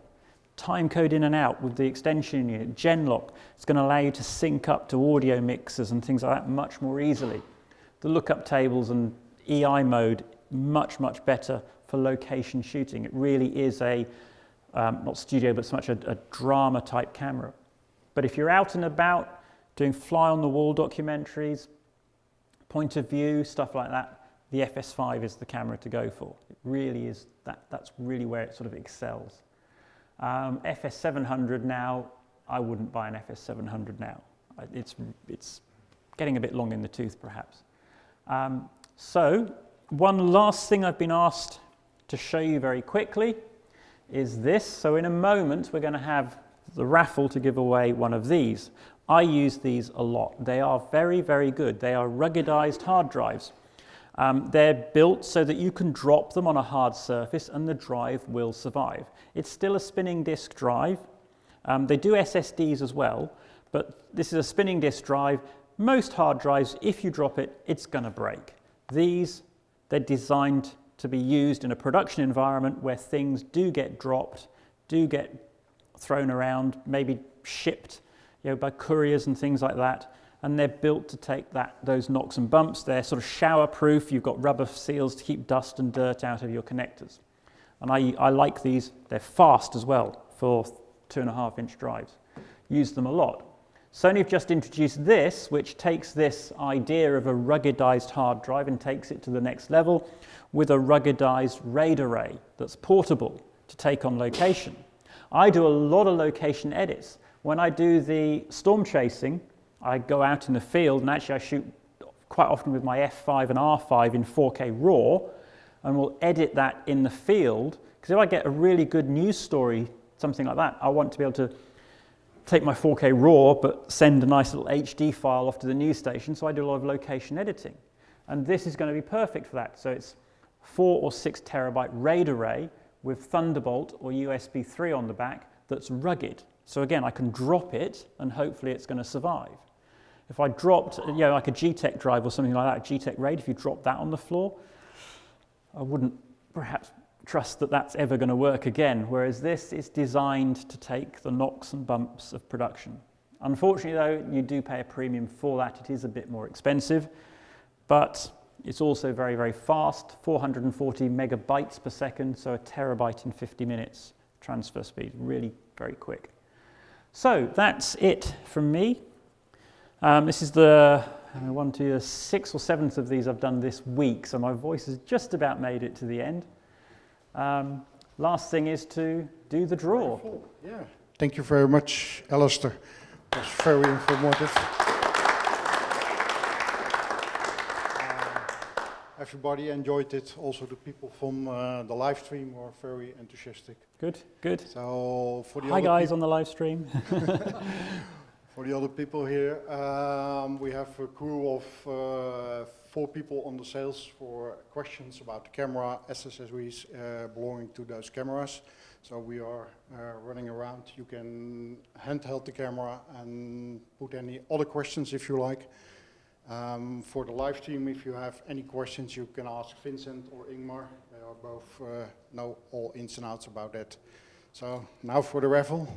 Time code in and out with the extension unit, Genlock, it's going to allow you to sync up to audio mixers and things like that much more easily. The lookup tables and EI mode, much, much better for location shooting. It really is a, not studio, but so much a drama type camera. But if you're out and about doing fly on the wall documentaries, point of view, stuff like that, the FS5 is the camera to go for. It really is, that's really where it sort of excels. FS700 now, I wouldn't buy an FS700 now. It's getting a bit long in the tooth perhaps. So, one last thing I've been asked to show you very quickly is this. So in a moment, we're going to have the raffle to give away one of these. I use these a lot. They are very, very good. They are ruggedized hard drives. They're built so that you can drop them on a hard surface and the drive will survive. It's still a spinning disk drive. They do SSDs as well, but this is a spinning disk drive. Most hard drives, if you drop it, it's going to break. These, they're designed to be used in a production environment where things do get dropped, do get thrown around, maybe shipped, you know, by couriers and things like that, and they're built to take those knocks and bumps. They're sort of shower proof. You've got rubber seals to keep dust and dirt out of your connectors. And I like these. They're fast as well for 2.5-inch drives. Use them a lot. Sony have just introduced this, which takes this idea of a ruggedized hard drive and takes it to the next level with a ruggedized RAID array that's portable to take on location. I do a lot of location edits. When I do the storm chasing, I go out in the field, and actually I shoot quite often with my F5 and R5 in 4K RAW, and we'll edit that in the field, because if I get a really good news story, something like that, I want to be able to take my 4K RAW, but send a nice little HD file off to the news station, so I do a lot of location editing. And this is going to be perfect for that. So it's 4 or 6 terabyte RAID array with Thunderbolt or USB 3 on the back that's rugged. So again, I can drop it and hopefully it's going to survive. If I dropped, like a G-Tech drive or something like that, a G-Tech RAID, if you drop that on the floor, I wouldn't perhaps trust that that's ever going to work again, whereas this is designed to take the knocks and bumps of production. Unfortunately though, you do pay a premium for that. It is a bit more expensive, but it's also very, very fast, 440 megabytes per second, so a terabyte in 50 minutes transfer speed, really very quick. So that's it from me. This is the 6th or 7th of these I've done this week, so my voice has just about made it to the end. Last thing is to do the draw. Yeah. Thank you very much, Alister. It was very informative. Everybody enjoyed it. Also, the people from the live stream were very enthusiastic. Good, good. So for the hi guys on the live stream. For the other people here, we have a crew of 4 people on the sales for questions about the camera, accessories belonging to those cameras. So we are running around. You can handheld the camera and put any other questions if you like. For the live stream, if you have any questions, you can ask Vincent or Ingmar. They are both know all ins and outs about that. So now for the raffle.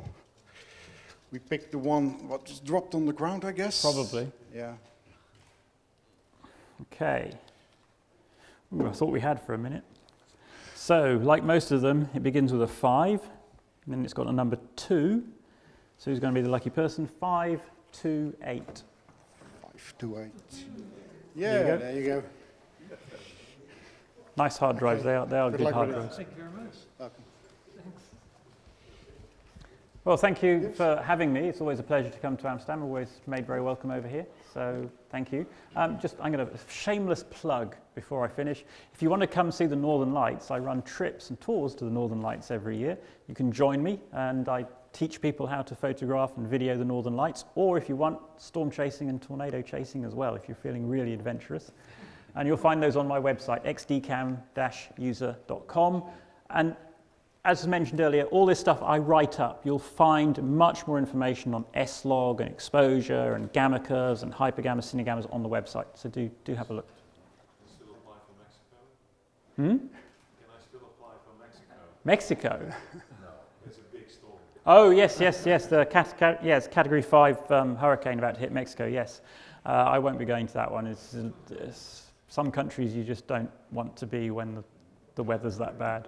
We picked the one what was dropped on the ground, I guess. Probably. Yeah. Okay. Ooh, I thought we had for a minute. So, like most of them, it begins with a 5, and then it's got a number 2. So who's going to be the lucky person? 528. 528. Yeah, there you go. Nice hard drives. They are good hard drives. Thank you very much. Okay. Thanks. Well, thank you for having me. It's always a pleasure to come to Amsterdam. Always made very welcome over here. So thank you. I'm going to shameless plug before I finish. If you want to come see the Northern Lights, I run trips and tours to the Northern Lights every year. You can join me, and I teach people how to photograph and video the Northern Lights, or if you want, storm chasing and tornado chasing as well, if you're feeling really adventurous. And you'll find those on my website, xdcam-user.com. And as mentioned earlier, all this stuff I write up. You'll find much more information on S-log and exposure and gamma curves and hypergamma, cinegammas on the website. So do have a look. Can I still apply for Mexico? Hmm? Can I still apply for Mexico? Mexico? No, it's a big storm. Oh, yes. The Category 5 hurricane about to hit Mexico, yes. I won't be going to that one. It's some countries you just don't want to be when the weather's that bad.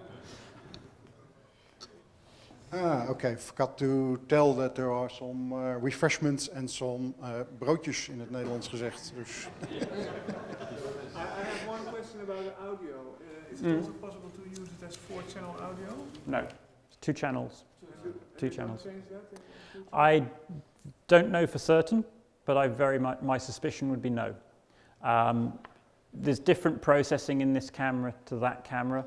Okay, forgot to tell that there are some refreshments and some broodjes in het Nederlands gezegd. Dus. I have one question about the audio. Is it also possible to use it as 4-channel audio? No, it's 2 channels. Two channels. Change that in future? I don't know for certain, but my suspicion would be no. There's different processing in this camera to that camera,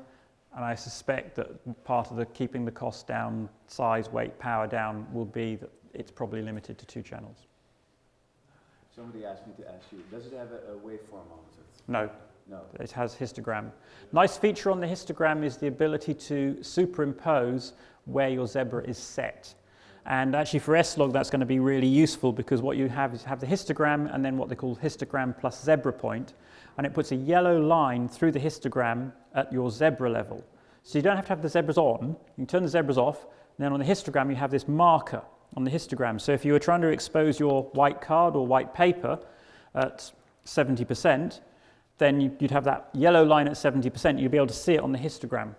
and I suspect that part of keeping the cost down, size, weight, power down, will be that it's probably limited to 2 channels. Somebody asked me to ask you, does it have a waveform on it? No. No. It has histogram. Nice feature on the histogram is the ability to superimpose where your zebra is set. And actually for S-log that's going to be really useful, because what you have is the histogram and then what they call histogram plus zebra point, and it puts a yellow line through the histogram at your zebra level. So you don't have to have the zebras on, you can turn the zebras off, and then on the histogram you have this marker on the histogram. So if you were trying to expose your white card or white paper at 70%, then you'd have that yellow line at 70%, you'd be able to see it on the histogram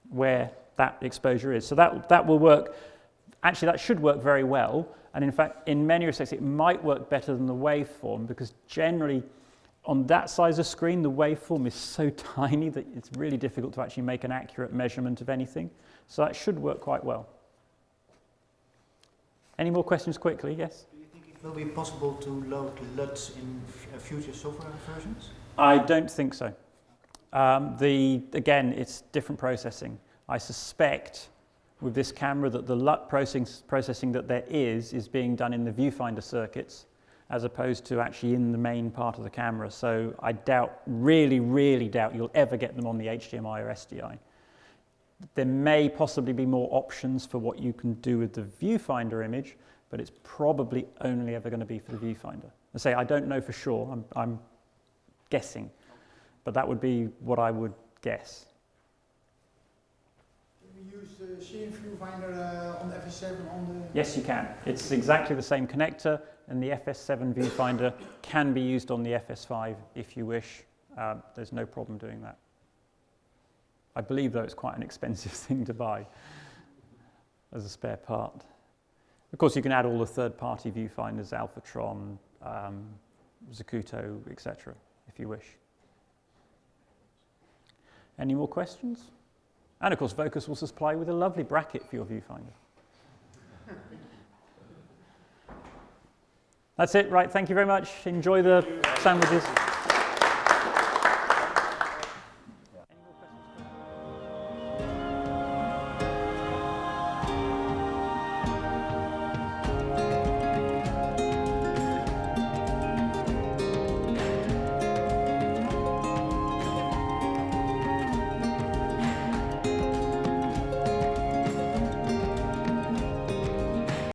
where that exposure is. So that will work. Actually, that should work very well, and in fact, in many respects, it might work better than the waveform, because generally, on that size of screen, the waveform is so tiny that it's really difficult to actually make an accurate measurement of anything. So that should work quite well. Any more questions quickly? Yes? Do you think it will be possible to load LUTs in future software versions? I don't think so. Again, it's different processing. I suspect with this camera that the LUT processing that there is being done in the viewfinder circuits as opposed to actually in the main part of the camera. So I doubt, really doubt you'll ever get them on the HDMI or SDI. There may possibly be more options for what you can do with the viewfinder image, but it's probably only ever going to be for the viewfinder. I say I don't know for sure, I'm guessing, but that would be what I would guess. Can we use the same viewfinder on the FS7 on the... Yes, you can. It's exactly the same connector, and the FS7 viewfinder can be used on the FS5 if you wish. There's no problem doing that. I believe, though, it's quite an expensive thing to buy as a spare part. Of course, you can add all the third-party viewfinders, Alphatron, Zacuto, etc., if you wish. Any more questions? And, of course, Vocas will supply with a lovely bracket for your viewfinder. That's it, right, thank you very much. Enjoy the sandwiches.